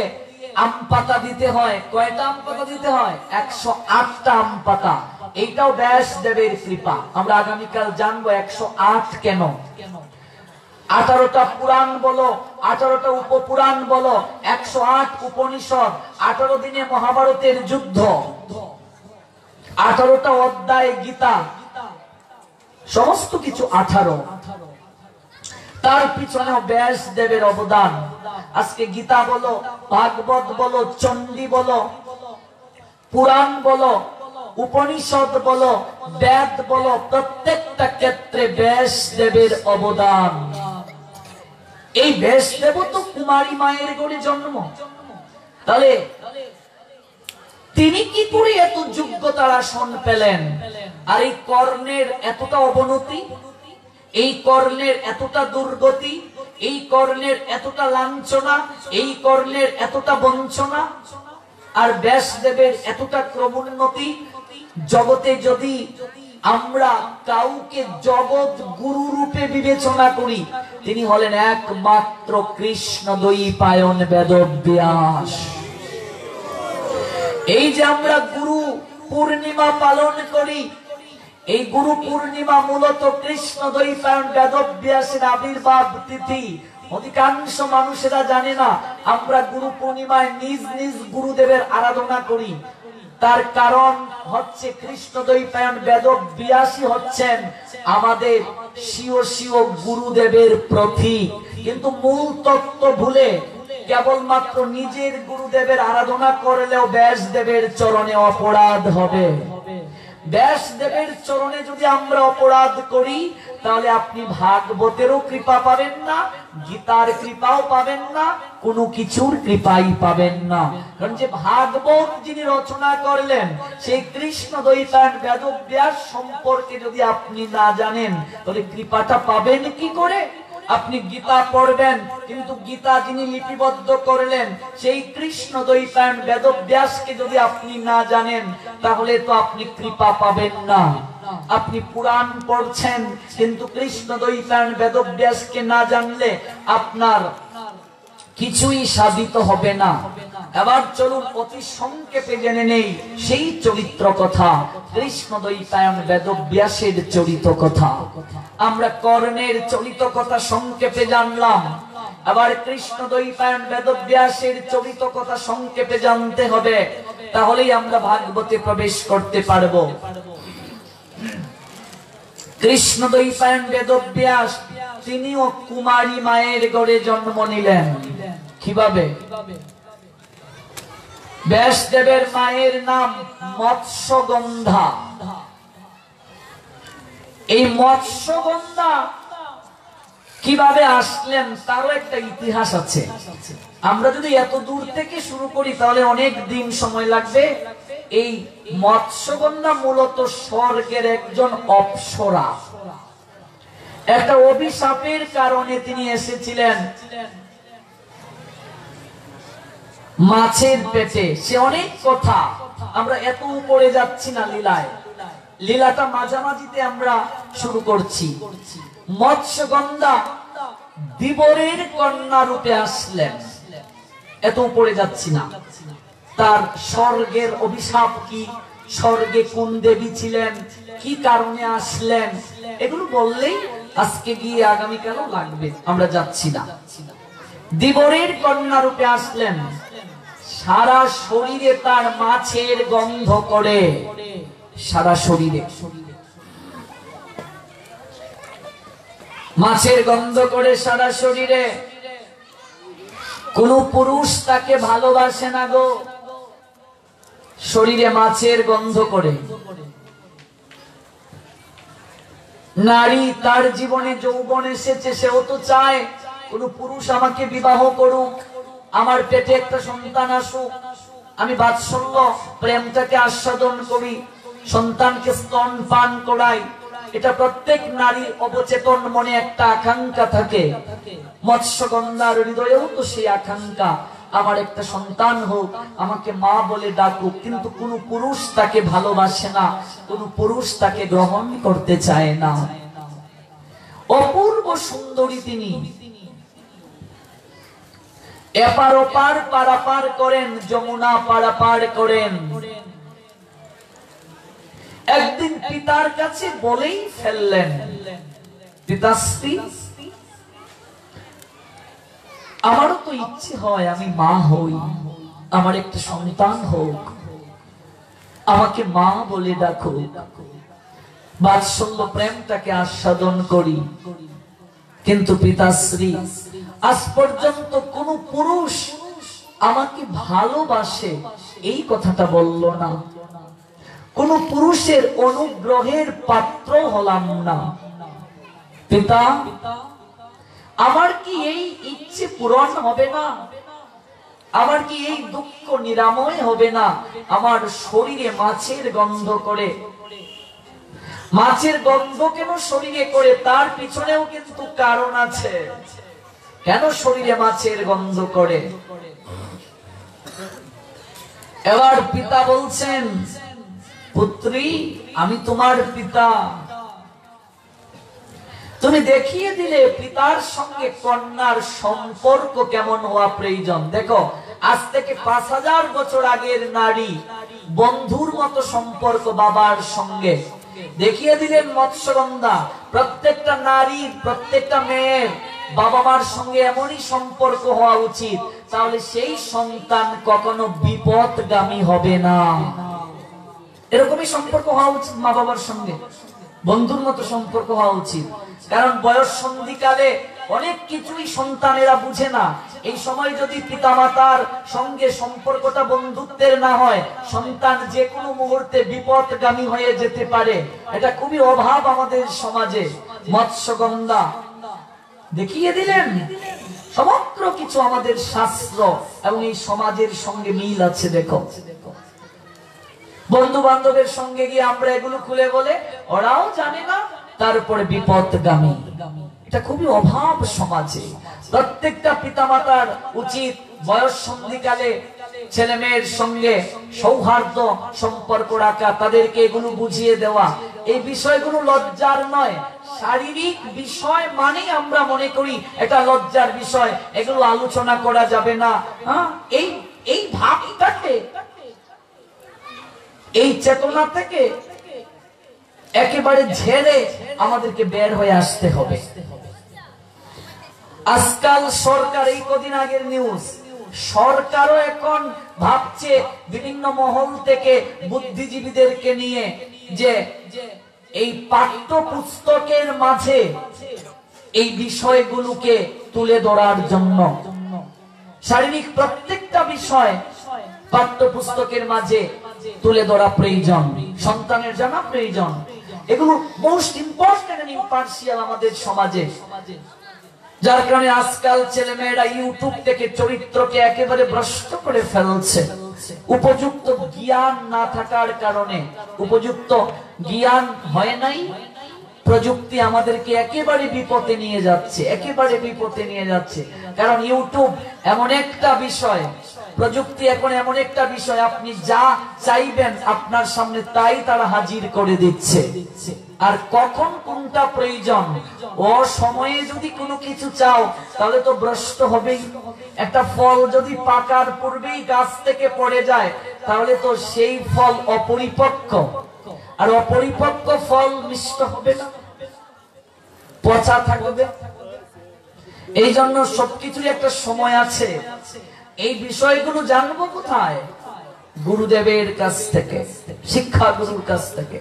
আম পাতা দিতে হয়, কয়টা আম পাতা দিতে হয়? 108টা আম পাতা। এইটাও ব্যাসদেবের কৃপা। আমরা আগামীকাল জানবো 108 কেন। 18টা পুরাণ বলো, 18টা উপপুরাণ বলো, 108 উপনিষদ, 18 দিনে মহাভারতের যুদ্ধ, 18টা অধ্যায় গীতা, সমস্ত কিছু 18। তার পিছনেও ব্যাসদেবের অবদান। আজকে গীতা বলো, ভাগবত বলো, চণ্ডী বলো, পুরাণ বলো, উপনিষদ বলো, বেদ বলো, প্রত্যেকটা ক্ষেত্রে ব্যাসদেবের অবদান। এই ব্যাসদেব তো কুমারী মায়ের গড়ে জন্ম, তাহলে তিনি কি করে এত যোগ্যতার আসন পেলেন? আর এই কর্ণের এতটা অবনতি, এই কর্ণের এতটা দুর্গতি, এই কর্ণের এতটা লাঞ্ছনা, এই কর্ণের এতটা বঞ্চনা, আর ব্যাসদেবের এতটা ক্রমোন্নতি। জগতে যদি আমরা কাউকে জগৎ গুরু রূপে বিবেচনা করি, তিনি হলেন একমাত্র কৃষ্ণ দ্বৈপায়ন বেদব্যাস। এই যে আমরা গুরু পূর্ণিমা পালন করি, এই গুরু পূর্ণিমা মূলত কৃষ্ণ দ্বৈপায়ন বেদব্যাসের আবির্ভাব তিথি। অধিকাংশ মানুষেরা জানে না আমরা গুরু পূর্ণিমায় নিজ নিজ গুরুদেবের আরাধনা করি। তার কারণ হচ্ছে কৃষ্ণ দ্বৈপায়ন বেদব্যাসী হচ্ছেন আমাদের স্বীয় স্বীয় গুরুদেবের প্রতীক। কিন্তু মূল তত্ত্ব ভুলে কেবলমাত্র নিজের গুরুদেবের আরাধনা করলেও ব্যাসদেবের চরণে অপরাধ হবে। ব্যাসদেবের চরণে যদি আমরা অপরাধ করি, তাহলে আপনি ভাগবতেরও কৃপা পাবেন না, গীতার কৃপাও পাবেন না, কোনো কিছুর কৃপাই পাবেন না। কারণ যে ভাগবত যিনি রচনা করলেন, সেই কৃষ্ণ দ্বৈপায়ন বেদব্যাস সম্পর্কে যদি আপনি না জানেন, তাহলে কৃপাটা পাবেন কি করে? আপনি গীতা পড়বেন, কিন্তু গীতা যিনি লিপিবদ্ধ করলেন সেই কৃষ্ণ দ্বৈপায়ন বেদব্যাসকে যদি আপনি না জানেন, তাহলে তো আপনি কৃপা পাবেন না। আপনি পুরাণ পড়ছেন, কিন্তু কৃষ্ণ দ্বৈপায়ন বেদব্যাসকে না জানলে আপনার কিছুই সাধিত হবে না। এবার চলুন অতি সংক্ষেপে জেনে নেই সেই চরিত্র কথা, কৃষ্ণ দ্বৈপায়ন বেদব্যাসের চরিত কথা। আমরা কর্ণের চরিত কথা সংক্ষেপে জানলাম, আবার কৃষ্ণ দ্বৈপায়ন বেদব্যাসের চরিত কথা সংক্ষেপে জানতে হবে, তাহলেই আমরা ভাগবতে প্রবেশ করতে পারবো। কৃষ্ণ দ্বৈপায়ন বেদব্যাস তিনিও কুমারী মায়ের গড়ে জন্ম নিলেন। কিভাবে? ব্যাসদেবের মায়ের নাম মৎস্যগন্ধা। এই মৎস্যগন্ধা কিভাবে আসলেন তারও একটা ইতিহাস আছে। আমরা যদি এত দূর থেকে শুরু করি তাহলে অনেক দিন সময় লাগবে। এই মৎস্যগন্ধা মূলত স্বর্গের একজন অপ্সরা। একটা অভিশাপের কারণে তিনি এসেছিলেন মাছের পেটে। সে অনেক কথা, আমরা এত উপরে যাচ্ছি না লীলায়, লীলাটা মাঝামাঝিতে আমরা শুরু করছি। মৎস্যগন্ধা দিবরের কন্যা রূপে আসলেন, এত উপরে যাচ্ছি না। তার স্বর্গের অভিশাপ কি, স্বর্গে কোন দেবী ছিলেন, কি কারণে আসলেন, এগুলো বললেই আজকে গিয়ে আগামীকালও লাগবে, আমরা যাচ্ছি না। দিবরের কন্যা রূপে আসলেন, সারা শরীরে তার মাছের গন্ধ করে, সারা শরীরে মাছের গন্ধ করে সারা শরীরে। কোন পুরুষ তাকে ভালোবাসে না গো, শরীরে মাছের গন্ধ করে। নারী তার জীবনে যৌবন এসেছে, সেও তো চায় কোন পুরুষ আমাকে বিবাহ করুক, আমার পেটে একটা সন্তান আসুক, আমি বাৎসল্য প্রেমটাকে আস্বাদন করি, সন্তানকে স্তন পান করাই। এটা প্রত্যেক নারীর অবচেতন মনে একটা আকাঙ্ক্ষা থাকে। মৎস্যগন্ধার হৃদয়েও তো সেই আকাঙ্ক্ষা, আমার একটা সন্তান হোক, আমাকে মা বলে ডাকুক। কিন্তু কোন পুরুষ তাকে ভালোবাসে না, কোন পুরুষ তাকে গ্রহণ করতে চায় না। অপূর্ব সুন্দরী তিনি, এপার ওপার পারাপার করেন, যমুনা পারাপার করেন। একদিন পিতার কাছে বলেই ফেললেন, পিতাশ্রী আমারও তো ইচ্ছে হয় আমি মা হই, আমার একটা সন্তান হোক, আমাকে মা বলে ডাকো, বাৎসল্য প্রেমটাকে আস্বাদন করি। কিন্তু পিতাশ্রী আজ পর্যন্ত কোন পুরুষ আমাকে ভালোবাসে এই কথাটা বলল না, কোন পুরুষের অনুগ্রহের পাত্র হলাম না। পিতা আমার কি এই ইচ্ছে পূরণ হবে না? আমার কি এই দুঃখ নিরাময় হবে না? আমার শরীরে মাছের গন্ধ করে। মাছের গন্ধ কেন শরীরে করে, তার পিছনেও কিন্তু কারণ আছে। কেন শরীরে মাছের গন্ধ করে? এবার পিতা বলছেন, পুত্রী আমি তোমার পিতা। তুমি দেখিয়ে দিলে পিতার সঙ্গে কন্যার সম্পর্ক কেমন হওয়া প্রয়োজন। দেখো, আজ থেকে 5000 বছর আগের নারী বন্ধুর মতো সম্পর্ক বাবার সঙ্গে। দেখিয়ে দিলেন মৎস্যগন্ধা, প্রত্যেকটা নারী, প্রত্যেকটা মেয়ের বাবা মার সঙ্গে এমনই সম্পর্ক হওয়া উচিত, তাহলে সেই সন্তান কখনো বিপদগামী হবে না। এরকমই সম্পর্ক হওয়া উচিত মা বাবার সঙ্গে, বন্ধুর মতো সম্পর্ক হওয়া উচিত। কারণ বয়স সন্ধিকালে অনেক কিছুই সন্তানেরা বুঝে না। এই সময় যদি পিতামাতার সঙ্গে সম্পর্কটা বন্ধুত্বের না হয়, সন্তান যে কোনো মুহূর্তে বিপদগামী হয়ে যেতে পারে। এটা খুবই অভাব আমাদের সমাজে। মৎস্যগন্ধা দেখিয়ে দিলেন সমগ্র কিছু আমাদের শাস্ত্র এবং এই সমাজের সঙ্গে মিল আছে। দেখো, বন্ধু বান্ধবের সঙ্গে গিয়ে আমরা এগুলো খুলে বলে, ওরাও জানে না, তারপরে বিপদগামী। এটা খুবই অভাব সমাজে। প্রত্যেকটা পিতামাতার উচিত বয়স সন্ধিকালে ছেলে মেয়ের সঙ্গে সৌহার্দ্য সম্পর্ক রাখা, তাদেরকে এগুলো বুঝিয়ে দেওয়া। এই বিষয়গুলো লজ্জার নয়, শারীরিক বিষয় মানেই আমরা মনে করি এটা লজ্জার বিষয়, এগুলো আলোচনা করা যাবে না। এই ভাবটাকে, এই চেতনা থেকে একেবারে ঝেড়ে আমাদেরকে বের হয়ে আসতে হবে। আজকাল সরকার, এই কদিন আগের নিউজ, সরকারও এখন ভাবছে বিভিন্ন মহল থেকে বুদ্ধিজীবীদেরকে নিয়ে যে এই পাঠ্য পুস্তকের মাঝে এই বিষয়গুলোকে তুলে ধরার জন্য। শারীরিক প্রত্যেকটা বিষয় পাঠ্য পুস্তকের মাঝে তুলে ধরা প্রয়োজন, সন্তানের জানা প্রয়োজন। এগুলো মোস্ট ইম্পর্টেন্ট এন্ড ইম্পার্শিয়াল আমাদের সমাজে। যার কারণে আজকাল ছেলে মেয়েরা ইউটিউব থেকে চরিত্রকে একেবারে ভ্রষ্ট করে ফেলছে। উপযুক্ত জ্ঞান না থাকার কারণে, উপযুক্ত জ্ঞান হয় নাই, প্রযুক্তি আমাদেরকে একেবারে বিপদে নিয়ে যাচ্ছে, একেবারে বিপদে নিয়ে যাচ্ছে। কারণ ইউটিউব এমন একটা বিষয়, প্রযুক্তি এখন এমন একটা বিষয়, আপনি যা চাইবেন আপনার সামনে তাই তারা হাজির করে দিচ্ছে। আর কখন কোনটা প্রয়োজন, ও সময়ে যদি কোনো কিছু চাও তাহলে তো ভ্রষ্ট হবেই। একটা ফল যদি পাকার পূর্বেই গাছ থেকে পড়ে যায় তাহলে তো সেই ফল অপরিপক্ক, আর অপরিপক্ক ফল মিষ্ট হবে না, পচা থাকবে। এই জন্য সবকিছুর একটা সময় আছে। এই বিষয়গুলো জানবো কোথায়? গুরুদেবের কাছ থেকে, শিক্ষা গুরুর কাছ থেকে।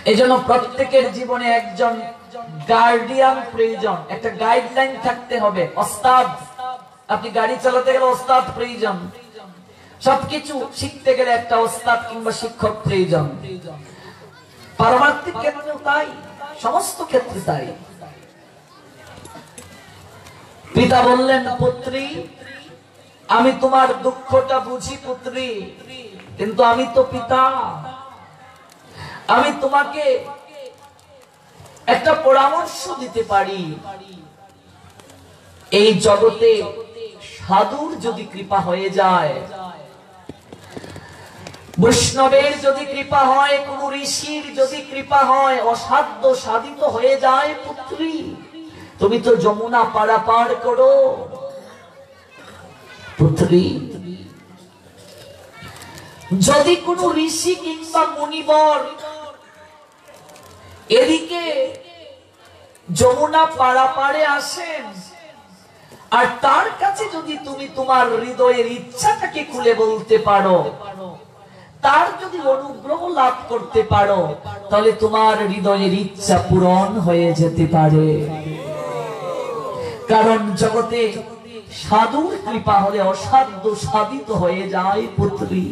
এই জন্য প্রত্যেকের জীবনে একজন গার্ডিয়ান প্রয়োজন, একটা গাইডলাইন থাকতে হবে। ওস্তাদ, আপনি গাড়ি চালাতে গেলে ওস্তাদ প্রয়োজন, সবকিছু শিখতে গেলে একটা ওস্তাদ কিংবা শিক্ষক প্রয়োজন। পারমার্থিক ক্ষেত্রেও তাই, সমস্ত ক্ষেত্রে তাই। পিতা বললেন, পুত্রী আমি তোমার দুঃখটা বুঝি পুত্রী, কিন্তু আমি তো পিতা, আমি তোমাকে একটা পরামর্শ দিতে পারি। এই জগতে সাধুর যদি কৃপা হয়ে যায়, বৈষ্ণবের যদি কৃপা হয়, কোন ঋষির যদি কৃপা হয়, অসাধ্য সাধিত হয়ে যায় পুত্রী, তুমি তো যমুনা পারাপার করো পুত্রী। যদি কোন ঋষি কিংবা মুনিবর এদিকে যমুনা পারাপারে আসেন, আর তার কাছে যদি তুমি তোমার হৃদয়ের ইচ্ছাটাকে খুলে বলতে পারো, তার যদি অনুগ্রহ লাভ করতে পারো, তাহলে তোমার হৃদয়ের ইচ্ছা পূরণ হয়ে যেতে পারে। কারণ জগতে সাধুর কৃপা হলে অসাধ্য সাধিত হয়ে যায় পুত্রী।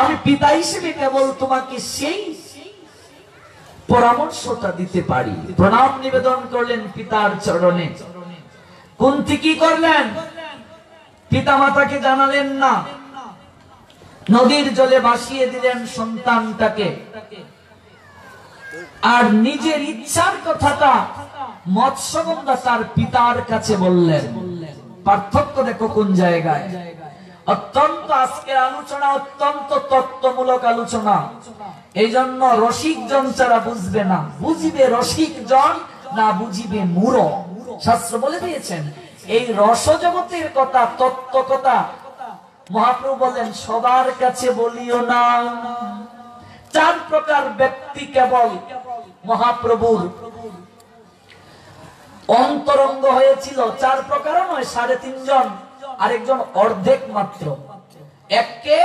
আমি পিতা হিসেবে কেবল তোমাকে সেই পরামর্শটা দিতে পারি। প্রণাম নিবেদন করলেন পিতার চরণে। কুন্তী কি করলেন? পিতা মাতাকে জানালেন না, নদীর জলে ভাসিয়ে দিলেন সন্তানটাকে, আর নিজের ইচ্ছার কথাটা মৎস্যগন্ধা তার পিতার কাছে বললেন। পার্থক্য দেখো কোন জায়গায়। অত্যন্ত আজকের আলোচনা অত্যন্ত তত্ত্বমূলক আলোচনা। এই জন্য রসিক জন ছাড়া বুঝবে না, বুঝিবে রসিক জন, না বুঝিবে মূঢ়। শাস্ত্র বলে দিয়েছেন এই রসজগতের কথা, তত্ত্ব কথা মহাপ্রভু বলেন সবার কাছে বলিও না। 4 প্রকার ব্যক্তি কেবল মহাপ্রভুর অন্তরঙ্গ হয়েছিল। 4 প্রকারও নয়, 3.5 জন, আরেকজন অর্ধেক মাত্র। এককে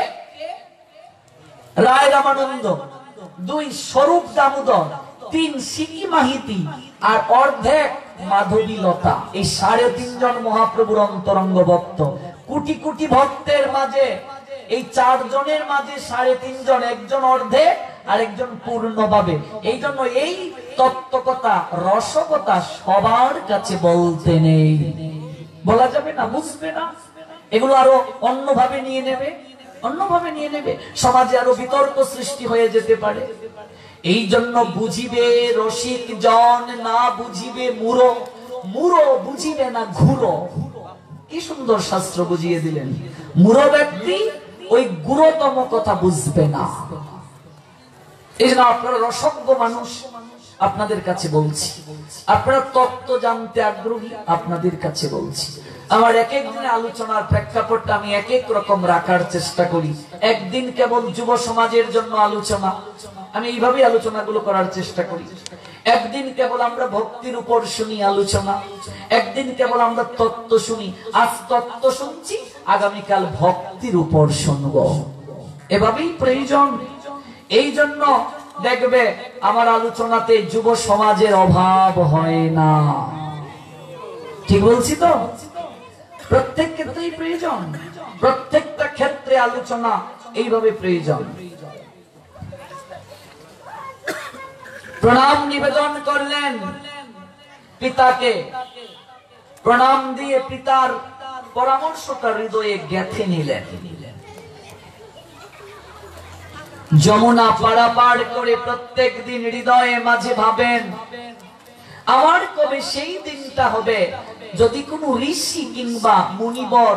রায় রামানন্দ, 2 স্বরূপ দামোদর, 3 সিকি মাহিতি, আর অর্ধেক মাধবী লতা। এই 3.5 জন মহাপ্রভুর অন্তরঙ্গ ভক্ত। কোটি কোটি ভক্তের মাঝে এই 4 জনের মাঝে 3.5 জন, একজন অর্ধেক আর একজন পূর্ণভাবে। এই জন্য এই তত্ত্বকথা, রসকথা সবার কাছে বলতে নেই, বলা যাবে না, বুঝবে না। এগুলো আরো অন্যভাবে নিয়ে নেবে, অন্যভাবে নিয়ে নেবে, সমাজে আরো বিতর্ক সৃষ্টি হয়ে যেতে পারে। এই জন্য বুঝিবে রসিক জন, না বুঝিবে মূঢ়, মূঢ় বুঝিবে না ঘুরো। কি সুন্দর শাস্ত্র বুঝিয়ে দিলেন। মূঢ় ব্যক্তি ওই গুরুতম কথা বুঝবে না। এই জন্য আপনারা রসজ্ঞ মানুষ, আপনাদের কাছে বলছি। আপনারা তত্ত্ব জানতে আগ্রহী, আপনাদের কাছে বলছি। আমার এক এক দিনের আলোচনার প্রেক্ষাপটটা আমি এক এক রকম রাখার চেষ্টা করি। একদিন কেবল যুব সমাজের জন্য আলোচনা, আমি এইভাবে আলোচনাগুলো করার চেষ্টা করি। একদিন কেবল আমরা ভক্তির উপর শুনি আলোচনা, একদিন কেবল আমরা তত্ত্ব শুনি। আজ তত্ত্ব শুনছি, আগামীকাল ভক্তির উপর শুনব, এভাবেই প্রয়োজন। এই জন্য দেখবে আমার আলোচনাতে যুব সমাজের অভাব হয় না। ঠিক বলছি তো? প্রত্যেক ক্ষেত্রেই প্রয়োজন, প্রত্যেকটা ক্ষেত্রে আলোচনা এইভাবে প্রয়োজন। প্রণাম নিবেদন করলেন পিতাকে, প্রণাম দিয়ে পিতার পরামর্শটা হৃদয়ে গেঁথে নিলেন। যমুনা পারাপার করে প্রত্যেক দিন হৃদয়ে মাঝে ভাবেন আমার কবে সেই দিনটা হবে যদি কোনো ঋষি কিংবা মুনিবর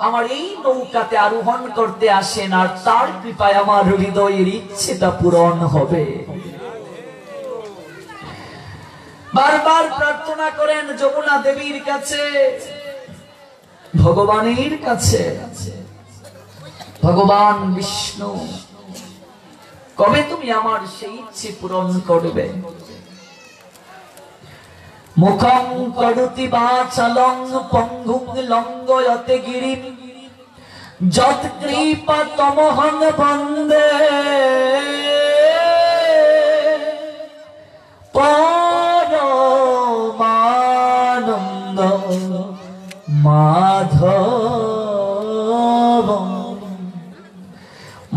আমার এই নৌকাতে আরোহণ করতে আসেন, আর তার কৃপায় আমার হৃদয়ের ইচ্ছেটা পূরণ হবে। বারবার প্রার্থনা করেন যমুনা দেবীর কাছে, ভগবানের কাছে। ভগবান বিষ্ণু, কবে তুমি আমার সেই ইচ্ছে পূরণ করবে? মুখং করুতি বাচালং পঙ্গুং লঙ্ঘয়তে গিরিম যৎ কৃপা তমহং বন্দে পরমানন্দ মাধব।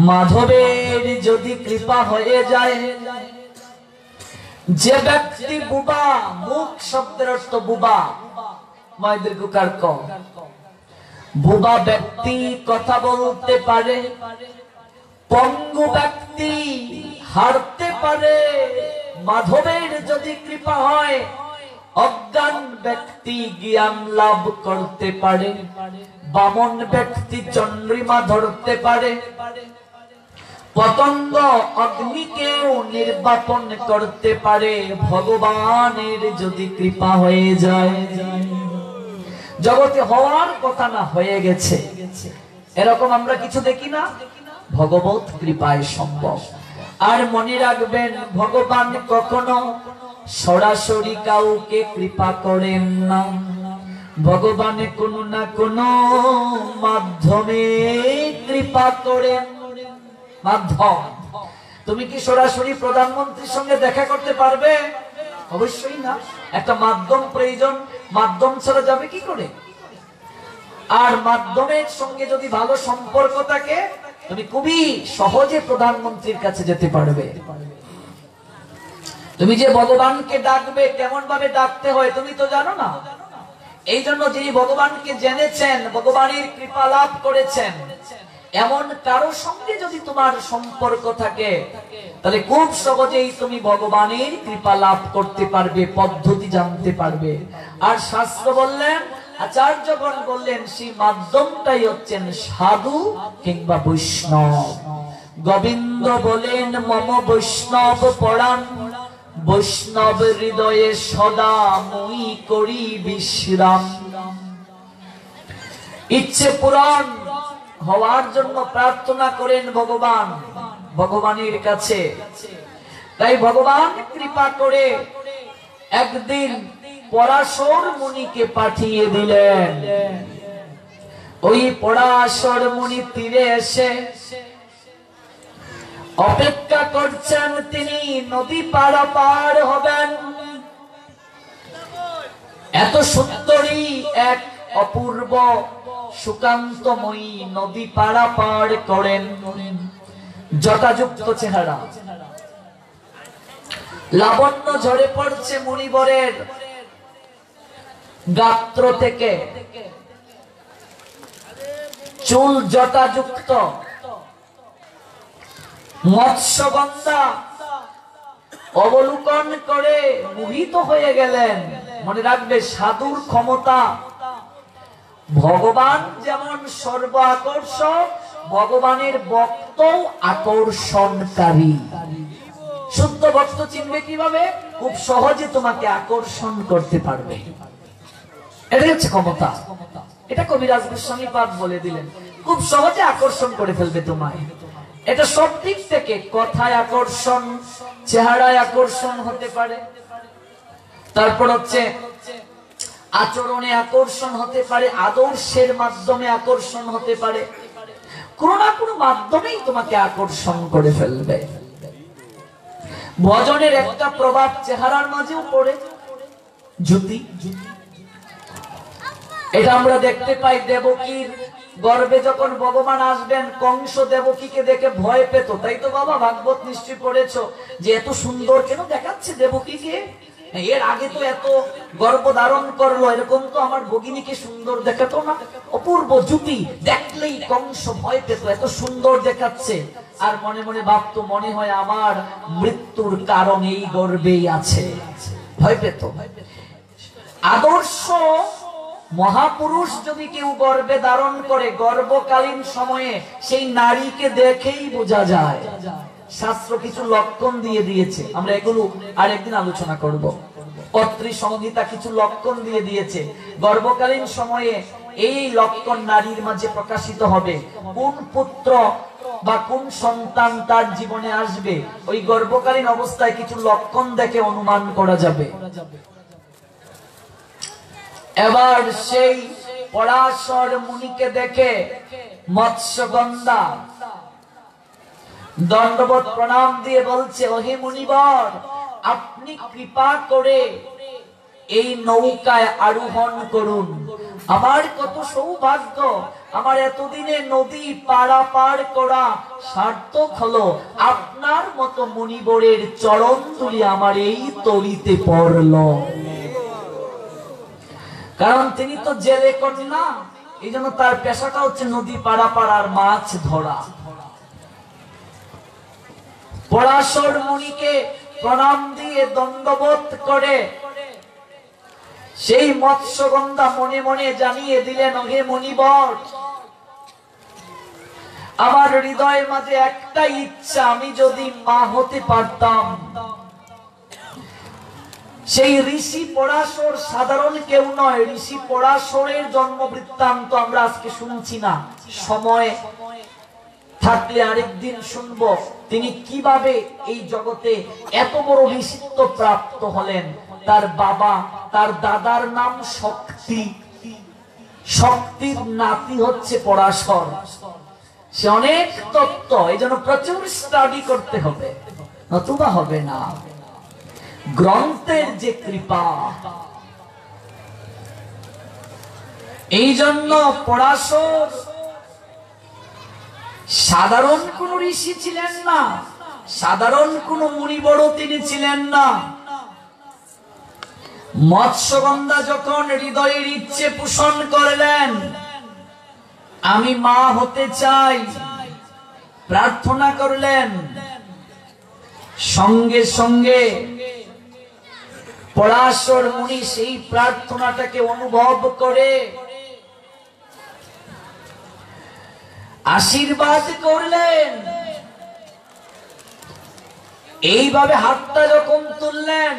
মাধবের যদি কৃপা হয়ে যায়, যে ব্যক্তি বুবা, মুখ শব্দের অর্থ বুবা, মায়েদের গুকার ক, বুবা ব্যক্তি কথা বলতে পারে, পঙ্গু ব্যক্তি হারতে পারে। মাধবের যদি কৃপা হয়, অজ্ঞান ব্যক্তি জ্ঞান লাভ করতে পারে, বামন ব্যক্তি চন্দ্রিমা ধরতে পারে, পতঙ্গ অগ্নিকেও নির্বাপন করতে পারে। ভগবানের যদি কৃপা হয়ে যায়, জগতে হওয়ার কথা না হয়ে গেছে, এরকম আমরা কিছু দেখি না, ভগবত কৃপায় সম্ভব। আর মনে রাখবেন, ভগবান কখনো সরাসরি কাউকে কৃপা করেন না, ভগবান কোনো না কোনো মাধ্যমে কৃপা করেন। মাধ্যম, তুমি কি সরাসরি প্রধানমন্ত্রীর সঙ্গে দেখা করতে পারবে? অবশ্যই না, একটা মাধ্যম প্রয়োজন। মাধ্যম ছাড়া যাবে কি করে? আর মাধ্যমের সঙ্গে যদি ভালো সম্পর্ক থাকে, তুমি খুবই সহজে প্রধানমন্ত্রীর কাছে যেতে পারবে। তুমি যে ভগবানকে ডাকবে, কেমন ভাবে ডাকতে হয় তুমি তো জানো না। এই জন্য যিনি ভগবানকে জেনেছেন, ভগবানের কৃপা লাভ করেছেন, এমন কারো সঙ্গে যদি তোমার সম্পর্ক থাকে, তাহলে খুব সহজেই তুমি ভগবানের কৃপা লাভ করতে পারবে, পদ্ধতি জানতে পারবে। আর শাস্ত্র বললেন আচার্যগণ বললেন সেই মাধ্যমটাই হচ্ছেন সাধু কিংবা বৈষ্ণব। গোবিন্দ বলেন মম বৈষ্ণব পরাণ, বৈষ্ণব হৃদয়ে সদা মুই করি বিশ্রাম। ইচ্ছে পূরণ হওয়ার জন্য প্রার্থনা করেন ভগবান, ভগবানের কাছে। তাই ভগবান কৃপা করে একদিন পরাশর মুনিকে পাঠিয়ে দিলেন। ওই পরাশর মুনি তীরে এসে অপেক্ষা করছেন, তিনি নদী পারাপার হবেন। এত সুন্দরী এক অপূর্ব সুকান্তময়ী নদী পারাপার করেন। জটাযুক্ত চেহারা, লাবণ্য ঝরে পড়ছে মুনিবরের গাত্র থেকে, চুল জটাযুক্ত, মৎস্যগন্ধা অবলোকন করে মোহিত হয়ে গেলেন। মনে রাখবে সাধুর ক্ষমতা, ভগবান যেমন সর্ব আকর্ষক, ভগবানের ভক্ত আকর্ষণকারী। শুদ্ধ ভক্ত চিনবে কিভাবে? খুব সহজে তোমাকে আকর্ষণ করতে পারবে, এটাই হচ্ছে ক্ষমতা। এটা কবিরাজ গোস্বামী পাদ বলে দিলেন, খুব সহজে আকর্ষণ করে ফেলবে তোমায়। এটা সব দিক থেকে, কথায় আকর্ষণ, চেহারায় আকর্ষণ হতে পারে, তারপর হচ্ছে আচরণে আকর্ষণ হতে পারে, আদর্শের মাধ্যমে আকর্ষণ হতে পারে, কোনো না কোনো মাধ্যমেই তোমাকে আকর্ষণ করে ফেলবে। ভজনের একটা প্রভাব চেহারার মাঝেও পড়ে, জ্যোতি। এটা আমরা দেখতে পাই দেবকীর গর্ভে যখন ভগবান আসবেন, কংস দেবকীকে দেখে ভয় পেত, তাই তো বাবা ভাগবত নিশ্চয় পড়েছো যে এত সুন্দর কেন দেখাচ্ছে দেবকীকে, এর আগে তো এত গর্ভ ধারণ করলো, এরকম তো আমার ভগিনীকে সুন্দর দেখাতো না। অপূর্ব জ্যোতি দেখলেই কংস ভয় পেত, এত সুন্দর দেখাচ্ছে। আর মনে মনে ভাবতো, মনে হয় আমার মৃত্যুর কারণ এই গর্ভেই আছে, ভয় পেত। আদর্শ মহাপুরুষ যদি কেউ গর্ভে ধারণ করে, গর্ভকালীন সময়ে সেই নারীকে দেখেই বোঝা যায়। শাস্ত্র কিছু লক্ষণ দিয়ে দিয়েছে, আমরা এগুলো আরেকদিন আলোচনা করব। পত্রী সংহিতা কিছু লক্ষণ দিয়ে দিয়েছে, গর্ভকালীন সময়ে এই লক্ষণ নারীর মাঝে প্রকাশিত হবে। কোন পুত্র বা কোন সন্তান তার জীবনে আসবে, ওই গর্ভকালীন অবস্থায় কিছু লক্ষণ দেখে অনুমান করা যাবে। এবার সেই পরাশর মুনিকে দেখে মৎস্যগন্ধা দণ্ডবত প্রণাম দিয়ে বলছে, ওহে মুনিবর, আপনি কৃপা করে এই নৌকায় আরোহণ করুন। আমার কত সৌভাগ্য, আমার এতদিনে নদী পারাপার করা সার্থক হলো। আপনার মতো মুনিবরের চরণ ধুলি আমার এই তরিতে পড়ল। কারণ তিনি তো জেলে কন্যা, এই জন্য তার পেশাটা হচ্ছে নদী পারাপার আর মাছ ধরা। পরাশর মুনিকে প্রণাম দিয়ে দণ্ডবোধ করে সেই মৎস্যগন্ধা মনে মনে জানিয়ে দিলেন, ওহে মুনিবর, আমার হৃদয়ের মাঝে একটা ইচ্ছা, আমি যদি মা হতে পারতাম। সেই ঋষি পরাশর সাধারণ কেউ নয়, ঋষি পরাশরের জন্ম বৃত্তান্ত আমরা আজকে শুনছি না, সময় থাকলে আরেকদিন শুনবো তিনি কিভাবে এই জগতে এত বড় ঋষিত্ব প্রাপ্ত হলেন। তার বাবা, তার দাদার নাম শক্তি, শক্তির নাতি হচ্ছে পরাশর। সে অনেক তত্ত্ব, এই জন্য প্রচুর স্টাডি করতে হবে, নতুবা হবে না। গ্রন্থের যে কৃপা, এই জন্য পরাশর সাধারণ কোন ঋষি ছিলেন না, সাধারণ কোন মুনিবর তিনি ছিলেন না। মৎস্যগন্ধা যখন হৃদয়ের ইচ্ছে পোষণ করলেন, আমি মা হতে চাই, প্রার্থনা করলেন, সঙ্গে সঙ্গে পরাশর মুনি সেই প্রার্থনাটাকে অনুভব করে আশীর্বাদ করলেন। এইভাবে হাতটা যখন তুললেন,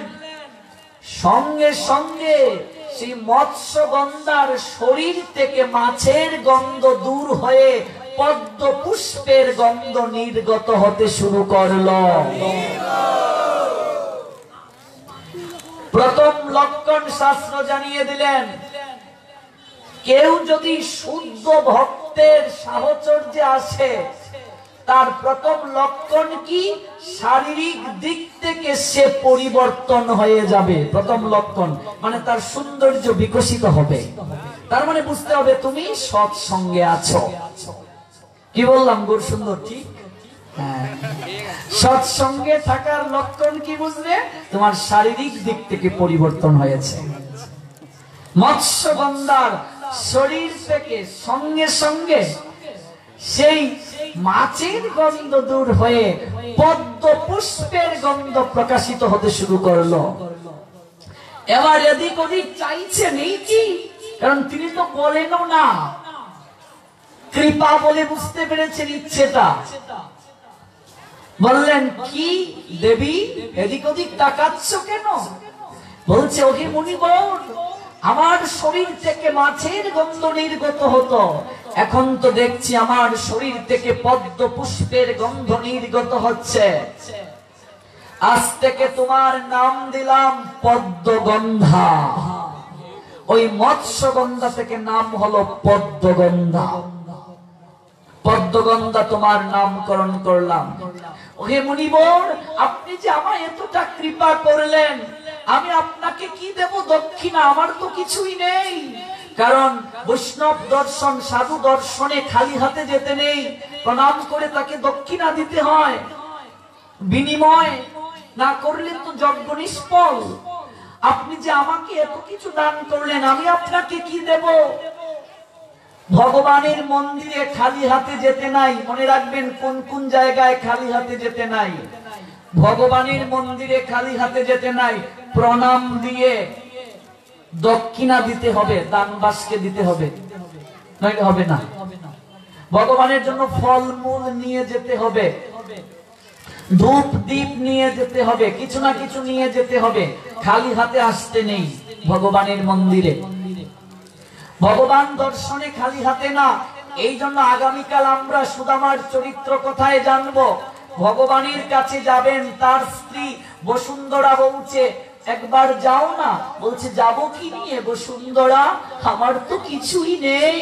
সঙ্গে সঙ্গে সেই মৎস্যগন্ধার শরীর থেকে মাছের গন্ধ দূর হয়ে পদ্ম পুষ্পের গন্ধ নির্গত হতে শুরু করলো। প্রথম লক্ষণ শাস্ত্র জানিয়ে দিলেন, কেউ যদি শুদ্ধ ভক্তের সাহচর্যে আসে, তার প্রথম লক্ষণ কি? শারীরিক দিক থেকে সে পরিবর্তন হয়ে যাবে। প্রথম লক্ষণ মানে তার সৌন্দর্য বিকশিত হবে। তার মানে বুঝতে হবে তুমি সৎসঙ্গে আছো। কি বললাম গৌর সুন্দর? ঠিক। সৎসঙ্গে থাকার লক্ষণ কি বুঝলে? তোমার শারীরিক দিক থেকে পরিবর্তন হয়েছে। মৎস্যগন্ধার শরীর থেকে সঙ্গে সঙ্গে সেই মাছের গন্ধ দূর হয়ে পদ্ম পুষ্পের গন্ধ প্রকাশিত হতে শুরু করলো। এবার এদিক ওদিক চাইছে নেই কি, কারণ তিনি তো বলেনও না, কৃপা বলে বুঝতে পেরেছেন ইচ্ছেটা। বললেন, কি দেবী এদিক ওদিক তাকাচ্ছ কেন? বলছে, ওহে মুনিবর, আমার শরীর থেকে মাছের গন্ধ নির্গত হতো, এখন তো দেখছি আমার শরীর থেকে পদ্ম পুষ্পের গন্ধ নির্গত হচ্ছে। আজ থেকে তোমার নাম দিলাম পদ্মগন্ধা। ওই মৎস্যগন্ধা থেকে নাম হলো পদ্মগন্ধা। পদ্মগন্ধা তোমার নামকরণ করলাম। ওহে মুনিবর, আপনি যে আমায় এতটা কৃপা করলেন, আমি আপনাকে কি দেব দক্ষিণা? আমার তো কিছুই নেই। কারণ বৈষ্ণব দর্শন, সাধু দর্শনে খালি হাতে যেতে নেই, প্রণাম করে তাকে দক্ষিণা দিতে হয়। বিনিময় না করলে তো যজ্ঞ নিষ্ফল। আপনি যে আমাকে এত কিছু দান করলেন, আমি আপনাকে কি দেব? ভগবানের মন্দিরে খালি হাতে যেতে নাই। মনে রাখবেন কোন কোন জায়গায় খালি হাতে যেতে নাই। ভগবানের মন্দিরে খালি হাতে যেতে নাই, প্রণাম দিয়ে দক্ষিণা দিতে হবে, দানবাসকে দিতে হবে, নইলে হবে না। ভগবানের জন্য ফলমূল নিয়ে যেতে হবে, ধূপ দীপ নিয়ে যেতে হবে, কিছু না কিছু নিয়ে যেতে হবে। খালি হাতে আসতে নেই ভগবানের মন্দিরে। ভগবান দর্শনে খালি হাতে না। এই জন্য আগামীকাল আমরা সুদামার চরিত্র কথায় জানবো। ভগবানের কাছে যাবেন, তার স্ত্রী বসুন্ধরা বলছে, একবার যাও না। বলছে, যাবো কি নিয়ে বসুন্ধরা? আমার তো কিছুই নেই,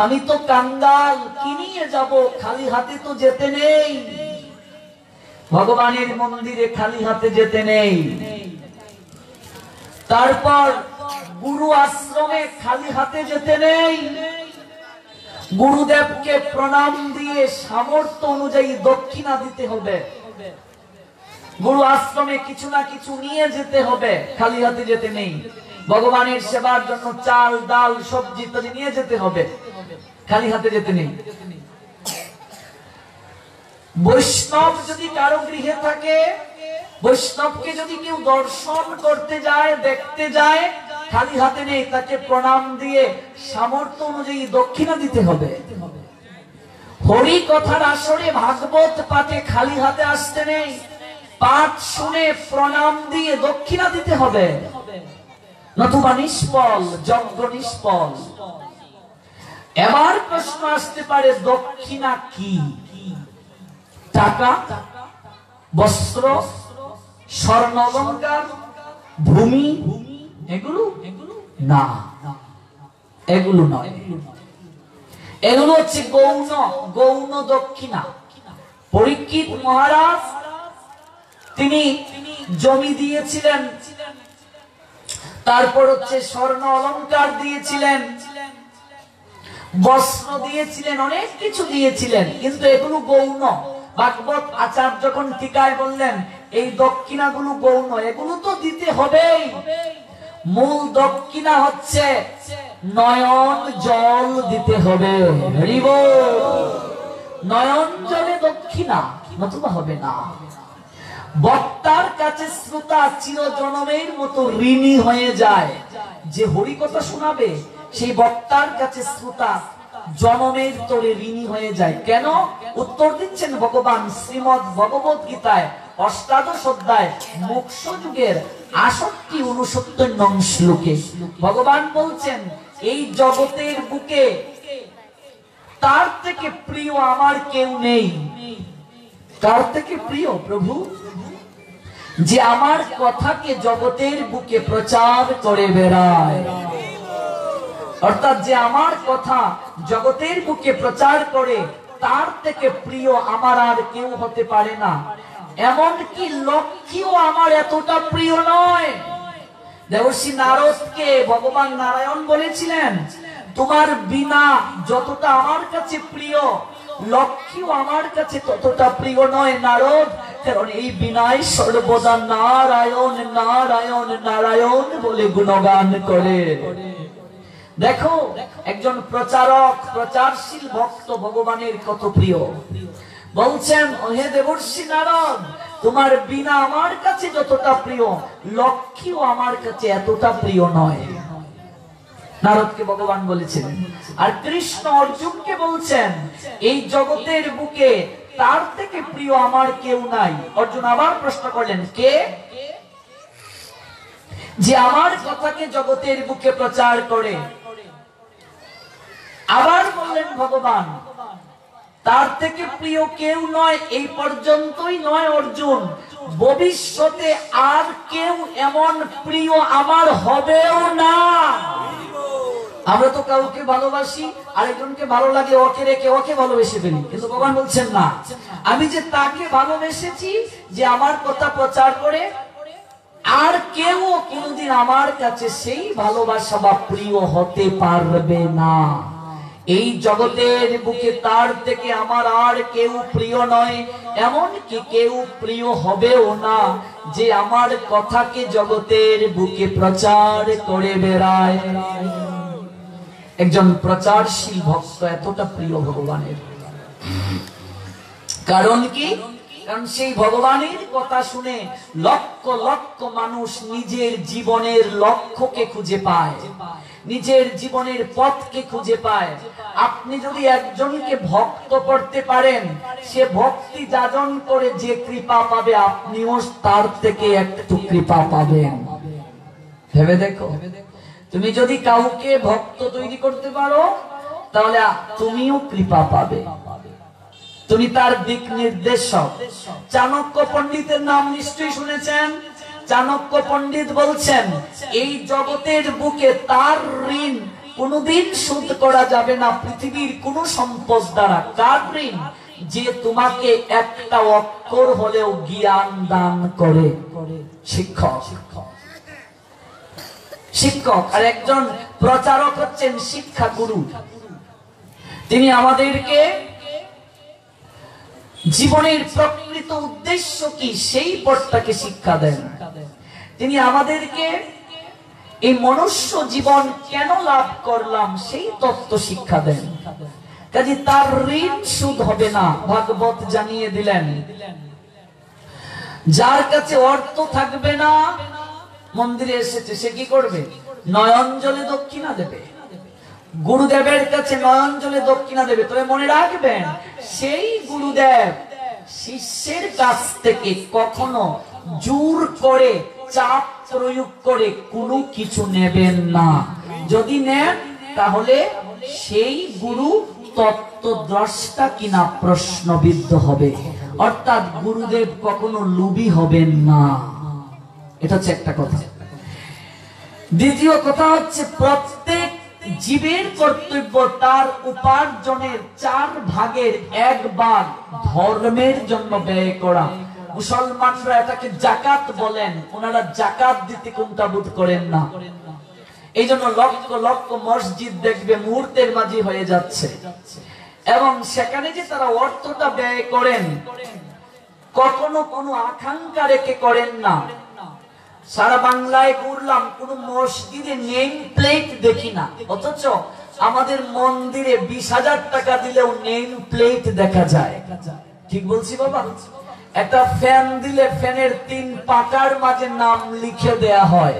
আমি তো কাঙ্গাল, কি নিয়ে যাব? খালি হাতে তো যেতে নেই। ভগবানের মন্দিরে খালি হাতে যেতে নেই। তারপর গুরু আশ্রমে খালি হাতে যেতে নেই। গুরুদেবকে প্রণাম দিয়ে সামর্থ্য অনুযায়ী দক্ষিণা দিতে হবে। গুরু আশ্রমে কিছু না কিছু নিয়ে যেতে হবে, খালি হাতে যেতে নেই। ভগবানের সেবার জন্য চাল ডাল সবজি ইত্যাদি নিয়ে যেতে হবে, খালি হাতে যেতে নেই। বৈষ্ণব যদি কারো গৃহে থাকে, বৈষ্ণবকে যদি কেউ দর্শন করতে যায়, দেখতে যায়, খালি হাতে নেই, তাকে প্রণাম দিয়ে সামর্থ্য অনুযায়ী দক্ষিণা দিতে হবে। হরি কথার আসরে ভাগবত পাঠে খালি হাতে আসতে নেই, পাঠ শুনে প্রণাম দিয়ে দক্ষিণা দিতে হবে, নতুবা নিষ্ফল, যজ্ঞ নিষ্ফল। এবার প্রশ্ন আসতে পারে, দক্ষিণা কি? টাকা, বস্ত্র, স্বর্ণ অলংকার, ভূমি, এগুলো না, এগুলো নয়। এগুলো হচ্ছে গৌণ, গৌণ দক্ষিণা। পরীক্ষিত মহারাজ তিনি জমি দিয়েছিলেন, তারপর হচ্ছে স্বর্ণ অলংকার দিয়েছিলেন, বস্ত্র দিয়েছিলেন, অনেক কিছু দিয়েছিলেন, কিন্তু এগুলো গৌণ। ভাগবত আচার্য যখন টিকায় বললেন এই দক্ষিণাগুলো গৌণ, এগুলো তো দিতে হবেই। মূল দক্ষিণা হচ্ছে নয়ন জল দিতে হবে। নয়ন জলে দক্ষিণা, নতুবা হবে না। বক্তার কাছে শ্রোতা চিরজনমের মতো ঋণী হয়ে যায়। যে হরিকথা শোনাবে সেই বক্তার কাছে শ্রোতা জনমের তোরে ঋণী হয়ে যায়। কেন? উত্তর দিচ্ছেন ভগবান শ্রীমদ্ ভগবত গীতায় ৮ম অধ্যায় মোক্ষ যুগের ৬৮-৬৯ নং শ্লোকে ভগবান বলছেন, এই জগতের বুকে তার থেকে প্রিয় আমার কেউ নেই। কার থেকে প্রিয় প্রভু? যে আমার কথাকে জগতের বুকে প্রচার করে বেড়ায়। অর্থাৎ যে আমার কথা জগতের বুকে প্রচার করে, তার থেকে প্রিয় আমার আর কেউ হতে পারে না। এমনকি লক্ষ্মীও আমার এতটা প্রিয় নয়। দেবর্ষি নারদকে ভগবান নারায়ণ বলেছিলেন, তোমার বীণা যতটা আমার কাছে প্রিয়, লক্ষ্মীও আমার কাছে ততটা প্রিয় নয় নারদ। কারণ এই বীণায় সর্বদা নারায়ণ নারায়ণ নারায়ণ বলে গুণগান করে। দেখো একজন প্রচারক, প্রচারশীল ভক্ত ভগবানের কত প্রিয়। বলছেন, হে দেবর্ষি নারদ, তোমার বীণা আমার কাছে যতটা প্রিয়, লক্ষ্মীও আমার কাছে এতটা প্রিয় নয়। নারদকে ভগবান বলেছিলেন। আর কৃষ্ণ অর্জুনকে বলছেন, এই জগতের বুকে তার থেকে প্রিয় আমার কেউ নাই। অর্জুন আবার প্রশ্ন করলেন, কে? যে আমার কথাকে জগতের বুকে প্রচার করে। আবার বললেন ভগবান, তার থেকে প্রিয় কেউ নয়। এই পর্যন্তই নয় অর্জুন, ভবিষ্যতে আর কেউ এমন প্রিয় আমার হবেও না। আমরা তো কাউকে ভালোবাসি, আরেকজনকে ভালো লাগে, ওকে রেখে ওকে ভালোবেসে ফেলি। কিন্তু ভগবান বলছেন না, আমি যে তাকে ভালোবেসেছি, যে আমার কথা প্রচার করে, আর কেউ কোনদিন আমার কাছে সেই ভালোবাসা বা প্রিয় হতে পারবে না। এই জগতের বুকে তার থেকে আমার আর কেউ প্রিয় নয়, এমনকি কেউ প্রিয় হবেও না যে আমার কথাকে জগতের বুকে প্রচার করে বেড়ায়। একজন প্রচারশীল ভক্ত এতটা প্রিয় ভগবানের। কারণ কি? কারণ সেই ভগবানের কথা শুনে লক্ষ লক্ষ মানুষ নিজের জীবনের লক্ষ্যকে খুঁজে পায়, নিজের জীবনের পথকে খুঁজে পায়। আপনি যদি একজনকে ভক্ত করতে পারেন, সে ভক্তি যাজন করে যে কৃপা পাবে, আপনিও তার থেকে একটু কৃপা পাবেন। ভেবে দেখো, তুমি যদি কাউকে ভক্ত তৈরি করতে পারো, তাহলে তুমিও কৃপা পাবে। তুমি তার দিক নির্দেশক। চাণক্য পণ্ডিতের নাম নিশ্চয়ই শুনেছেন। চাণক্য পণ্ডিত বলছেন, এই জগতের বুকে তার ঋণ কোনদিন শোধ করা যাবে না পৃথিবীর কোন সম্পদ দ্বারা। কার ঋণ? যে তোমাকে একটা অক্ষর হলেও জ্ঞান দান করে। শিক্ষক, শিক্ষক। আর একজন প্রচারক হচ্ছেন শিক্ষা গুরু। তিনি আমাদেরকে জীবনের প্রকৃত উদ্দেশ্য কি সেই পথটাকে শিক্ষা দেন। তিনি আমাদেরকে এই মনুষ্য জীবন কেন লাভ করলাম সেই তত্ত্ব শিক্ষা দেন। কাজে তার ঋণ শোধ হবে না। ভাগবত জানিয়ে দিলেন, যার কাছে অর্থ থাকবে না, মন্দিরে এসেছে, সে কি করবে? নয়ন জলে দক্ষিণা দেবে। গুরুদেবের কাছে নয়ন জলে দক্ষিণা দেবে। তবে মনে রাখবেন, সেই গুরুদেব শিষ্যের কাছ থেকে কখনো জোর করে, চাপ প্রয়োগ করে কোনো কিছু নেবেন না। যদি নেন, তাহলে সেই গুরু তত্ত্বদ্রষ্টা কিনা প্রশ্নবিদ্ধ হবে। অর্থাৎ গুরুদেব কখনো লোভী হবেন না। এটা হচ্ছে একটা কথা। দ্বিতীয় কথা হচ্ছে, প্রত্যেক জীবের কর্তব্য তার উপার্জনের 4 ভাগের 1 ভাগ ধর্মের জন্য ব্যয় করা। মুসলমানরা এটাকে জাকাত বলেন। ওনারা জাকাত দিতে কুণ্ঠাবোধ করেন না। এই জন্য লক্ষ লক্ষ মসজিদ দেখবে মুহূর্তের মাঝে হয়ে যাচ্ছে, এবং সেখানে যে তারা অর্থটা ব্যয় করেন, কখনো কোনো আকাঙ্ক্ষা রেখে করেন না। সারা বাংলায় ঘুরলাম, কোন মসজিদে নেম প্লেট দেখি না, অথচ আমাদের মন্দিরে 20,000 টাকা দিলেও নেম প্লেট দেখা যায়। ঠিক বলছি বাবা? একটা ফ্যান দিলে ফ্যানের 3 পাতার মাঝে নাম লিখে দেয়া হয়।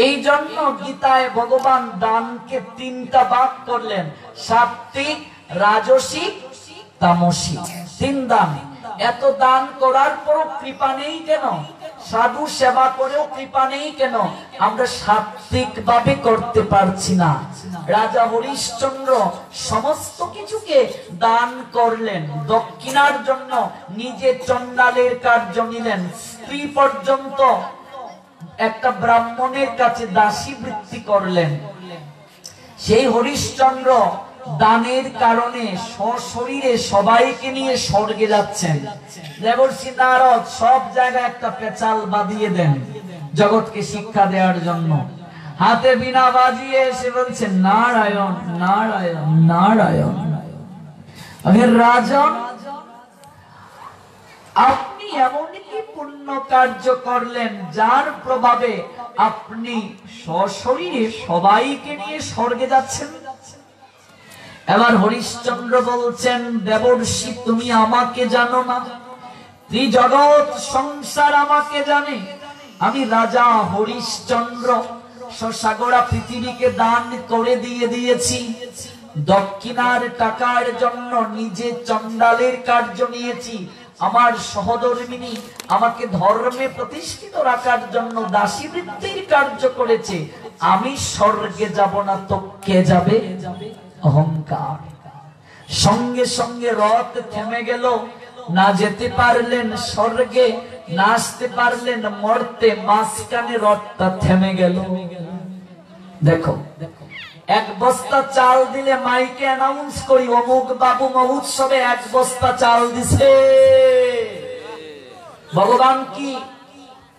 এই জন্য গীতায় ভগবান দানকে 3টা ভাগ করলেন, সাত্বিক, রাজসিক, তামসিক। 3 দান। এত দান করার পরও কৃপা নেই কেন? সাধু সেবা করেও কৃপা নেই কেন? আমরা সাত্বিক ভাবে করতে পারছি না। রাজা হরিশ্চন্দ্র সমস্ত কিছুকে দান করলেন, দক্ষিণার জন্য নিজে চণ্ডালের কার্য নিলেন, স্ত্রী পর্যন্ত একটা ব্রাহ্মণের কাছে দাসী বৃত্তি করলেন। সেই হরিশ্চন্দ্র দানের কারণে সশরীরে সবাইকে নিয়ে স্বর্গে যাচ্ছেন। দেবর্ষি নারদ সব জায়গায় একটা পেঁচাল বাঁধিয়ে দেন জগৎকে শিক্ষা দেওয়ার জন্য। হাতে বীণা বাজিয়ে এসে বলছেন নারায়ণ নারায়ণ নারায়ণ। রাজন, আপনি এমন কি পুণ্য কার্য করলেন যার প্রভাবে আপনি সশরীরে সবাইকে নিয়ে স্বর্গে যাচ্ছেন? এবার হরিশ্চন্দ্র বলছেন, দেবর্ষি তুমি আমাকে জানো না, ত্রিজগৎ সংসার আমাকে জানে। আমি রাজা হরিশ্চন্দ্র সসাগরা পৃথিবীকে দান করে দিয়েছি। দক্ষিণার টাকার জন্য নিজে চণ্ডালের কার্য নিয়েছি। আমার সহধর্মিনী আমাকে ধর্মে প্রতিষ্ঠিত রাখার জন্য দাসী বৃত্তির কার্য করেছে। আমি স্বর্গে যাব না তো কে যাবে? অহংকার। সঙ্গে সঙ্গে রথ থেমে গেল, না যেতে পারলেন স্বর্গে, না আসতে পারলেন মর্তে, মাঝখানে রথটা থেমে গেল। দেখো, 1 বস্তা চাল দিলে মাইকে অ্যানাউন্স করি অমুক বাবু মহোৎসবে 1 বস্তা চাল দিছে। ভগবান কি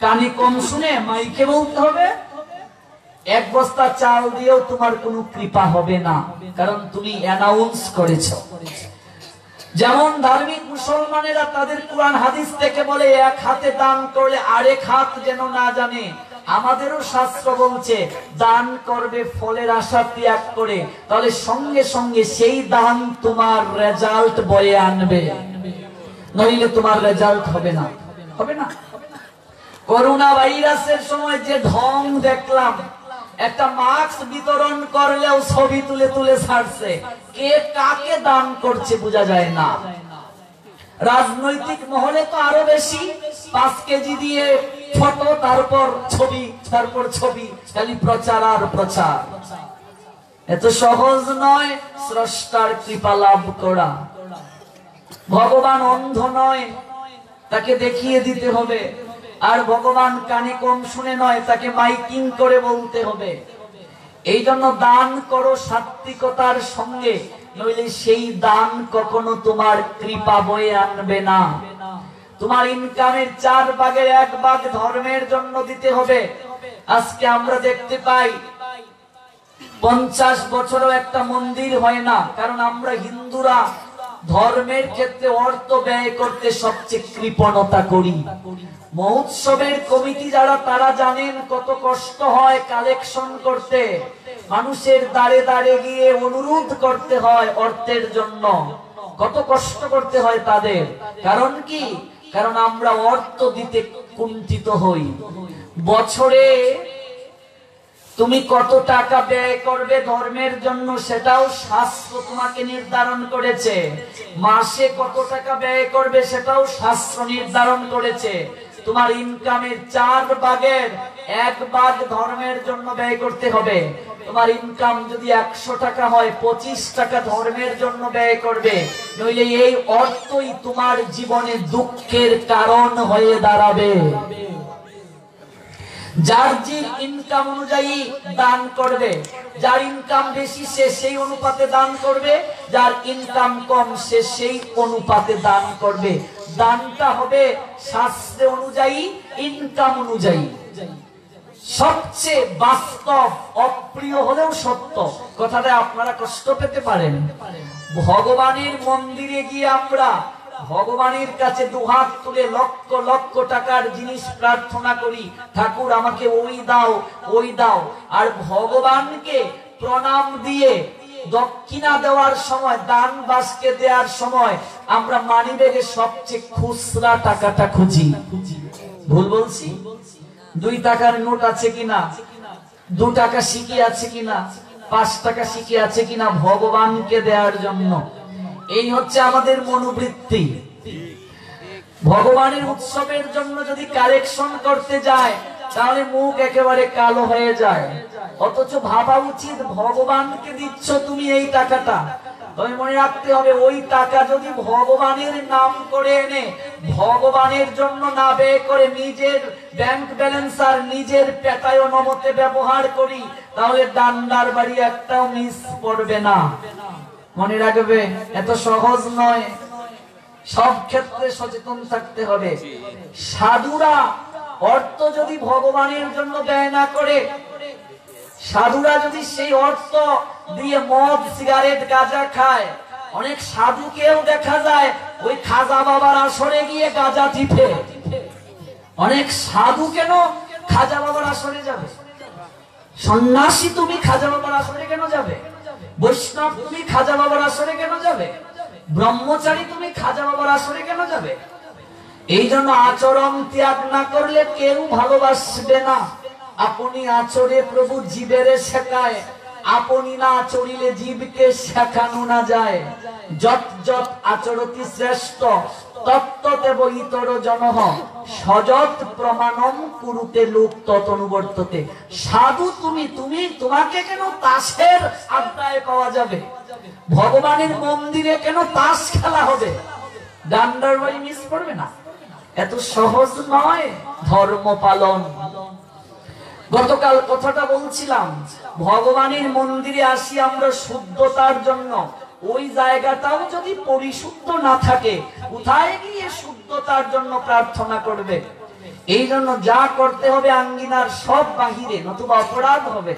কানে কম শুনে মাইকে বলতে হবে? 1 বস্তা চাল দিয়েও তোমার কোনো কৃপা হবে না, কারণ তুমি অ্যানাউন্স করেছো। যেমন ধার্মিক মুসলমানেরা তাদের কোরআন হাদিস থেকে বলে 1 হাতে দান করলে আরেক হাত যেন না জানে, আমাদেরও শাস্ত্র বলছে দান করবে ফলের আশা ত্যাগ করে, তাহলে সঙ্গে সঙ্গে সেই দান তোমার রেজাল্ট বয়ে আনবে, নইলে তোমার রেজাল্ট হবে না। হবে না? করোনা ভাইরাসের সময় যে ঢং দেখলাম, একটা মাস্ক বিতরণ করলেও ছবি তুলে তুলে ছাড়ছে, কে কাকে দান করছে বোঝা যায় না। রাজনৈতিক মহলে তো আরো বেশি, 5 কেজি দিয়ে ফটো, তারপর ছবি, তারপর ছবি, খালি প্রচার আর প্রচার। এত সহজ নয় স্রষ্টার কৃপা লাভ করা। ভগবান অন্ধ নয়, তাকে দেখিয়ে দিতে হবে। আর ভগবান কানে কম শুনে নয়, তাকে মাইকিং করে বলতে হবে। এই জন্য দান করো সাত্বিকতার সঙ্গে, নইলে সেই দান কখনো তোমার কৃপা বয়ে আনবে না। তোমার ইনকামের 4 ভাগের 1 ভাগ ধর্মের জন্য দিতে হবে। আজকে আমরা দেখতে পাই 50 বছরও একটা মন্দির হয় না, কারণ আমরা হিন্দুরা ধর্মের ক্ষেত্রে অর্থ ব্যয় করতে সবচেয়ে কৃপণতা করি। মহোৎসবের কমিটি যারা, তারা জানেন কত কষ্ট হয় কালেকশন করতে, মানুষের দাঁড়ে দাঁড়ে গিয়ে অনুরোধ করতে হয় অর্থের জন্য, কত কষ্ট করতে হয় তাদের। কারণ কি? কারণ আমরা অর্থ দিতে কুণ্ঠিত হই। বছরে তুমি কত টাকা ব্যয় করবে ধর্মের জন্য সেটাও শাস্ত্র তোমাকে নির্ধারণ করেছে। মাসে কত টাকা ব্যয় করবে সেটাও শাস্ত্র নির্ধারণ করেছে। তোমার ইনকামের 4 ভাগের 1 ভাগ ধর্মের জন্য ব্যয় করতে হবে। তোমার ইনকাম যদি 100 টাকা হয়, 25 টাকা ধর্মের জন্য ব্যয় করবে, নইলে এই অর্থই তোমার জীবনে দুঃখের কারণ হয়ে দাঁড়াবে। যার যে ইনকাম অনুযায়ী দান করবে, যার ইনকাম বেশি সে সেই অনুপাতে দান করবে, যার ইনকাম কম সে সেই অনুপাতে দান করবে। দানটা হবে শাস্ত্র অনুযায়ী, ইনকাম অনুযায়ী। সবচেয়ে বাস্তব, অপ্রিয় হলেও সত্য কথাটা আপনারা কষ্ট পেতে পারেন। ভগবানের মন্দিরে গিয়ে আমরা ভগবানের কাছে 2 হাত তুলে লক্ষ লক্ষ টাকার জিনিস প্রার্থনা করি, ঠাকুর আমাকে ওই দাও ওই দাও। আর ভগবানকে প্রণাম দিয়ে দক্ষিণা দেওয়ার সময়, দান বাসকে দেওয়ার সময় আমরা মানিব্যাগে সবচেয়ে খুচরা টাকাটা খুঁজি। ভুল বলছি? 2 টাকার নোট আছে কিনা, 2 টাকা সিকি আছে কিনা, 5 টাকা সিকি আছে কিনা ভগবানকে দেওয়ার জন্য। এই হচ্ছে আমাদের মনোবৃত্তি। ভগবানের উৎসবের জন্য যদি কালেকশন করতে যায় তাহলে মুখ একেবারে কালো হয়ে যায়। অথচ ভাবা উচিত ভগবানকে দিচ্ছ তুমি এই টাকাটা, তবে মনে রাখতে হবে ওই টাকা যদি ভগবানের নাম করে এনে ভগবানের জন্য না ব্যয় করে নিজের ব্যাংক ব্যালেন্স আর নিজের পেটায়নমতে ব্যবহার করি তাহলে ডান্ডার বাড়ি একটাও মিস পড়বে না। মনে রাখবে, এত সহজ নয়, সব ক্ষেত্রে সচেতন থাকতে হবে। সাধুরা অর্থ যদি ভগবানের জন্য ব্যয় না করে, সাধুরা যদি সেই অর্থ দিয়ে মদ, সিগারেট, গাঁজা খায়, অনেক সাধুকেও দেখা যায় ওই খাজা বাবার আসরে গিয়ে গাঁজা টিপে। অনেক সাধু কেন খাজা বাবার আসরে যাবে? সন্ন্যাসী তুমি খাজা বাবার আসরে কেন যাবে? বৈষ্ণব তুমি খাজা বাবার আসরে কেন যাবে? ব্রহ্মচারী তুমি খাজা বাবার আসরে কেন যাবে? এই জন্য আচরণ ত্যাগ না করলে কেউ ভালোবাসবে না। আপনি আচরে প্রভু জীবের শেখায়, আপনি না আচরিলে জীবকে শেখানো না যায়। যত যত আচরতি শ্রেষ্ঠ তত্ত্বতেব ইতর জনঃ সযৎ প্রমাণম কুরুতে লোক ততনুবর্ততে। সাধু তুমি, তোমাকে কেন তাসের আড্ডায় পাওয়া যাবে? ভগবানের মন্দিরে কেন তাস খেলা হবে? ডান্ডার বাড়ি মিস করবে না। এত সহজ নয় ধর্ম পালন। গতকাল কথাটা বলছিলাম, ভগবানের মন্দিরে আসি আমরা শুদ্ধতার জন্য, ওই জায়গাটাও যদি পরিশুদ্ধ না থাকে কোথায় গিয়ে শুদ্ধতার জন্য প্রার্থনা করবে? এই জন্য যা করতে হবে আঙ্গিনার সব বাহিরে, নতুবা অপরাধ হবে।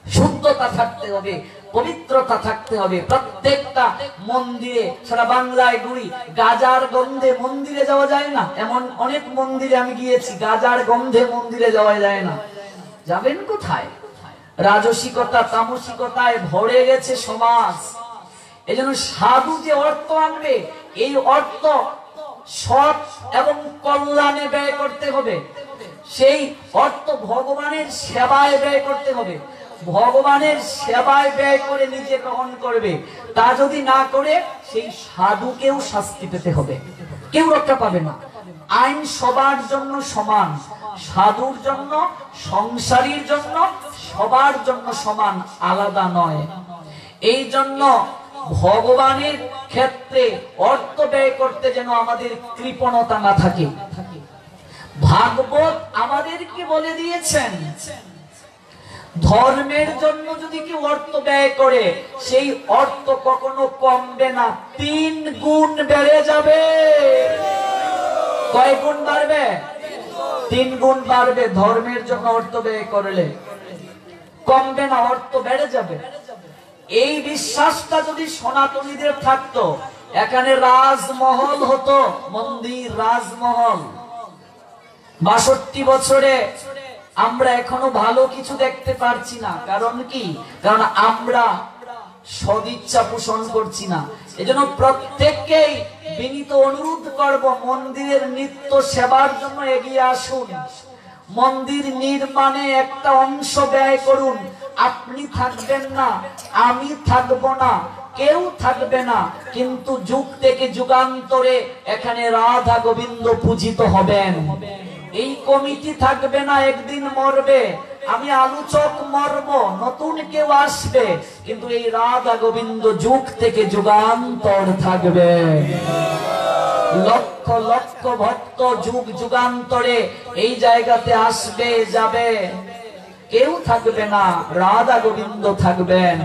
শুদ্ধতা থাকতে হবে, পবিত্রতা থাকতে হবে। প্রত্যেকটা মন্দিরে, সারা বাংলায় ঘুরি, গাজার গন্ধে মন্দিরে যাওয়া যায় না। এমন অনেক মন্দিরে আমি গিয়েছি, গাজার গন্ধে মন্দিরে যাওয়া যায় না। যাবেন কোথায়? রাজসিকতা, তামসিকতায় ভরে গেছে সমাজ। এই জন্য সাধু যে অর্থ আনবে, এই অর্থ সৎ এবং কল্যাণে ব্যয় করতে হবে। সেই অর্থ ভগবানের সেবায় ব্যয় করতে হবে। ভগবানের সেবায় ব্যয় করে নিজে গ্রহণ করবে। তা যদি না করে সেই সাধুকেও শাস্তি পেতে হবে, কেউ রক্ষা পাবে না। আইন সবার জন্য সমান, সাধুর জন্য, সংসারীর জন্য, সবার জন্য সমান, আলাদা নয়। এই জন্য ভগবানের ক্ষেত্রে অর্থ ব্যয় করতে যেন আমাদের কৃপণতা না থাকে। ভাগবত আমাদেরকে বলে দিয়েছেন, ধর্মের জন্য যদি কেউ অর্থ ব্যয় করে সেই অর্থ কখনো কমবে না, 3 গুণ বেড়ে যাবে। কয় গুণ বাড়বে? 3 গুণ বাড়বে। ধর্মের জন্য অর্থ ব্যয় করলে কমবে না, অর্থ বেড়ে যাবে। এই বিশ্বাসটা যদি সনাতনীদের থাকতো, এখানে রাজমহল হতো, মন্দির, রাজমহল। 62 বছরে আমরা এখনো ভালো কিছু দেখতে পারছি না। কারণ কি? কারণ আমরা সদিচ্ছা পোষণ করছি না। এজন্য প্রত্যেককেই বিনীত অনুরোধ করব, মন্দিরের নিত্য সেবার জন্য এগিয়ে আসুন। মন্দির নির্মাণে একটা অংশ ব্যয় করুন। আপনি থাকবেন না, আমি থাকবো না, কেউ থাকবে না, কিন্তু যুগ থেকে যুগান্তরে এখানে রাধা গোবিন্দ পূজিত হবেন। এই কমিটি থাকবে না, একদিন মরবে। আমি আলোচক মরব, নতুন কেউ আসবে, কিন্তু এই রাধা গোবিন্দ যুগ থেকে যুগান্তর থাকবে। লক্ষ লক্ষ ভক্ত যুগ যুগান্তরে এই জায়গাতে আসবে, যাবে, কেউ থাকবে না, রাধা গোবিন্দ থাকবেন।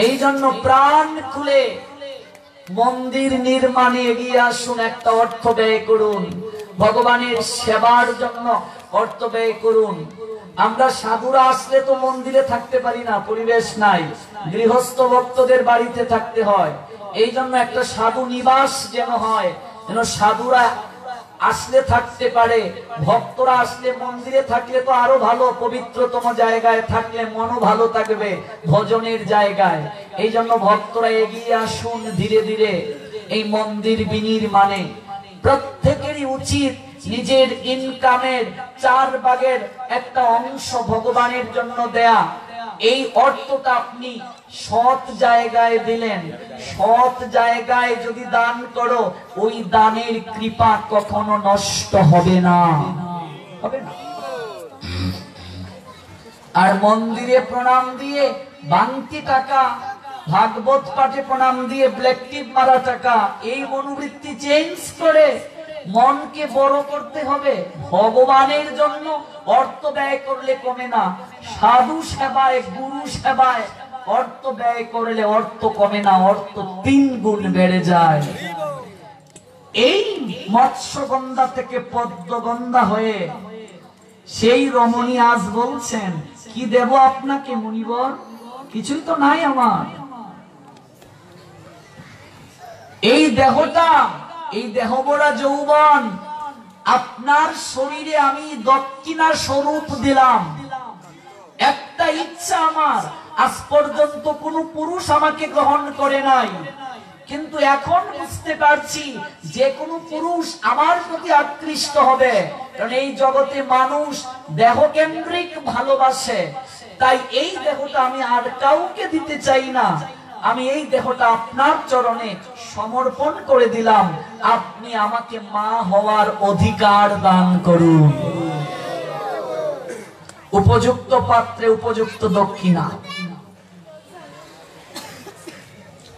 এই জন্য প্রাণ খুলে মন্দির নির্মাণে এগিয়ে আসুন, একটা অর্থ ব্যয় করুন। ভগবানের সেবার জন্য অর্থ ব্যয় করুন। আমরা সাধুরা আসলে তো মন্দিরে থাকতে পারি না, পরিবেশ নাই, গৃহস্থ ভক্তদের বাড়িতে থাকতে হয়। এই জন্য একটা সাধু নিবাস যেন হয়, যেন সাধুরা আসলে থাকতে পারে, ভক্তরা আসলে মন্দিরে থাকলে তো আরো ভালো, পবিত্রতম জায়গায় থাকলে মনও ভালো থাকবে, ভজনের জায়গায়। এই জন্য ভক্তরা এগিয়ে আসুন ধীরে ধীরে এই মন্দির বিনির্মাণে। প্রত্যেকেরই উচিত নিজের ইনকামের 4 ভাগের একটা অংশ ভগবানের জন্য দেয়া। এই অর্থটা আপনি সৎ জায়গায় দিলেন, সৎ জায়গায় যদি দান করো, ওই দানের কৃপা কখনো নষ্ট হবে না, হবে না। আর মন্দিরে প্রণাম দিয়ে বাংতি টাকা, ভাগবত পাঠে প্রণাম দিয়ে ব্ল্যাক টিপ মারা টাকা, এই মনোবৃত্তি চেঞ্জ করে মনকে বড় করতে হবে। ভগবানের জন্য অর্থ ব্যয় করলে কমে না, সাধু সেবায় গুরু সেবায় অর্থ ব্যয় করলে অর্থ কমে না, অর্থ 3 গুণ বেড়ে যায়। এই মৎস্যগন্ধা থেকে পদ্মগন্ধা হয়ে সেই রমণী আজ বলছেন, কি দেব আপনাকে মুনিবর, কিছুই তো নাই আমার। এই দেহটা, এই দেহভরা যৌবন, আপনার শরীরে আমি দক্ষিণা স্বরূপ দিলাম। একটা ইচ্ছা আমার, আজ পর্যন্ত কোন পুরুষ আমাকে গ্রহণ করে নাই, কিন্তু এখন বুঝতে পারছি যে কোনো পুরুষ আমার প্রতি আকৃষ্ট হবে, কারণ এই জগতে মানুষ দেহকেন্দ্রিক ভালোবাসে। তাই এই দেহটা আমি আর কাউকে দিতে চাই না, আমি এই দেহটা আপনার চরণে সমর্পণ করে দিলাম, আপনি আমাকে মা হওয়ার অধিকার দান করুন। উপযুক্ত পাত্রে উপযুক্ত দক্ষিণা।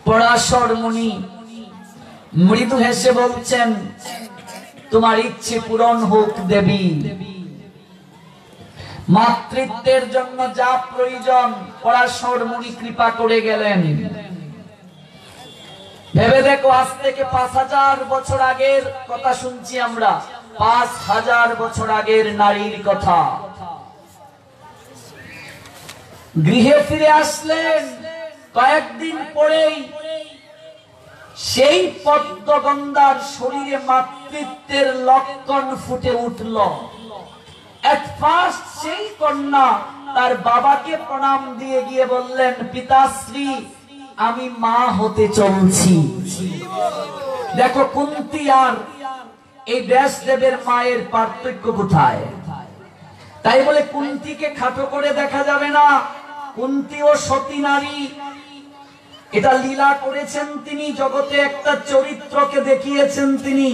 পরাশর মুনি মৃদু হেসে বলছেন, তোমার ইচ্ছে পূরণ হোক দেবী। মাতৃত্বের জন্য যা প্রয়োজন পরাশর মুনি কৃপা করে গেলেন। ভেবে দেখো, আজ থেকে 5000 বছর আগের কথা শুনছি আমরা, 5000 বছর আগের নারীর কথা। গৃহে ফিরে আসলেন, কয়েকদিন পরেই সেই পদ্মগন্ধার শরীরে মাতৃত্বের লক্ষণ ফুটে উঠল। এট ফার্স্ট সেই কন্যা তার বাবাকে প্রণাম দিয়ে গিয়ে বললেন, পিতাশ্রী আমি মা হতে চলছি। দেখো কুন্তী আর এই ব্যাসদেবের মায়ের পার্থক্য কোথায়। তাই বলে কুন্তীকে খাটো করে দেখা যাবে না, কুন্তী ও সতী নারী, এটা লীলা করেছেন তিনি, জগতে একটা চরিত্রকে দেখিয়েছেন তিনি।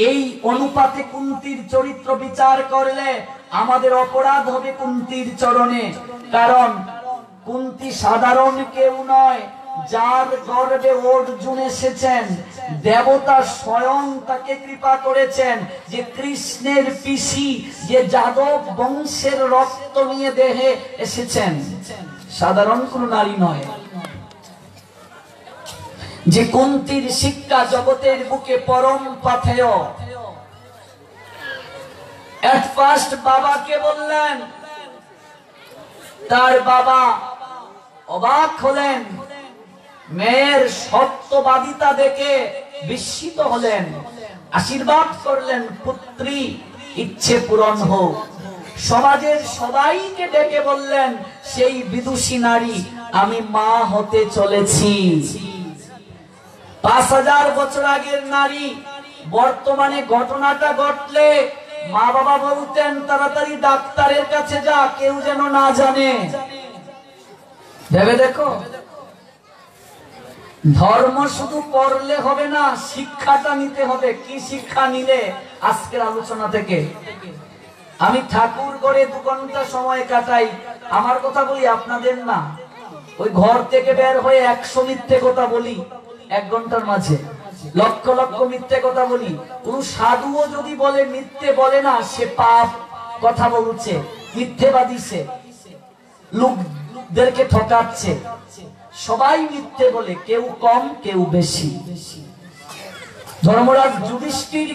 এই অনুপাতে কুন্তীর চরিত্র বিচার করলে আমাদের অপরাধ হবে কুন্তীর চরণে, কারণ কুন্তী সাধারণ কেউ নয়, যার গর্ভে অর্জুন এসেছেন, দেবতা স্বয়ং তাকে কৃপা করেছেন যে কৃষ্ণের পিসি, যে যাদব বংশের রক্ত নিয়ে দেহে এসেছেন, সাধারণ কোন নারী নয়। যে কুন্তীর শিক্ষা জগতের বুকে পরম পাথেয়। এট ফার্স্ট বাবাকে বললেন, তার বাবা অবাক হলেন, মেয়ের সত্যবাদিতা দেখে বিস্মিত হলেন, আশীর্বাদ করলেন, পুত্রী ইচ্ছে পূরণ হোক। সমাজের সবাইকে ডেকে বললেন, সেই বিদুষী নারী আমি মা হতে চলেছি। 5000 বছর আগের নারী, বর্তমানে ঘটনাটা ঘটলে মা বাবা বলতেন, তাড়াতাড়ি ডাক্তারের কাছে যা, কেউ যেন না জানে। ভেবে দেখো, ধর্ম শুধু পড়লে হবে না, শিক্ষাটা নিতে হবে। কি শিক্ষা নিলে? আজকের আলোচনা থেকে আমি ঠাকুর ঘরে 2 ঘন্টা সময় কাটাই, আমার কথা বলি, আপনাদের না। ওই ঘর থেকে বের হয়ে 100 মিথ্যে কথা বলি 1 ঘন্টার মাঝে, লক্ষ লক্ষ মিথ্যে কথা বলি। কোন সাধুও যদি বলে মিথ্যে বলে না, সে পাপ কথা বলছে, মিথ্যেবাদী, সে লোকদেরকে ঠকাচ্ছে। সবাই মিথ্যে বলে, কেউ কম কেউ বেশি। ধর্মরাজ যুধিষ্ঠির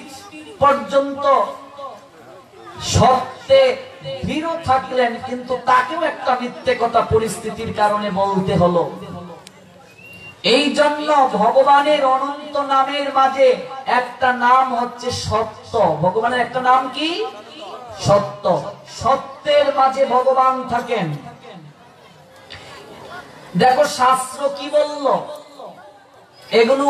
পর্যন্ত সত্যে দৃঢ় থাকলেন, কিন্তু তাকেও একটা মিথ্যে কথা পরিস্থিতির কারণে বলতে হলো। এই জন্য ভগবানের অনন্ত নামের মাঝে একটা নাম হচ্ছে সত্য। ভগবানের একটা নাম কি? সত্য। সত্যের মাঝে ভগবান থাকেন। দেখো শাস্ত্র কি বলল, এগুলো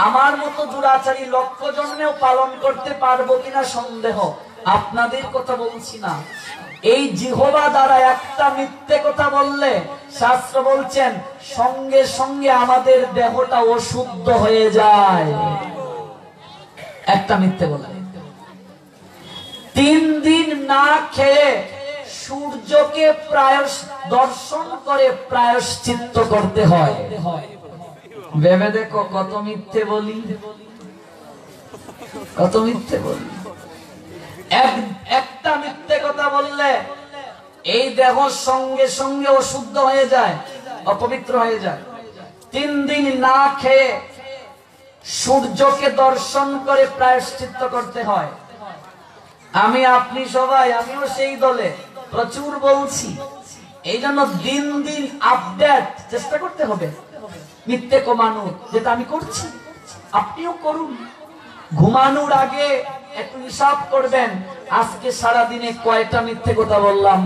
আমার মতো দুরাচারী লক্ষ জন্মেও পালন করতে পারবো কিনা সন্দেহ। আপনাদের কথা বলছি না। এই জিহ্বা দ্বারা একটা মিথ্যে কথা বললে শাস্ত্র বলছেন সঙ্গে সঙ্গে আমাদের দেহটা অশুদ্ধ হয়ে যায়। একটা মিথ্যে বলে 3 দিন না খেয়ে সূর্যকে দর্শন করে প্রায়শ্চিত্ত করতে হয়। ভেবে দেখো কত মিথ্যে বলি, কত মিথ্যে বলি। একটা মিথ্যে কথা বললে এই দেহ সঙ্গে সঙ্গে অশুদ্ধ হয়ে যায়, অপবিত্র হয়ে যায়। 3 দিন না খেয়ে সূর্যকে দর্শন করে প্রায়শ্চিত্ত করতে হয়। আমি আপনি সবাই, আমিও সেই দলে, প্রচুর বলছি। এই জন্য দিন দিন আপডেট চেষ্টা করতে হবে, মিথ্যে কমানোর, যেটা আমি করছি আপনিও করুন। ঘুমানোর আগে একটু হিসাব করবেন, আজকে সারা দিনে কয়টা মিথ্যে কথা বললাম,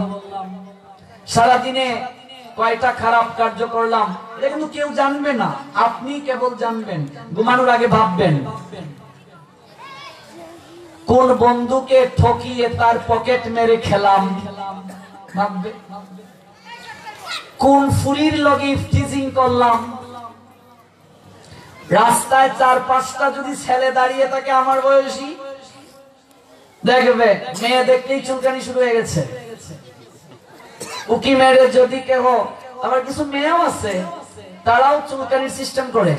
সারা দিনে কয়টা খারাপ কার্য করলাম। এটা কিন্তু কেউ জানবে না, আপনি কেবল জানবেন। ঘুমানোর আগে ভাববেন কোন বন্ধুকে ঠকিয়ে তার পকেট মেরে খেলাম, ভাববে কোন ফুরির লগে ইফটিজিং করলাম। রাস্তায় 4-5টা যদি ছেলে দাঁড়িয়ে থাকে আমার বয়সী, দেখবে মেয়ে দেখলেই চুলকানি শুরু হয়ে গেছে। উকি মেরে যদি কেহ, আবার কিছু মেয়েও আছে তারাও চুলকানির সিস্টেম করে,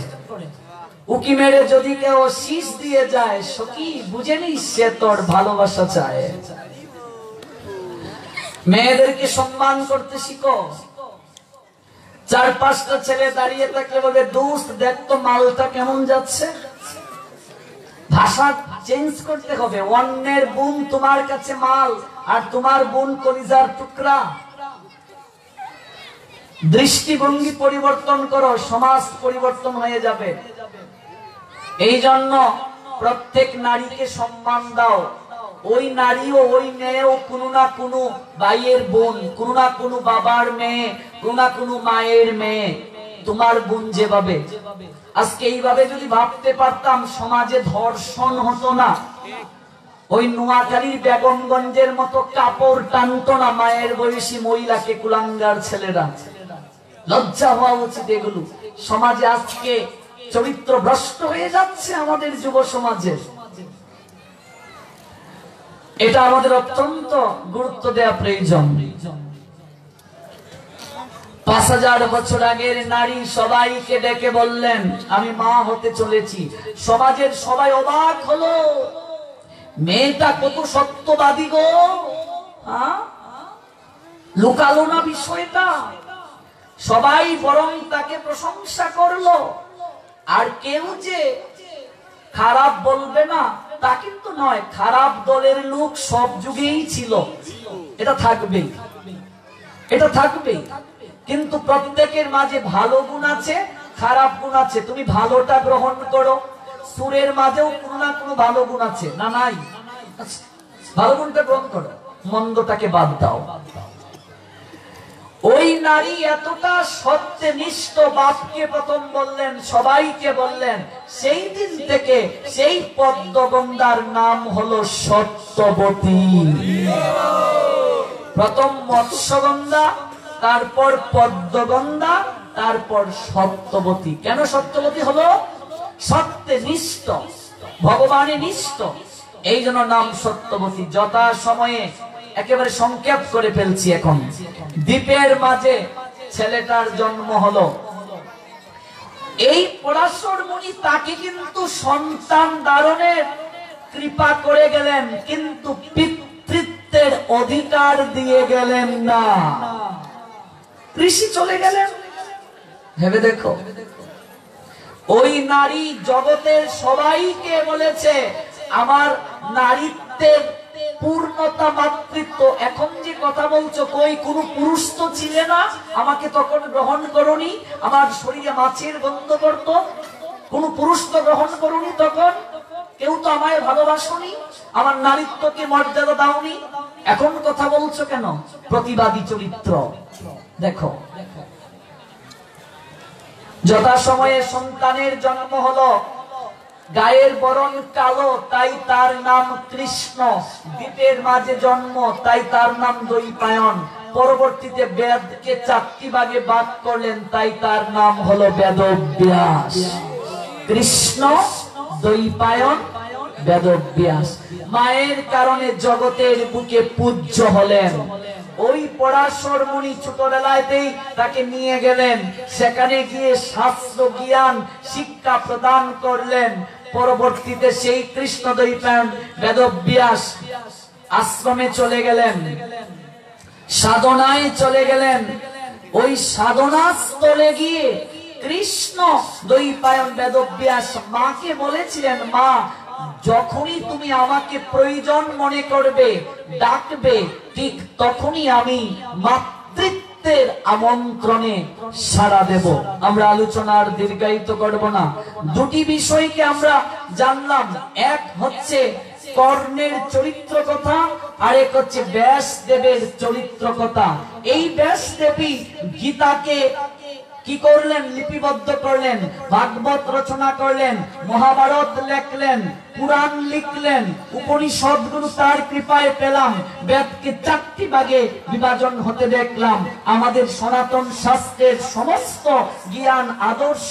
উকি মেরে যদি কেউ শীষ দিয়ে যায়, সখী বুঝে নিস সে তোর ভালোবাসা চায়। মেয়েদেরকে সম্মান করতে শিখো। 4-5টা ছেলে দাঁড়িয়ে থাকলে বলবে দোস্ত দেখ তো মালটা কেমন যাচ্ছে। ভাষা চেঞ্জ করতে হবে। অন্যের বোন তোমার কাছে মাল, আর তোমার বোন কলিজার টুকরা। দৃষ্টিভঙ্গি পরিবর্তন করো, সমাজ পরিবর্তন হয়ে যাবে। এই জন্য প্রত্যেক নারীকে সম্মান দাও। ওই নারীও ওই মেয়েও কোনো না কোনো ভাইয়ের বোন, কোনো না কোনো বাবার মেয়ে, কোনো না কোনো মায়ের মেয়ে। তোমার বোন যেভাবে, আজকে এইভাবে যদি ভাবতে পারতাম সমাজে ধর্ষণ হতো না। ওই নোয়াখালীর বেগমগঞ্জের মতো কাপড় টানতো না মায়ের বয়সী মহিলাকে কুলাঙ্গার ছেলেরা। লজ্জা হওয়া উচিত এগুলো। সমাজে আজকে চরিত্র ভ্রষ্ট হয়ে যাচ্ছে আমাদের যুব সমাজে। এটা আমাদের অত্যন্ত গুরুত্ব দেওয়া প্রয়োজন। 5000 বছর আগের নারী সবাইকে ডেকে বললেন আমি মা হতে চলেছি। সমাজের সবাই অবাক হলো, মেয়েটা কত সত্যবাদী গো, লুকালো না বিষয়টা। সবাই বরং তাকে প্রশংসা করলো। আর কেউ যে খারাপ বলবে না তা কিন্তু নয়। খারাপ দলের লোক সব যুগেই ছিল, এটা থাকবেই, এটা থাকবেই। কিন্তু প্রত্যেকের মাঝে ভালো গুণ আছে, খারাপ গুণ আছে। তুমি ভালোটা গ্রহণ করো। সুরের মাঝেও কোনো না কোনো ভালো গুণ আছে, না নাই? ভালো গুণটা গ্রহণ করো, মন্দটাকে বাদ দাও। ওই নারী এতটা সত্যনিষ্ঠ, বাপকে প্রথম বললেন, সবাইকে বললেন। সেই দিন থেকে সেই পদ্মগঙ্গার নাম হলো সত্যবতী। প্রথম মৎস্যগন্ধা, তারপর পদ্মগঙ্গা, তারপর সত্যবতী। কেন সত্যবতী হলো? সত্যনিষ্ঠ, ভগবানে নিষ্ঠ, এই জন্য নাম সত্যবতী। যথা সময়ে একেবারে সংক্ষেপ করে ফেলছি। এখন দ্বীপের মাঝে ছেলেটার জন্ম হলো। এই পরাশর মুনি তাকে কিন্তু সন্তান ধারণের কৃপা করে গেলেন, কিন্তু পিতৃত্বের অধিকার দিয়ে গেলেন না। ঋষি চলে গেলেন। ভেবে দেখো, ওই নারী জগতের সবাইকে বলেছে আমার নারীত্বের পূর্ণতা মাতৃত্ব। এখন যে কথা বলছো, কই কোন পুরুষ তো ছিলে না, আমাকে তখন গ্রহণ করনি, আমার শরীরে মাছের গন্ধ করত, কোন পুরুষ তো গ্রহণ করনি, তখন কেউ তো আমায় ভালোবাসনি, আমার নারীত্বকে মর্যাদা দাওনি, এখন কথা বলছো কেন? প্রতিবাদী চরিত্র। দেখো, যথাসময়ে সন্তানের জন্ম হলো, গায়ের বরণ কালো তাই তার নাম কৃষ্ণ, দ্বীপের মাঝে জন্ম তাই তার নাম দ্বৈপায়ন, পরবর্তীতে বেদকে 4টি ভাগে ভাগ করলেন তাই তার নাম হলো বেদব্যাস। কৃষ্ণ, দ্বৈপায়ন, বেদব্যাস। মায়ের কারণে জগতের বুকে পূজ্য হলেন। ওই পরাশর মুনি ছোটবেলাতেই তাকে নিয়ে গেলেন, সেখানে গিয়ে শাস্ত্র জ্ঞান শিক্ষা প্রদান করলেন। পরবর্তীতে সেই কৃষ্ণ দ্বৈপায়ন বেদব্যাস আশ্রমে চলে গেলেন, সাধনায় চলে গেলেন। ওই সাধনা স্থলে গিয়ে কৃষ্ণ দ্বৈপায়ন বেদব্যাস মাকে বলেছিলেন, মা, যখনই তুমি আমাকে প্রয়োজন মনে করবে, ডাকবে, ঠিক তখনই আমি মাতৃত্বের আমন্ত্রণে সাড়া দেব। আমরা আলোচনার দীর্ঘায়িত করব না। দুটি বিষয়কে আমরা জানলাম, এক হচ্ছে কর্ণের চরিত্র কথা, আরেক হচ্ছে ব্যাসদেবের চরিত্র কথা। এই ব্যাসদেবী গীতাকে কি করলেন? লিপিবদ্ধ করলেন, ভাগবত রচনা করলেন, মহাভারত লেখলেন, পুরাণ লিখলেন, উপনিষদগুলো তার কৃপায় পেলাম, বেদকে 4টি ভাগে বিভাজন হতে দেখলাম। আমাদের সনাতন শাস্ত্রের সমস্ত জ্ঞান আদর্শ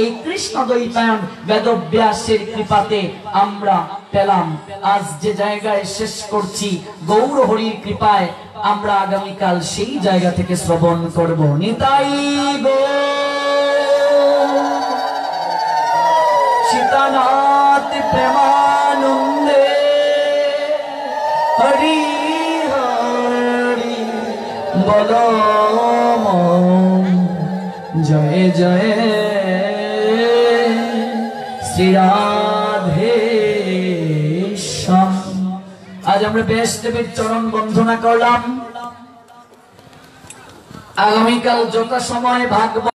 এই কৃষ্ণ দ্বৈপায়ন বেদব্যাসের কৃপাতে আমরা পেলাম। আজ যে জায়গায় শেষ করছি, গৌর হরির কৃপায় আমরা আগামীকাল সেই জায়গা থেকে শ্রবণ করব। নিতাই গো সীতানাথ প্রেমানন্দে, হরি হরি বল, জয় জয় শ্রী রাধে শ্যাম। আজ আমরা ব্যাসদেবের চরণ বন্দনা করলাম। আগামীকাল যথাসময়ে ভাগবত